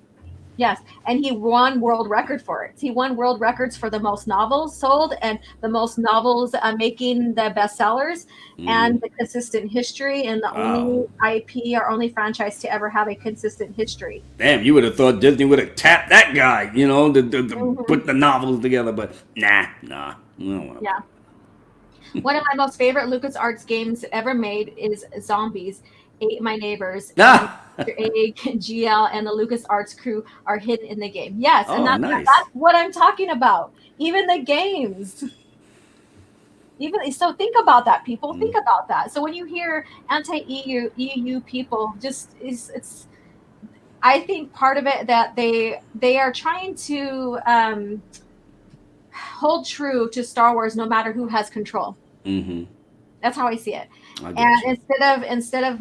Yes, and he won world record for it. He won world records for the most novels sold and the most novels making the bestsellers and the consistent history, and the Wow. only IP or only franchise to ever have a consistent history. Damn, you would have thought Disney would have tapped that guy, to Mhm. put the novels together, but nah. We don't want to. Yeah. One of my most favorite LucasArts games ever made is Zombies. Ate My Neighbors, and Ah! Mr. Egg, GL, and the LucasArts crew are hidden in the game. Yes, and Oh, nice. that's what I'm talking about. Even the games. Even so, think about that, people. Think about that. So when you hear anti-EU people, just it's I think part of it that they are trying to hold true to Star Wars, no matter who has control. Mm-hmm. That's how I see it. I get And you. instead of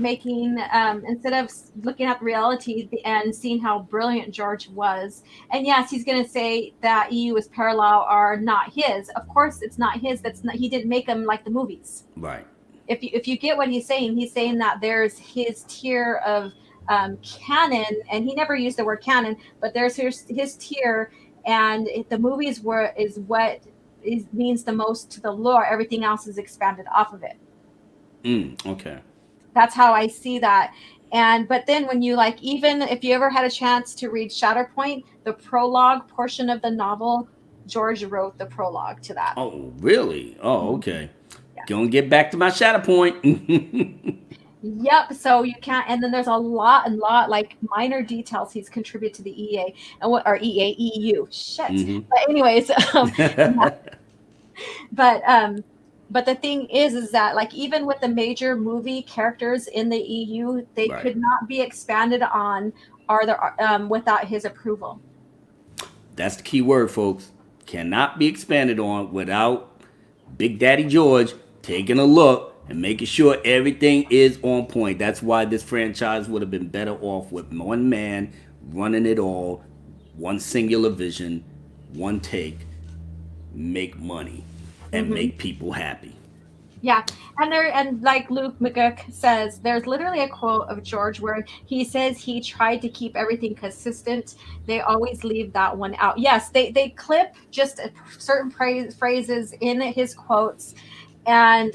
looking at reality and seeing how brilliant George was, and yes, he's going to say that EU is parallel or not his. Of course, it's not his. That's not, he didn't make them like the movies. Right. If you get what he's saying that there's his tier of canon, and he never used the word canon, but there's his tier, and the movies is what means the most to the lore. Everything else is expanded off of it. Okay. That's how I see that. And but then when you like, even if you ever had a chance to read Shatterpoint, the prologue portion of the novel, George wrote the prologue to that. Oh, really? Oh, okay. Yeah. Gonna get back to my shadow point. Yep. So you can't, and then there's a lot like minor details he's contributed to the EA and what or EA EU. Shit. But anyways, yeah. But the thing is that like even with the major movie characters in the EU, they Right. could not be expanded on or without his approval. That's the key word, folks. Cannot be expanded on without Big Daddy George taking a look and making sure everything is on point. That's why this franchise would have been better off with one man running it all, one singular vision, one take, make money, and make people happy. Yeah, and like Luke McGook says, there's literally a quote of George where he says he tried to keep everything consistent. They always leave that one out. Yes, they clip just certain phrases in his quotes, and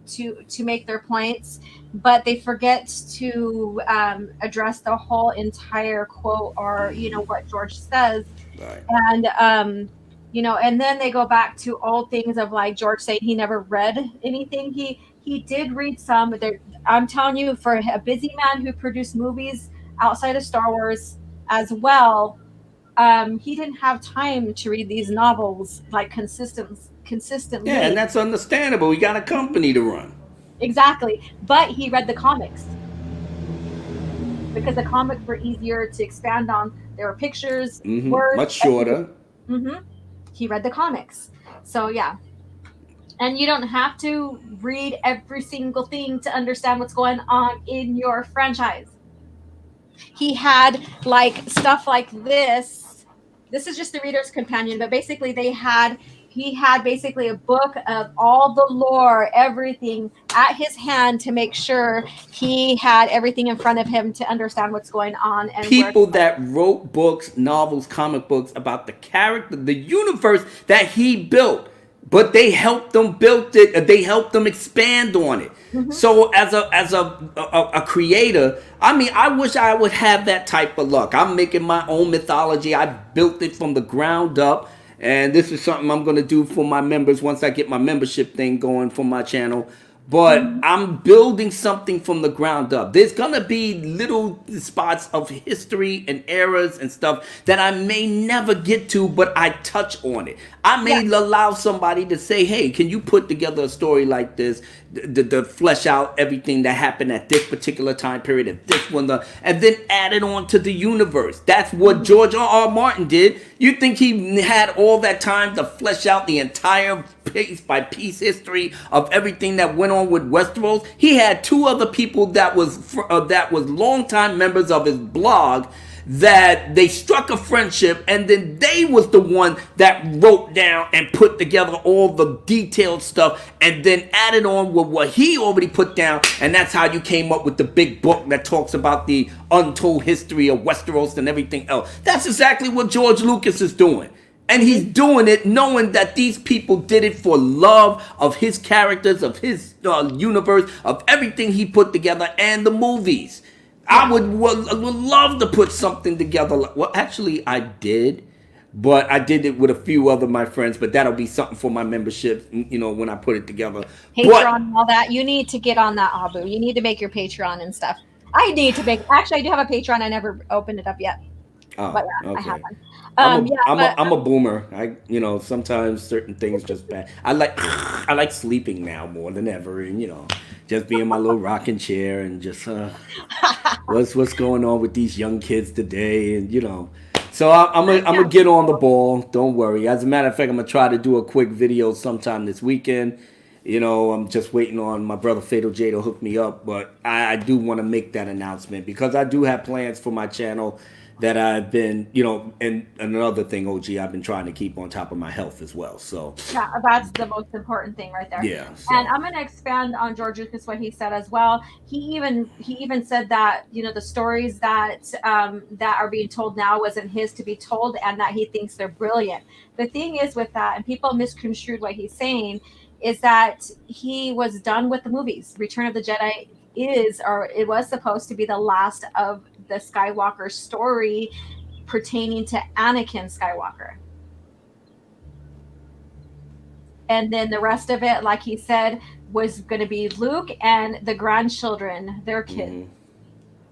to make their points, but they forget to address the whole entire quote or what George says. Right. And and then they go back to old things of like George saying he never read anything. He did read some, but I'm telling you, for a busy man who produced movies outside of Star Wars as well, he didn't have time to read these novels like consistently. Yeah, and that's understandable. We got a company to run. Exactly, but he read the comics because the comics were easier to expand on. There were pictures, words, Much shorter. He read the comics. So yeah. And you don't have to read every single thing to understand what's going on in your franchise. He had like stuff like this. This is just the reader's companion, but basically he had basically a book of all the lore, everything at his hand to make sure he had everything in front of him to understand what's going on and where. People that wrote books, novels, comic books about the character, the universe that he built, but they helped them build it. They helped them expand on it. Mhm. So as a creator, I mean, I wish I would have that type of luck. I'm making my own mythology. I built it from the ground up. And this is something I'm going to do for my members once I get my membership thing going for my channel. But Mhm. I'm building something from the ground up. There's going to be little spots of history and eras and stuff that I may never get to, but I touch on it. I may Yeah. allow somebody to say, hey, can you put together a story like this to flesh out everything that happened at this particular time period and this one, and then add it on to the universe. That's what George R. R. Martin did. You think he had all that time to flesh out the entire piece by piece history of everything that went on with Westeros? He had two other people that was longtime members of his blog that they struck a friendship, and then they was the one that wrote down and put together all the detailed stuff and then added on with what he already put down, and that's how you came up with the big book that talks about the untold history of Westeros and everything else. That's exactly what George Lucas is doing. And he's doing it knowing that these people did it for love of his characters, of his universe, of everything he put together, and the movies. I would love to put something together. Well, actually, I did, but I did it with a few other my friends. But that'll be something for my membership, when I put it together. Patreon and all that. You need to get on that, Abu. You need to make your Patreon and stuff. I need to make. Actually, I do have a Patreon. I never opened it up yet, but yeah, I Okay. have one. I'm a boomer. Sometimes certain things just bad. I like sleeping now more than ever, and just be in my little rocking chair and just what's going on with these young kids today, and So I'm gonna get on the ball. Don't worry. As a matter of fact, I'm gonna try to do a quick video sometime this weekend. I'm just waiting on my brother Fatal J to hook me up, but I do want to make that announcement because I do have plans for my channel that I've been, and another thing, OG, I've been trying to keep on top of my health as well. So yeah, that's the most important thing right there. yeah. And I'm going to expand on George Lucas what he said as well. He even said that the stories that that are being told now wasn't his to be told, and that he thinks they're brilliant. The thing is with that, and people misconstrued what he's saying, is that he was done with the movies. Return of the Jedi it was supposed to be the last of the Skywalker story pertaining to Anakin Skywalker. And then the rest of it, like he said, was going to be Luke and the grandchildren, their kids,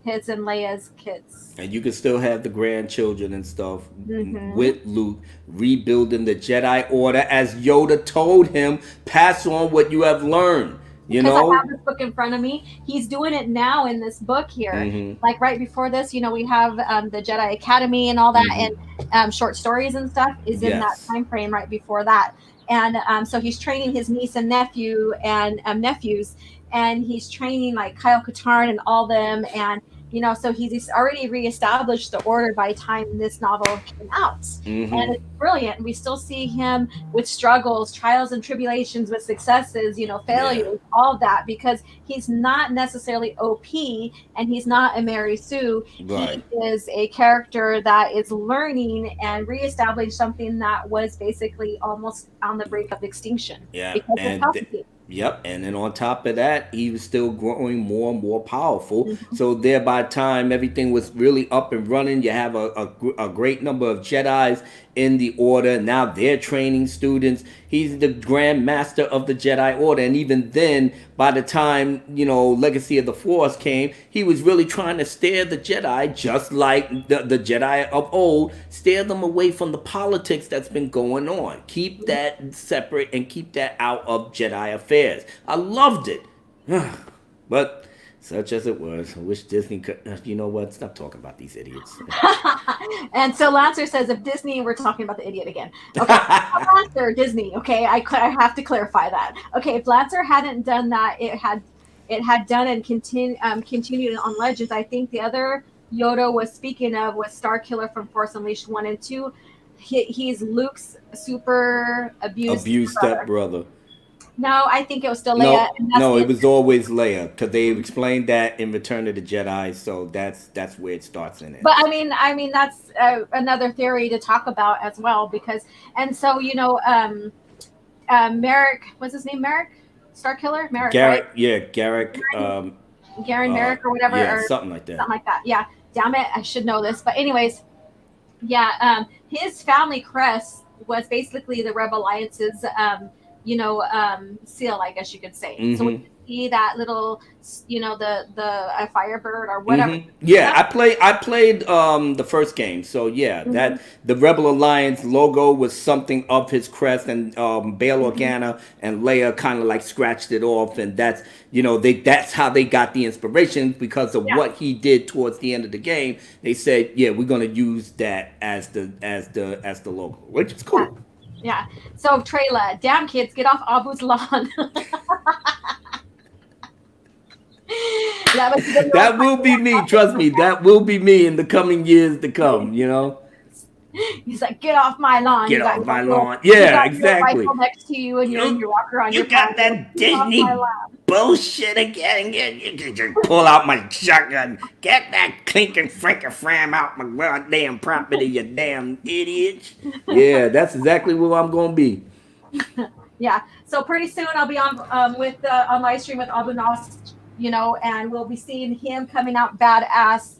his and Leia's kids. And you can still have the grandchildren and stuff with Luke rebuilding the Jedi Order as Yoda told him, pass on what you have learned. Because I have this book in front of me. He's doing it now in this book here. Like right before this, we have the Jedi Academy and all that, and short stories and stuff is in that time frame right before that. And so he's training his niece and nephew and nephews, and he's training like Kyle Katarn and all them, and so he's already reestablished the order by the time this novel came out. And it's brilliant. We still see him with struggles, trials and tribulations, with successes, failures, all of that, because he's not necessarily OP and he's not a Mary Sue. Right. He is a character that is learning and reestablishing something that was basically almost on the brink of extinction. Yeah. Because of Palpatine. Yep, and then on top of that, he was still growing more and more powerful. So there, by the time everything was really up and running, you have a great number of Jedis in the Order. Now they're training students. He's the Grand Master of the Jedi Order, and even then, by the time Legacy of the Force came, he was really trying to steer the Jedi, just like the Jedi of old, steer them away from the politics that's been going on. Keep that separate and keep that out of Jedi affairs. I loved it. But Such as it was. I wish Disney could. You know what? Stop talking about these idiots. And so Lancer says, if Disney, we're talking about the idiot again. Okay, Lancer, Disney. Okay, I have to clarify that. Okay, if Lancer hadn't done that, it had done and continued on Legends. I think the other Yoda was speaking of was Starkiller from Force Unleashed 1 and 2. He's Luke's super abused Abused brother. stepbrother. No, I think it was still Leia, No, and that's no, the it was always Leia because they explained that in Return of the Jedi. So that's where it starts in it. but I mean that's another theory to talk about as well because and so Merrick, what's his name? Merrick, Starkiller, Merrick, right? Garrett, yeah, Garrick, Garen Merrick or whatever, yeah, or something like that. something like that. Yeah, damn it, I should know this. But anyways, yeah, his family crest was basically the Rebel Alliance's, seal, I guess you could say. So when Mm-hmm. you see that little, the Firebird or whatever, Mm-hmm. Yeah, that. I played the first game, so yeah, Mhm, that the Rebel Alliance logo was something of his crest, and Bail mhm, Organa and Leia kind of like scratched it off, and that's how they got the inspiration because of yeah, what he did towards the end of the game. They said, yeah, we're gonna use that as the logo, which is yeah, cool. yeah. So Trayla, damn kids, get off Abu's lawn. That was the little That will be me. Trust me, that will be me in the coming years to come. He's like, get off my lawn. Get You got off your my little, lawn. you Yeah, got your exactly. rifle next to you, and You you're walking around you your got patio. that Get off my Disney lawn. bullshit again. You can just pull out my shotgun. Get that clinking franker fram out my goddamn property, you damn idiots. Yeah, that's exactly where I'm gonna be. Yeah. So pretty soon I'll be on live stream with Abu Nas, and we'll be seeing him coming out badass.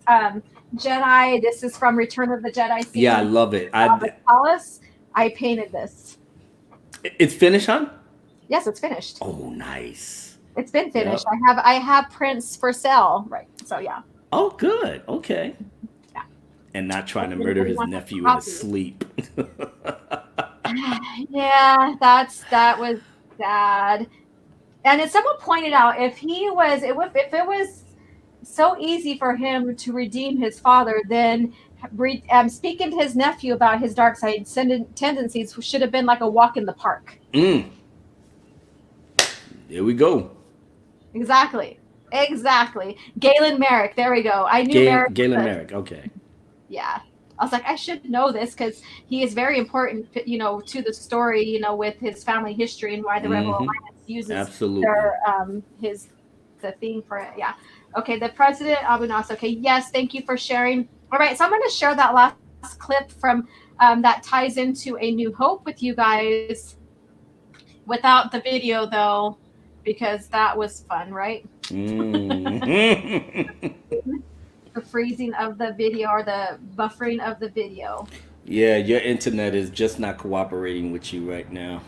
Um, Jedi. This is from Return of the Jedi Yeah, I scene. love it. The palace. I painted this. It's finished, huh? Yes, it's finished. Oh, nice. It's been finished. Yep. I have prints for sale. Right. So yeah. Oh, good. Okay. Yeah. And not trying If to murder anybody his wants a nephew in his copy. sleep. Yeah, that was sad. And as someone pointed out, if it was so easy for him to redeem his father, then speaking to his nephew about his dark side tendencies should have been like a walk in the park. Mm, there we go. Exactly. Exactly. Galen Merrick. There we go. I knew Merrick was Galen Merrick. Okay. yeah. I was like, I should know this because he is very important, to the story, with his family history and why the Rebel Mm-hmm. Alliance uses Absolutely. their the theme for it. Yeah. Okay. The president Abu Nas. Okay. Yes. Thank you for sharing. All right. So I'm going to share that last clip from that ties into A New Hope with you guys without the video though, because that was fun, right? Mm. The freezing of the video or the buffering of the video. Yeah, your internet is just not cooperating with you right now.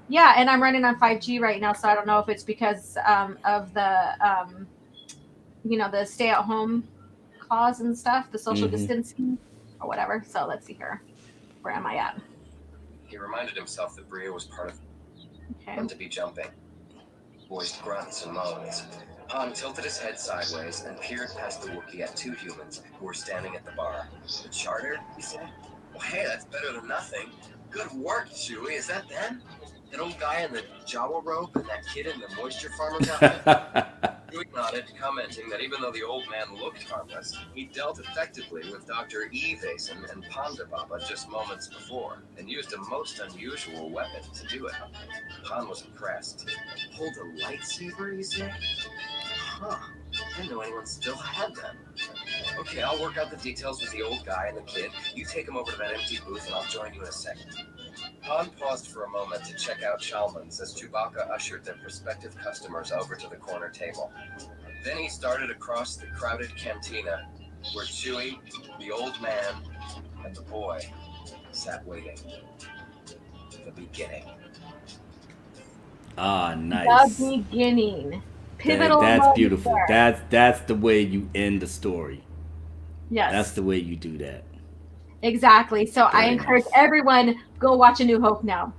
Yeah, and I'm running on 5G right now, so I don't know if it's because of the stay at home clause and stuff, the social Mm-hmm. distancing or whatever. So let's see here. Where am I at? He reminded himself that Bria was part of Okay. him to be jumping. Voiced grunts and moans. Han tilted his head sideways and peered past the Wookiee at two humans who were standing at the bar. The charter, he said? Well, hey, that's better than nothing. Good work, Chewie. Is that them? That old guy in the Jawa robe and that kid in the moisture farmer's outfit? Chewie nodded, commenting that even though the old man looked harmless, he dealt effectively with Dr. Evison and Ponda Baba just moments before, and used a most unusual weapon to do it. Han was impressed. Hold a lightsaber, you say? Huh. I didn't know anyone still had them. Okay, I'll work out the details with the old guy and the kid. You take him over to that empty booth and I'll join you in a second. Han paused for a moment to check out Chalmers as Chewbacca ushered their prospective customers over to the corner table. Then he started across the crowded cantina where Chewie, the old man, and the boy sat waiting. The beginning. Ah, The nice. beginning. Pivotal That's moment beautiful. there. That's the way you end the story. That's Yes, the way you do that. exactly. So I Very encourage nice. everyone go watch A New Hope now.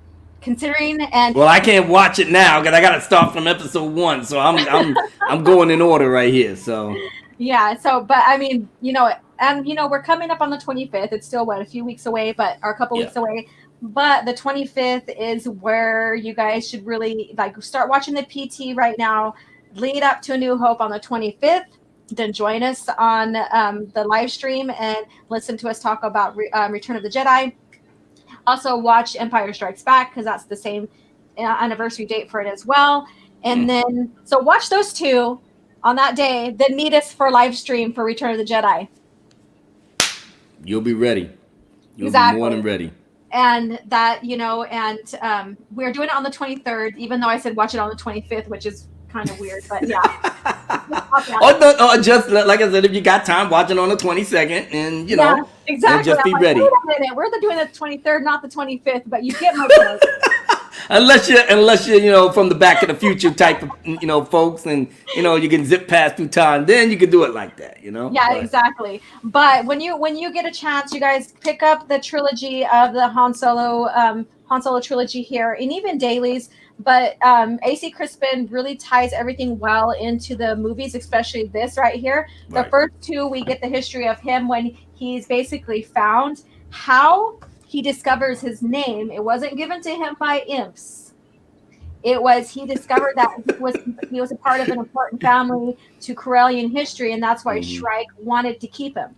considering. And Well, I can't watch it now because I got to start from episode 1. So I'm going in order right here. So yeah, so but I mean, and we're coming up on the 25th. It's still a few weeks away, or a couple yeah. weeks away. But the 25th is where you guys should really start watching the PT right now. Lead up to A New Hope on the 25th. Then join us on the live stream and listen to us talk about Return of the Jedi. Also watch Empire Strikes Back because that's the same anniversary date for it as well. And then so watch those two on that day. Then meet us for live stream for Return of the Jedi. You'll be ready. You'll Exactly. be more than ready. And that, we're doing it on the 23rd, even though I said watch it on the 25th, which is kind of weird, but yeah. Just like I said, if you got time, watch it on the 22nd, and exactly. just be ready. Wait a minute, we're doing the 23rd, not the 25th, but you get my point. Unless you're from the Back of the Future type of folks, and you can zip past through time, then you can do it like that, Yeah, exactly. But when you get a chance, you guys pick up the trilogy of the Han Solo trilogy here, and even dailies. But AC Crispin really ties everything well into the movies, especially this right here. The first two, we get the history of him when he's basically found. How he discovers his name. It wasn't given to him by imps. It was he discovered that he was a part of an important family to Corellian history, and that's why Shrike wanted to keep him.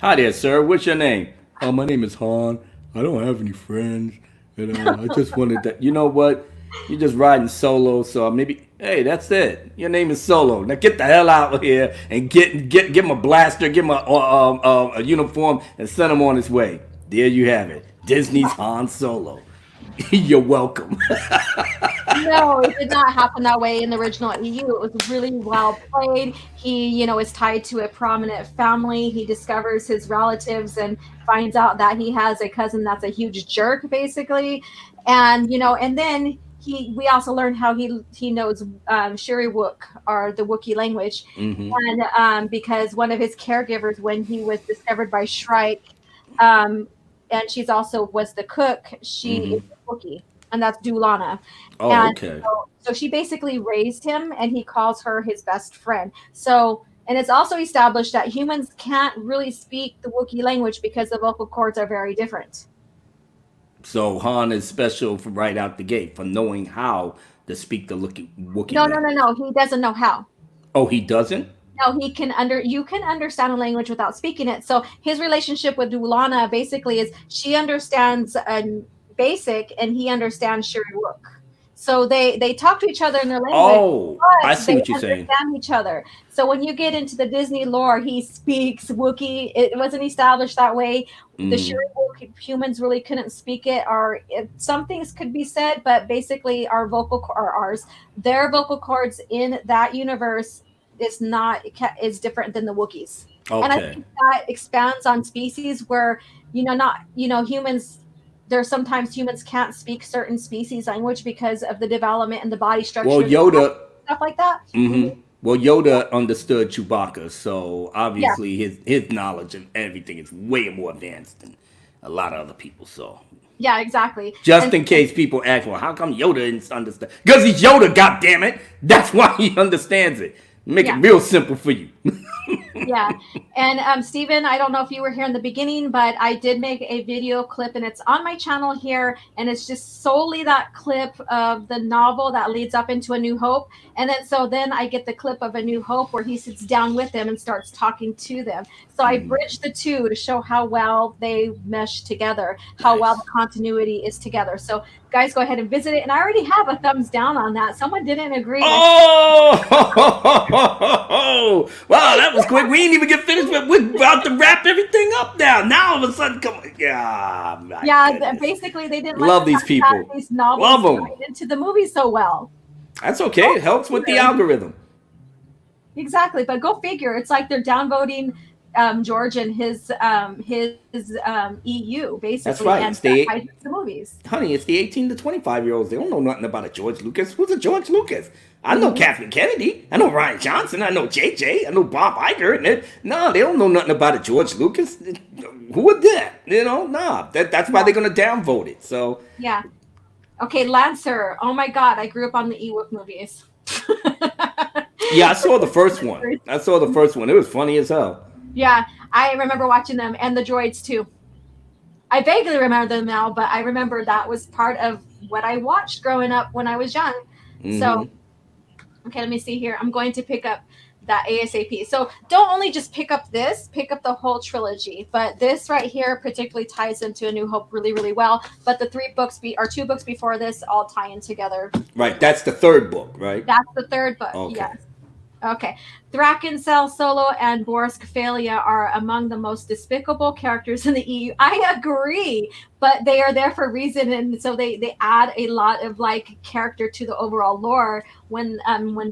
Hi there, sir. What's your name? Oh, my name is Han. I don't have any friends. I just wanted that. You know what? You're just riding solo, so maybe. Hey, that's it. Your name is Solo. Now get the hell out of here and get him a blaster, give him a uniform, and send him on his way. There you have it. Disney's Han Solo. You're welcome. No, it did not happen that way in the original EU. It was really well played. He, is tied to a prominent family. He discovers his relatives and finds out that he has a cousin that's a huge jerk, basically. And, and then we also learned how he knows Shiri-Wook, or the Wookiee language. And because one of his caregivers, when he was discovered by Shrike, and she's also was the cook, she is a Wookiee. And that's Dulana. Oh, and okay. So she basically raised him, and he calls her his best friend. So, and it's also established that humans can't really speak the Wookiee language because the vocal cords are very different. So Han is special for right out the gate for knowing how to speak the Wookiee language. No. He doesn't know how. Oh, he doesn't? No, you can understand a language without speaking it. So his relationship with Dulana basically is she understands Basic, and he understands Shiri-Wook. So they talk to each other in their language. Oh, I see what you're saying. They understand each other. So when you get into the Disney lore, he speaks Wookiee. It wasn't established that way. The Shiri-Wook humans really couldn't speak it, or some things could be said, but basically their vocal cords in that universe is different than the Wookiees. Okay. And I think that expands on species where humans. There's sometimes humans can't speak certain species language because of the development and the body structure. Well, Yoda, stuff like that. Well, Yoda understood Chewbacca, so obviously his knowledge and everything is way more advanced than a lot of other people. So yeah, exactly. Just in case people ask, well, how come Yoda didn't understand? Because he's Yoda, goddammit. That's why he understands it. Make it real simple for you. Yeah. And Stephen, I don't know if you were here in the beginning, but I did make a video clip, and it's on my channel here, and it's just solely that clip of the novel that leads up into A New Hope. And then I get the clip of A New Hope where he sits down with them and starts talking to them. So I bridged the two to show how well they mesh together, how well the continuity is together. So guys, go ahead and visit it. And I already have a thumbs down on that. Someone didn't agree. Oh, wow, that was quick. We ain't even get finished, but we're about to wrap everything up now. Now all of a sudden, come on. Yeah, basically they didn't love these people. These novels love them into the movie so well. That's okay. It helps with the algorithm. Exactly, but go figure. It's like they're downvoting George and his EU basically. That's right. And the movies. Honey, it's the 18 to 25-year-olds. They don't know nothing about a George Lucas. Who's a George Lucas? I know Kathleen Kennedy. I know Ryan Johnson. I know JJ. I know Bob Iger. No, they don't know nothing about a George Lucas. who would that? You know, nah. That's why they're gonna downvote it. So Yeah. Okay, Lancer. Oh my God, I grew up on the Ewok movies. yeah, I saw the first one. It was funny as hell. Yeah, I remember watching them and the droids too. I vaguely remember them now, but I remember that was part of what I watched growing up when I was young. So, okay, let me see here. I'm going to pick up that ASAP. So don't only just pick up this, pick up the whole trilogy. But this right here particularly ties into A New Hope really, really well. But the 2 books before this all tie in together. Right, that's the third book, right? That's the third book. Okay. Yes. Okay. Thraken, Cell Solo, and Boris Kephalia are among the most despicable characters in the EU. I agree, but they are there for a reason, and so they add a lot of like character to the overall lore when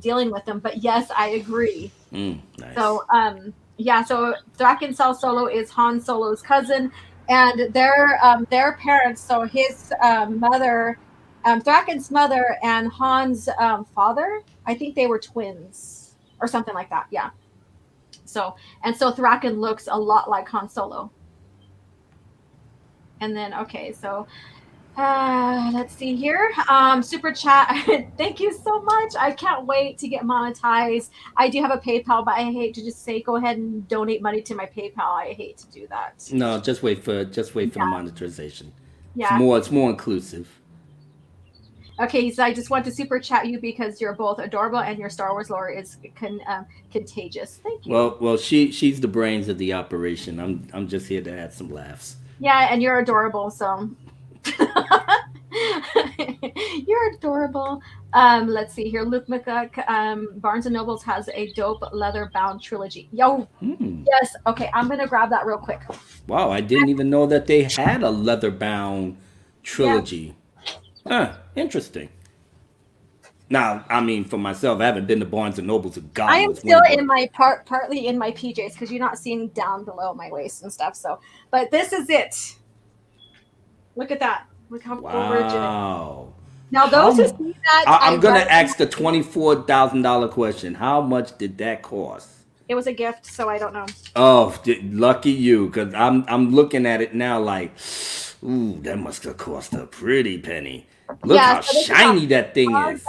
dealing with them. But yes, I agree. Nice. So so Thraken, Cell Solo is Han Solo's cousin, and their parents. So his mother, Thraken's mother, and Han's father. I think they were twins. Or something like that, yeah. So Thraken looks a lot like Han Solo. And then let's see here. Super chat. Thank you so much. I can't wait to get monetized. I do have a PayPal, but I hate to just say go ahead and donate money to my PayPal. I hate to do that. No, just wait for the monetization. Yeah. It's more inclusive. Okay, so I just want to super chat you because you're both adorable and your Star Wars lore is contagious. Thank you. Well, she's the brains of the operation. I'm just here to add some laughs. Yeah, and you're adorable, so you're adorable. Let's see here. Luke McGuck, Barnes and Nobles has a dope leather bound trilogy. Yo, yes. Okay, I'm gonna grab that real quick. Wow, I didn't even know that they had a leather bound trilogy. Yeah. Huh, interesting. Now, I mean, for myself, I haven't been to Barnes and Nobles a god. I am still in my partly in my PJs because you're not seeing down below my waist and stuff. So, but this is it. Look at that. Look how gorgeous. Wow. Now, those who see that, I'm gonna ask the $24,000 question. How much did that cost? It was a gift, so I don't know. Oh, lucky you, because I'm looking at it now like, ooh, that must have cost a pretty penny. Look how shiny that thing is.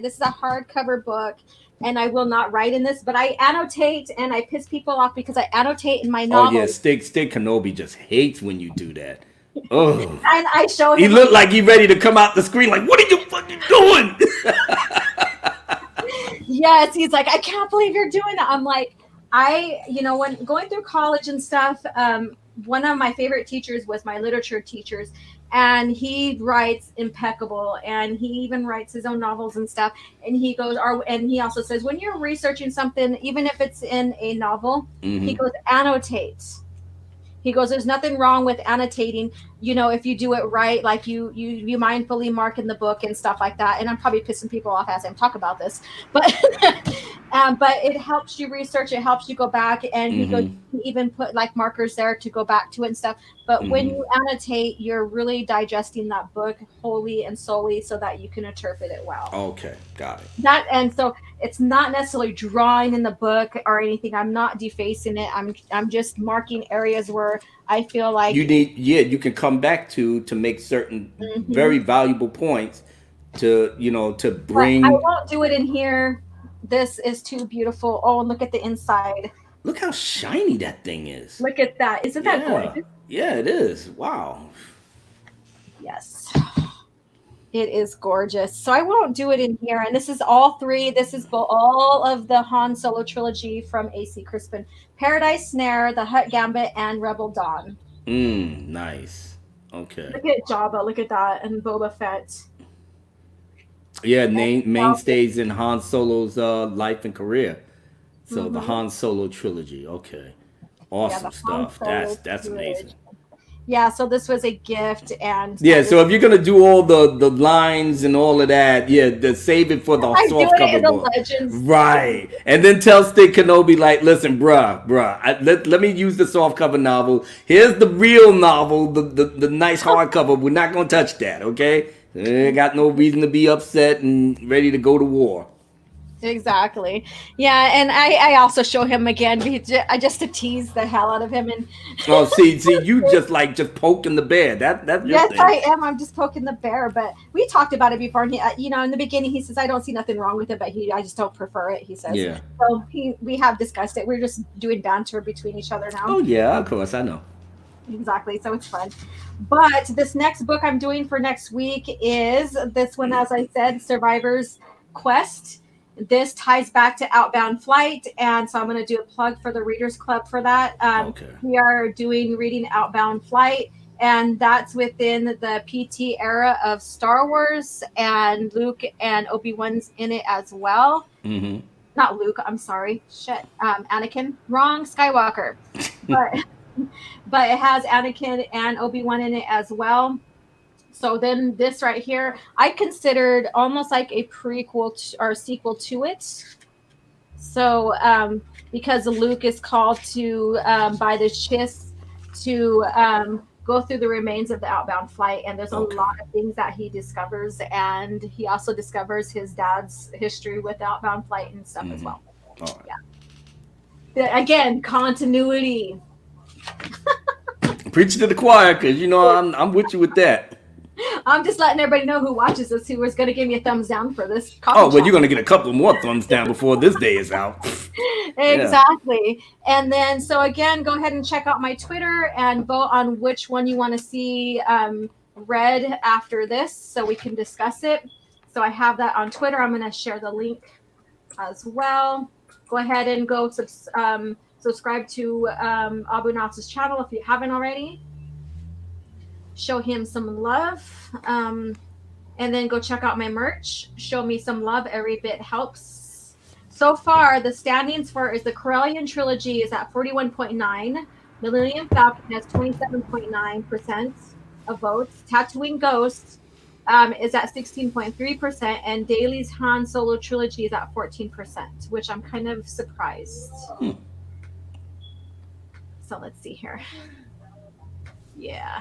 This is a hardcover book, and I will not write in this, but I annotate, and I piss people off because I annotate in my novels. Oh yeah, Stig Kenobi just hates when you do that. Oh, and I show him. He looked like he's ready to come out the screen. Like, what are you fucking doing? Yes, he's like, I can't believe you're doing that. I'm like, when going through college and stuff, one of my favorite teachers was my literature teachers, and he writes impeccable, and he even writes his own novels and stuff. And he goes, and he also says, when you're researching something, even if it's in a novel, he goes, annotate. He goes, there's nothing wrong with annotating, if you do it right, like you mindfully mark in the book and stuff like that. And I'm probably pissing people off as I talk about this, but it helps you research. It helps you go back, and he goes, you even put like markers there to go back to it and stuff. But when you annotate, you're really digesting that book wholly and solely so that you can interpret it well. Okay, got it. And so it's not necessarily drawing in the book or anything. I'm not defacing it. I'm just marking areas where I feel like you can come back to make certain very valuable points to bring. But I won't do it in here. This is too beautiful. Oh, look at the inside. Look how shiny that thing is. Look at that. Isn't that gorgeous? Yeah, it is. Wow. Yes. It is gorgeous. So I won't do it in here. And this is all three. This is all of the Han Solo trilogy from A.C. Crispin. Paradise Snare, The Hutt Gambit, and Rebel Dawn. Nice. Okay. Look at Jabba. Look at that. And Boba Fett. Yeah, mainstays in Han Solo's life and career. So the Han Solo trilogy. Okay. Awesome stuff. That's amazing. Yeah, so this was a gift, and so if you're gonna do all the lines and all of that, save it for the soft cover book, right? And then tell Stig Kenobi, like, listen, bruh, let me use the soft cover novel. Here's the real novel, the nice hardcover. We're not gonna touch that, okay? Got no reason to be upset and ready to go to war. Exactly. Yeah, and I also show him again just to tease the hell out of him. And Oh, see, you just like just poking the bear. That's your yes, thing. I am. I'm just poking the bear. But we talked about it before. And he, in the beginning, he says I don't see nothing wrong with it, but I just don't prefer it. He says. Yeah. So we have discussed it. We're just doing banter between each other now. Oh yeah, of course I know. Exactly. So it's fun. But this next book I'm doing for next week is this one, as I said, Survivor's Quest. This ties back to Outbound Flight. And so I'm going to do a plug for the Readers Club for that. Okay. We are reading Outbound Flight. And that's within the PT era of Star Wars. And Luke and Obi-Wan's in it as well. Mm-hmm. Not Luke, I'm sorry. Shit. Anakin. Wrong. Skywalker. But but it has Anakin and Obi-Wan in it as well. So then this right here, I considered almost like a prequel or sequel to it. So because Luke is called to by the Chiss to go through the remains of the Outbound Flight, and there's a Okay. lot of things that he discovers, and he also discovers his dad's history with Outbound Flight and stuff as Mm-hmm. well. All right. Yeah. Again, continuity. Preach to the choir, cause I'm with you with that. I'm just letting everybody know who watches this who is going to give me a thumbs down for this coffee Oh well, chat. you're gonna get a couple more thumbs down before this day is out. Yeah. Exactly. And then, so again, go ahead and check out my Twitter and vote on which one you want to see read after this so we can discuss it. So I have that on Twitter. I'm going to share the link as well. Go ahead and go subscribe to Abu Nas's channel if you haven't already. Show him some love. And then go check out my merch. Show me some love. Every bit helps. So far, the standings for is the Corellian trilogy is at 41.9. Millennium Falcon has 27.9% of votes. Tatooine Ghost is at 16.3%, and Daly's Han Solo trilogy is at 14%, which I'm kind of surprised. So let's see here. Yeah.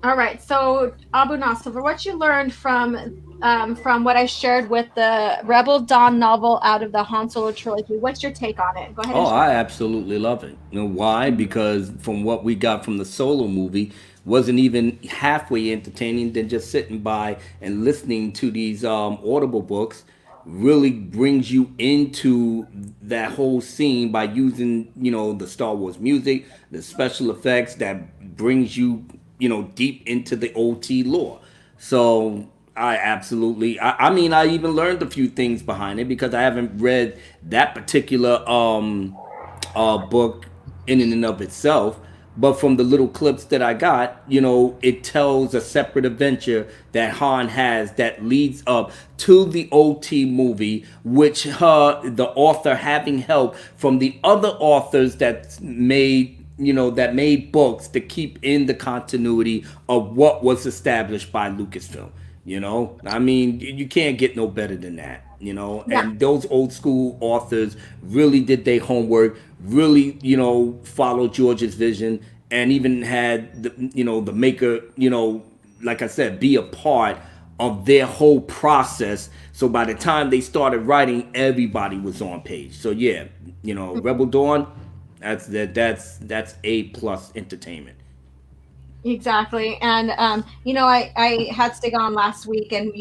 All right. So Abu Nasr, what you learned from what I shared with the Rebel Dawn novel out of the Han Solo trilogy, what's your take on it? Go ahead and Oh, share. I absolutely love it. You know why? Because from what we got from the solo movie, wasn't even halfway entertaining than just sitting by and listening to these audible books really brings you into that whole scene by using the Star Wars music, the special effects that brings you deep into the OT lore. So I absolutely. I mean, I even learned a few things behind it because I haven't read that particular book in and of itself. But from the little clips that I got, it tells a separate adventure that Han has that leads up to the OT movie, which the author having help from the other authors that made books to keep in the continuity of what was established by Lucasfilm. I mean, you can't get no better than that. Yeah. And those old school authors really did their homework, really, followed George's vision, and even had the maker, like I said, be a part of their whole process. So by the time they started writing, everybody was on page. So yeah, Rebel Dawn, that's A+ entertainment. Exactly. And I had Stig on last week, and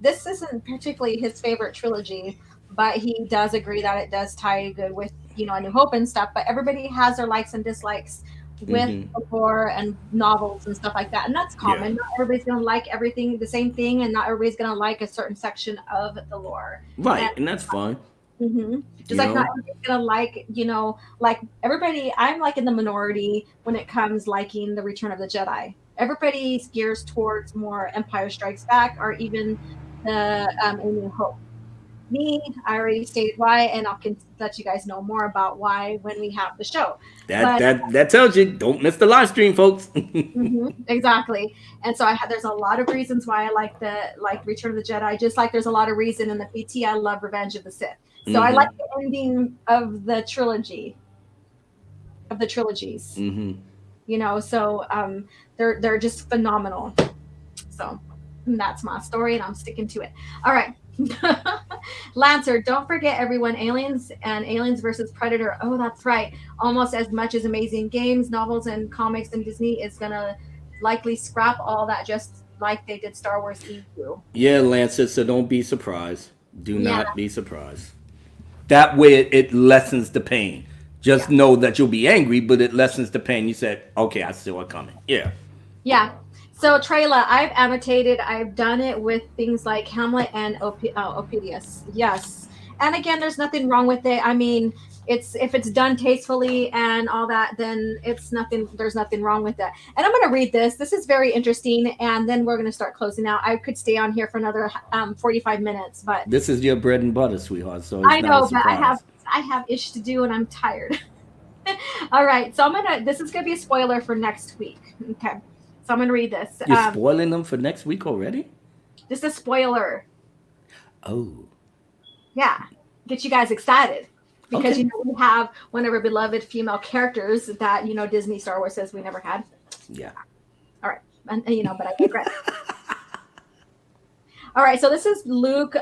this isn't particularly his favorite trilogy, but he does agree that it does tie good with A New Hope and stuff. But everybody has their likes and dislikes with Hmm. lore and novels and stuff like that, and that's Yeah. common. Not everybody's gonna like everything the same thing, and not everybody's gonna like a certain section of the lore. Right, And and that's fine. just You like not know. everybody's gonna like, like everybody. I'm like in the minority when it comes liking the Return of the Jedi. Everybody gears towards more Empire Strikes Back or even the A New Hope. Me, I already stated why, and I'll let you guys know more about why when we have the show. That But that that tells you don't miss the live stream, folks. exactly, and so there's a lot of reasons why I like Return of the Jedi, just like there's a lot of reason in the PT I love Revenge of the Sith. So I like Hmm. the ending of the trilogy of the trilogies. Hmm. So they're just phenomenal. So that's my story, and I'm sticking to it. All right. Lancer, don't forget everyone, Aliens and Aliens versus Predator. Oh, that's right. Almost as much as amazing games, novels, and comics, and Disney is gonna likely scrap all that just like they did Star Wars EU. Yeah, Lancer, so don't be surprised. Do Yeah, not be surprised. That way it lessens the pain. Just yeah, know that you'll be angry, but it lessens the pain. You said, okay, I saw it coming. Yeah. yeah. So Trayla, I've annotated. I've done it with things like Hamlet and Opidius. Yes, and again, there's nothing wrong with it. I mean, it's if it's done tastefully and all that, then it's nothing. There's nothing wrong with that. And I'm going to read this. This is very interesting, and then we're going to start closing out. I could stay on here for another 45 minutes, but This is your bread and butter, sweetheart, so it's I not a know, but I have surprise. I have ish to do, and I'm tired. All right, so I'm gonna. This is gonna be a spoiler for next week. Okay, so I'm gonna read this. You're spoiling them for next week already? This is a spoiler. Oh. Yeah, get you guys excited because Okay. we have one of our beloved female characters that Disney Star Wars says we never had. Yeah. All right, and but I digress. All right, so this is Luke,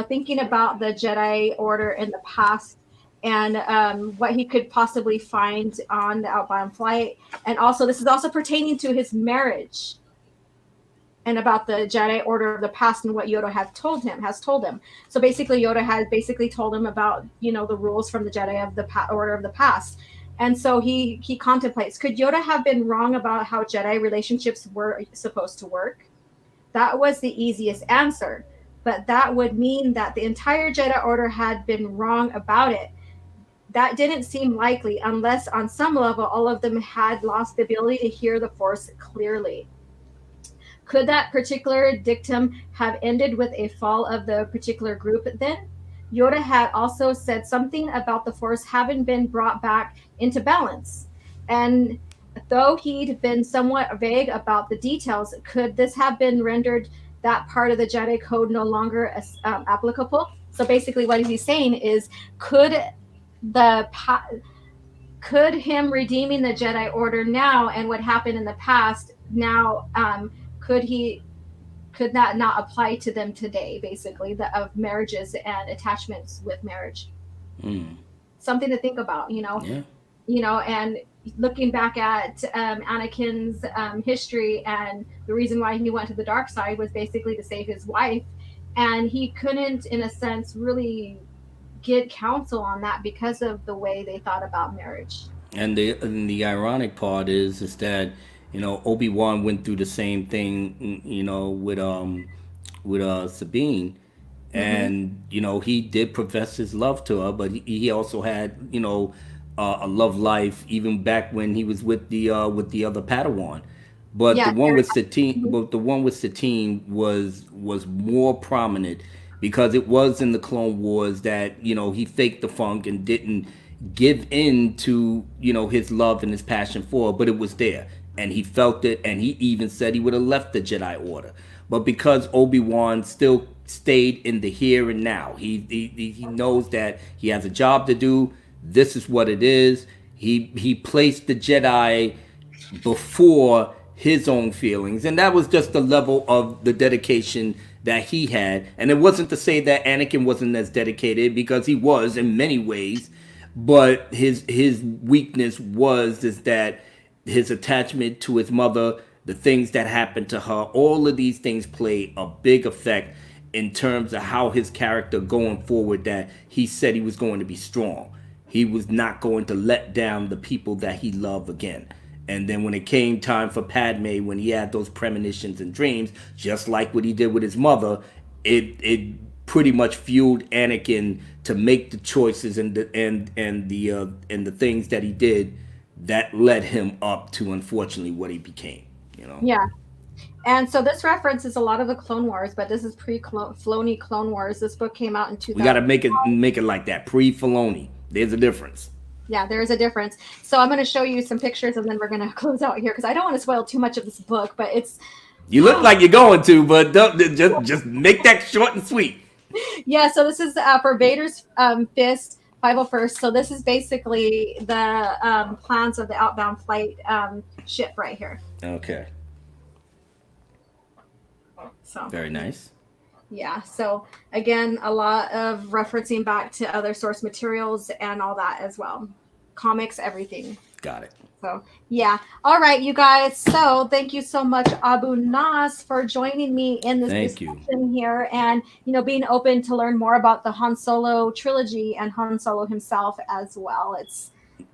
thinking about the Jedi Order in the past and what he could possibly find on the outbound flight, and also this is also pertaining to his marriage and about the Jedi Order of the past and what Yoda has told him. So basically, Yoda has basically told him about the rules from the Jedi of the Order of the past, and so he contemplates: could Yoda have been wrong about how Jedi relationships were supposed to work? That was the easiest answer, but that would mean that the entire Jedi Order had been wrong about it. That didn't seem likely unless, on some level, all of them had lost the ability to hear the Force clearly. Could that particular dictum have ended with a fall of the particular group then? Yoda had also said something about the Force having been brought back into balance. And though he'd been somewhat vague about the details, could this have been rendered that part of the Jedi Code no longer applicable? So basically, what he's saying is, could the could him redeeming the Jedi Order now and what happened in the past now, could he could that not apply to them today, basically, of marriages and attachments with marriage? Mm. Something to think about, Yeah. and looking back at Anakin's history, and the reason why he went to the dark side was basically to save his wife, and he couldn't, in a sense, really get counsel on that because of the way they thought about marriage. And the ironic part is that Obi-Wan went through the same thing, with Sabine, Hmm. and he did profess his love to her, but he also had a love life even back when he was with the other Padawan. But Yeah. Mhm. the one with Satine was more prominent because it was in the Clone Wars that he faked the funk and didn't give in to his love and his passion for her, but it was there and he felt it, and he even said he would have left the Jedi Order, but because Obi-Wan still stayed in the here and now, he knows that he has a job to do. This is what it is. He placed the Jedi before his own feelings, and that was just the level of the dedication that he had. And it wasn't to say that Anakin wasn't as dedicated, because he was in many ways, but his weakness was is that his attachment to his mother, the things that happened to her, all of these things play a big effect in terms of how his character going forward, that he said he was going to be strong. He was not going to let down the people that he loved again. And then when it came time for Padme, when he had those premonitions and dreams, just like what he did with his mother, it pretty much fueled Anakin to make the choices and the things that he did that led him up to, unfortunately, what he became. You know, Yeah. And so this references a lot of the Clone Wars, but this is pre-Filoni Clone Wars. This book came out in we got 2000. to make it like that. Pre-Filoni, there's a difference. Yeah, there is a difference. So I'm going to show you some pictures, and then we're going to close out here because I don't want to spoil too much of this book, but it's You look like you're going to, but don't, just make that short and sweet. yeah. So this is for Vader's fist 501st. So this is basically the plans of the outbound flight ship right here. Okay, So very nice. Yeah. So again, a lot of referencing back to other source materials and all that as well. Comics, everything. Got it. So yeah. All right, you guys. So thank you so much, Abu Nas, for joining me in this Thank you. discussion here, and being open to learn more about the Han Solo trilogy and Han Solo himself as well. It's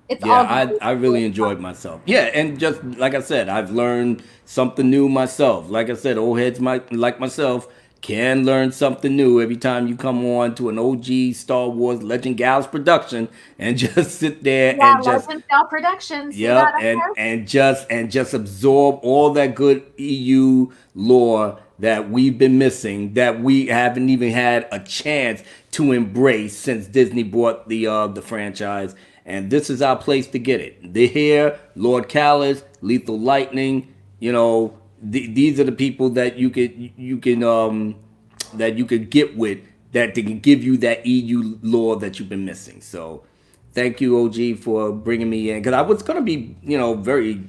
Yeah, all good. I really enjoyed myself. Yeah, and just like I said, I've learned something new myself. Like I said, old heads might like myself can learn something new every time you come on to an OG Star Wars Legend Gals production and just sit there Yeah, and just Legend Style Productions. See that yep, up there? and just absorb all that good EU lore that we've been missing, that we haven't even had a chance to embrace since Disney bought the franchise. And this is our place to get it. They're here, Lord Callis, Lethal Lightning. These are the people that you could get with, that they can give you that EU lore that you've been missing. So thank you, OG, for bringing me in, because I was gonna be, very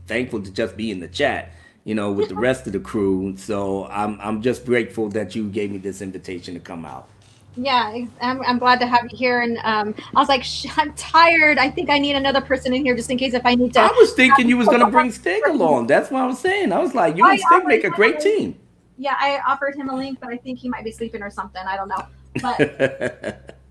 thankful to just be in the chat, with the rest of the crew. So I'm just grateful that you gave me this invitation to come out. Yeah, I'm glad to have you here. And I was like, I'm tired. I think I need another person in here just in case if I need to. I was thinking you was gonna bring Stig along. That's what I was saying. I was like, you I and Stig make offered a him great a link. team. Yeah, I offered him a link, but I think he might be sleeping or something. I don't know.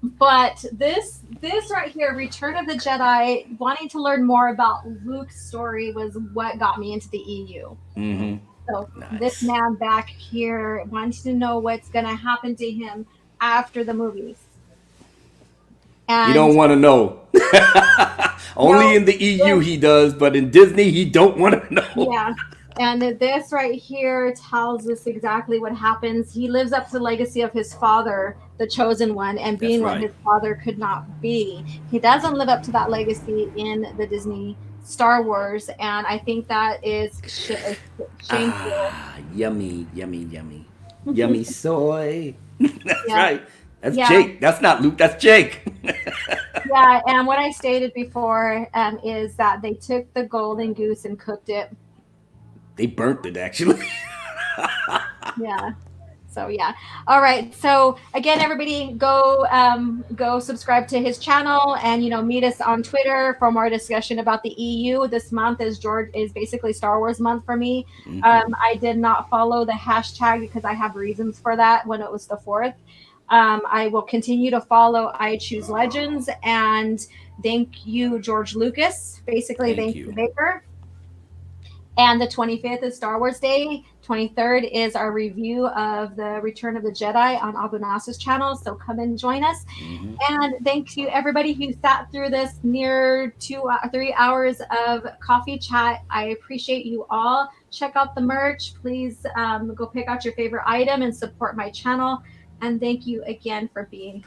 But this right here, Return of the Jedi, wanting to learn more about Luke's story was what got me into the EU. Mm-hmm. So this Nice. man back here wanting to know what's going to happen to him after the movies. He And don't want to know. Only no, in the EU he does, but in Disney he don't want to know. yeah. And this right here tells us exactly what happens. He lives up to the legacy of his father, the chosen one, and That's being what right. his father could not be. He doesn't live up to that legacy in the Disney Star Wars, and I think that is shameful. Ah, yummy, yummy, yummy. Yummy soy. That's Yeah, right. That's yeah, Jake. That's not Luke. That's Jake. yeah. And what I stated before is that they took the golden goose and cooked it. They burnt it, actually. Yeah. So yeah. All right. So again, everybody, go subscribe to his channel, and meet us on Twitter for more discussion about the EU. This month is basically Star Wars month for me. I did not follow the hashtag because I have reasons for that when it was the 4th. I will continue to follow I Choose Legends, and thank you, George Lucas. Basically, Thank thank you, you. Baker. And the 25th is Star Wars Day. 23rd is our review of the Return of the Jedi on Abu Nas's channel. So come and join us. Mm-hmm. And thank you everybody who sat through this near 3 hours of coffee chat. I appreciate you all. Check out the merch. Please go pick out your favorite item and support my channel. And thank you again for being here.